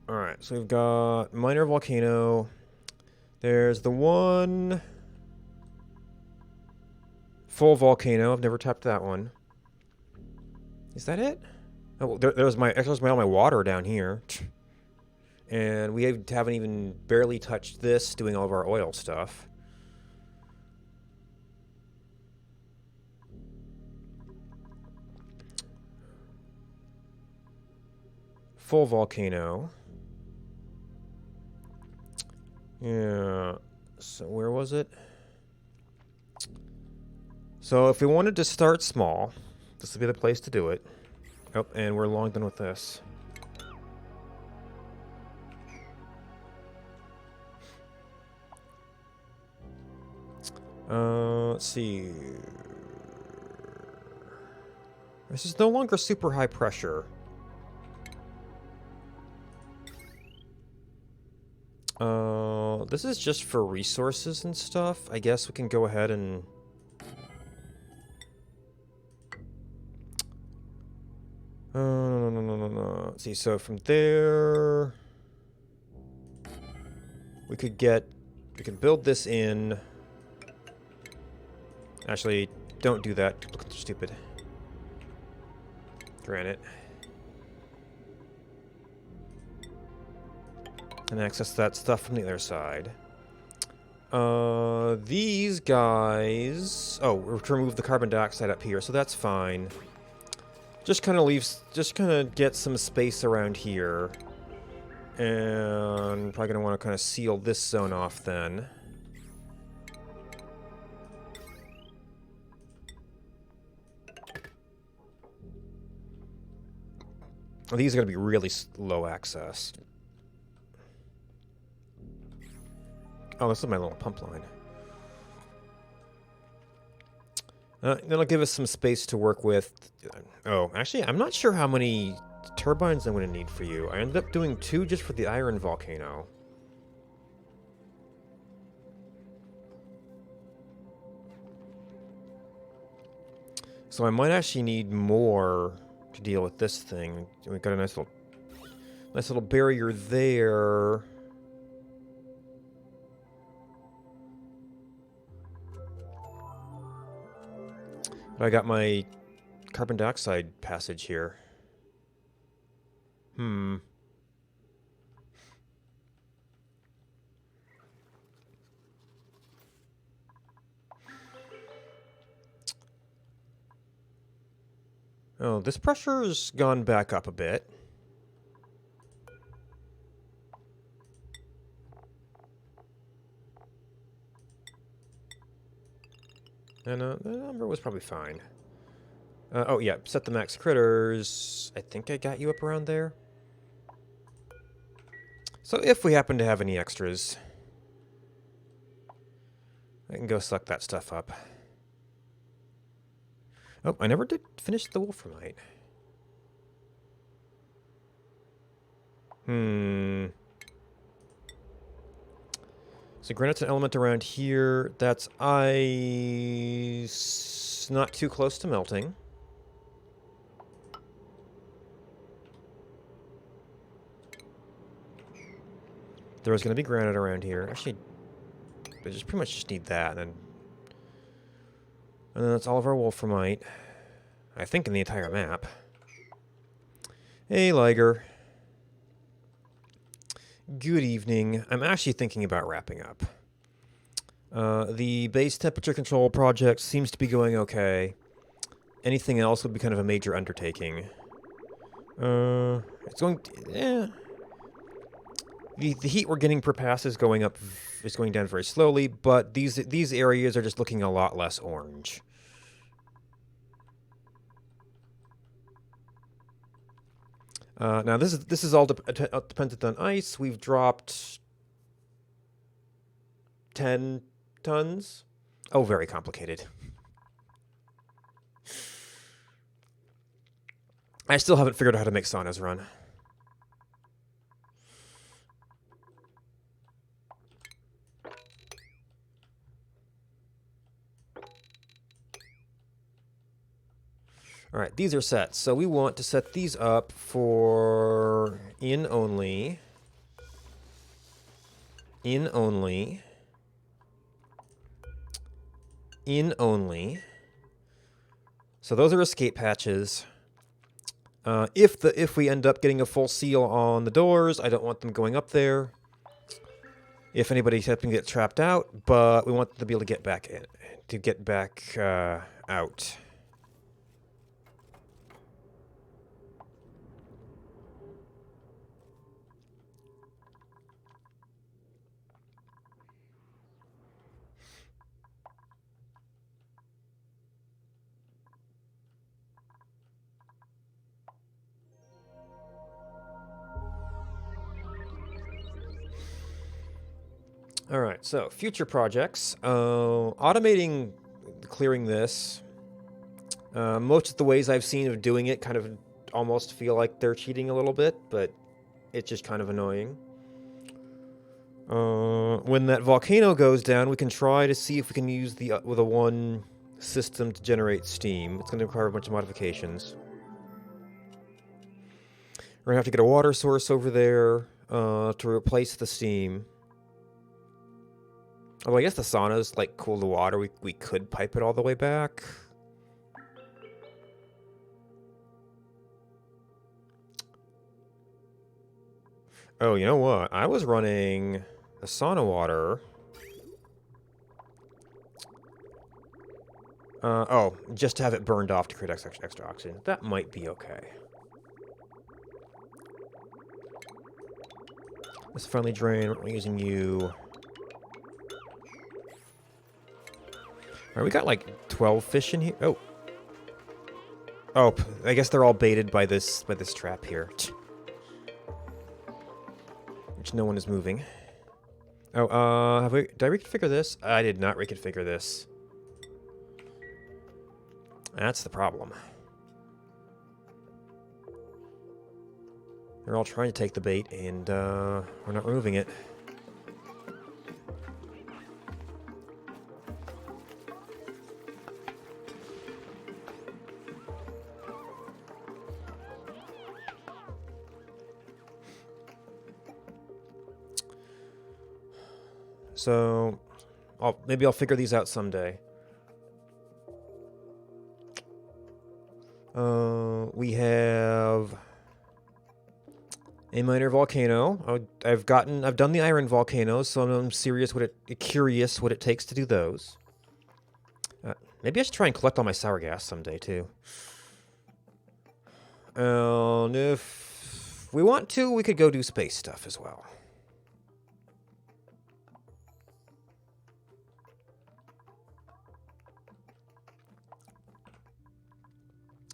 Alright, so we've got minor volcano. There's the one full volcano. I've never tapped that one. Is that it? Oh, there's all my water down here. And we haven't even barely touched this, doing all of our oil stuff. Full volcano. Yeah. So where was it? So if we wanted to start small, this would be the place to do it. Oh, and we're long done with this. Let's see. This is no longer super high pressure. This is just for resources and stuff. I guess we can go ahead and... no. Let's see, so from there... We could build this in... Actually, don't do that. Look stupid. Granite. And access that stuff from the other side. These guys... Oh, we're to remove the carbon dioxide up here, so that's fine. Just kind of get some space around here. And probably going to want to kind of seal this zone off then. These are going to be really low access. Oh, this is my little pump line. That'll give us some space to work with. Oh, actually, I'm not sure how many turbines I'm going to need for you. I ended up doing 2 just for the iron volcano. So I might actually need more to deal with this thing. We've got a nice little barrier there. But I got my carbon dioxide passage here. Oh, this pressure's gone back up a bit. And the number was probably fine. Oh, yeah, set the max critters. I think I got you up around there. So if we happen to have any extras, I can go suck that stuff up. Oh, I never did finish the wolframite. So granite's an element around here. That's ice. Not too close to melting. There was going to be granite around here. Actually, I just pretty much just need that. And then that's all of our wolframite. I think in the entire map. Hey, Liger. Good evening. I'm actually thinking about wrapping up. The base temperature control project seems to be going okay. Anything else would be kind of a major undertaking. It's going to, The heat we're getting per pass is going up, is going down very slowly, but these areas are just looking a lot less orange. Now this is all dependent on ice. We've dropped 10 tons. Oh, very complicated. I still haven't figured out how to make saunas run. All right, these are set. So we want to set these up for in only. In only. In only. So those are escape patches. If we end up getting a full seal on the doors, I don't want them going up there. If anybody happens to get trapped out, but we want them to be able to get back in, out. All right, so future projects. Automating clearing this. Most of the ways I've seen of doing it kind of almost feel like they're cheating a little bit, but it's just kind of annoying. When that volcano goes down, we can try to see if we can use the one system to generate steam. It's going to require a bunch of modifications. We're going to have to get a water source over there to replace the steam. Although I guess the saunas, like, cool the water. We could pipe it all the way back. Oh, you know what? I was running the sauna water. Oh, just to have it burned off to create extra oxygen. That might be okay. Let's finally drain. We're using you. Alright, we got like 12 fish in here. Oh. Oh, I guess they're all baited by this trap here. Which no one is moving. Oh, did I reconfigure this? I did not reconfigure this. That's the problem. They're all trying to take the bait, and we're not removing it. So, maybe I'll figure these out someday. We have a minor volcano. I've done the iron volcanoes, so I'm curious what it takes to do those. Maybe I should try and collect all my sour gas someday too. And if we want to, we could go do space stuff as well.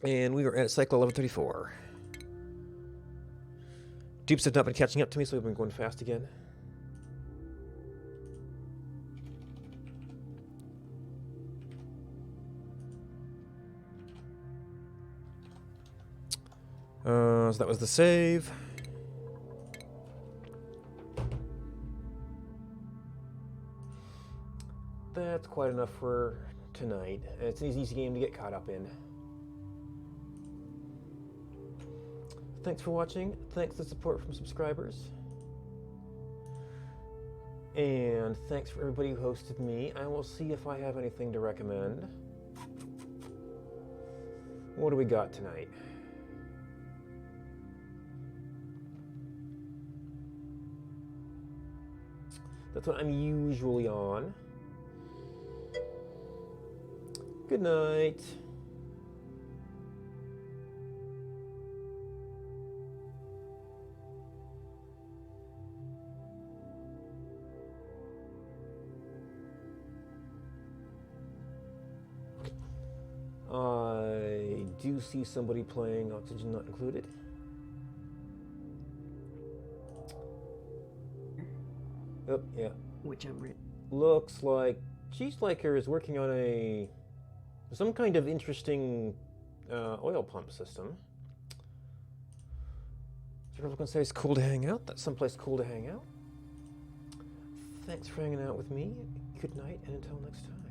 And we were at cycle 1134. Dupes have not been catching up to me, so we've been going fast again. So that was the save. That's quite enough for tonight. It's an easy game to get caught up in. Thanks for watching. Thanks for support from subscribers. And thanks for everybody who hosted me. I will see if I have anything to recommend. What do we got tonight? That's what I'm usually on. Good night. I do see somebody playing Oxygen Not Included. Oh, yeah. Which I'm reading. Looks like Cheese Liker is working on some kind of interesting oil pump system. Is everyone gonna say it's cool to hang out? That's someplace cool to hang out. Thanks for hanging out with me. Good night, and until next time.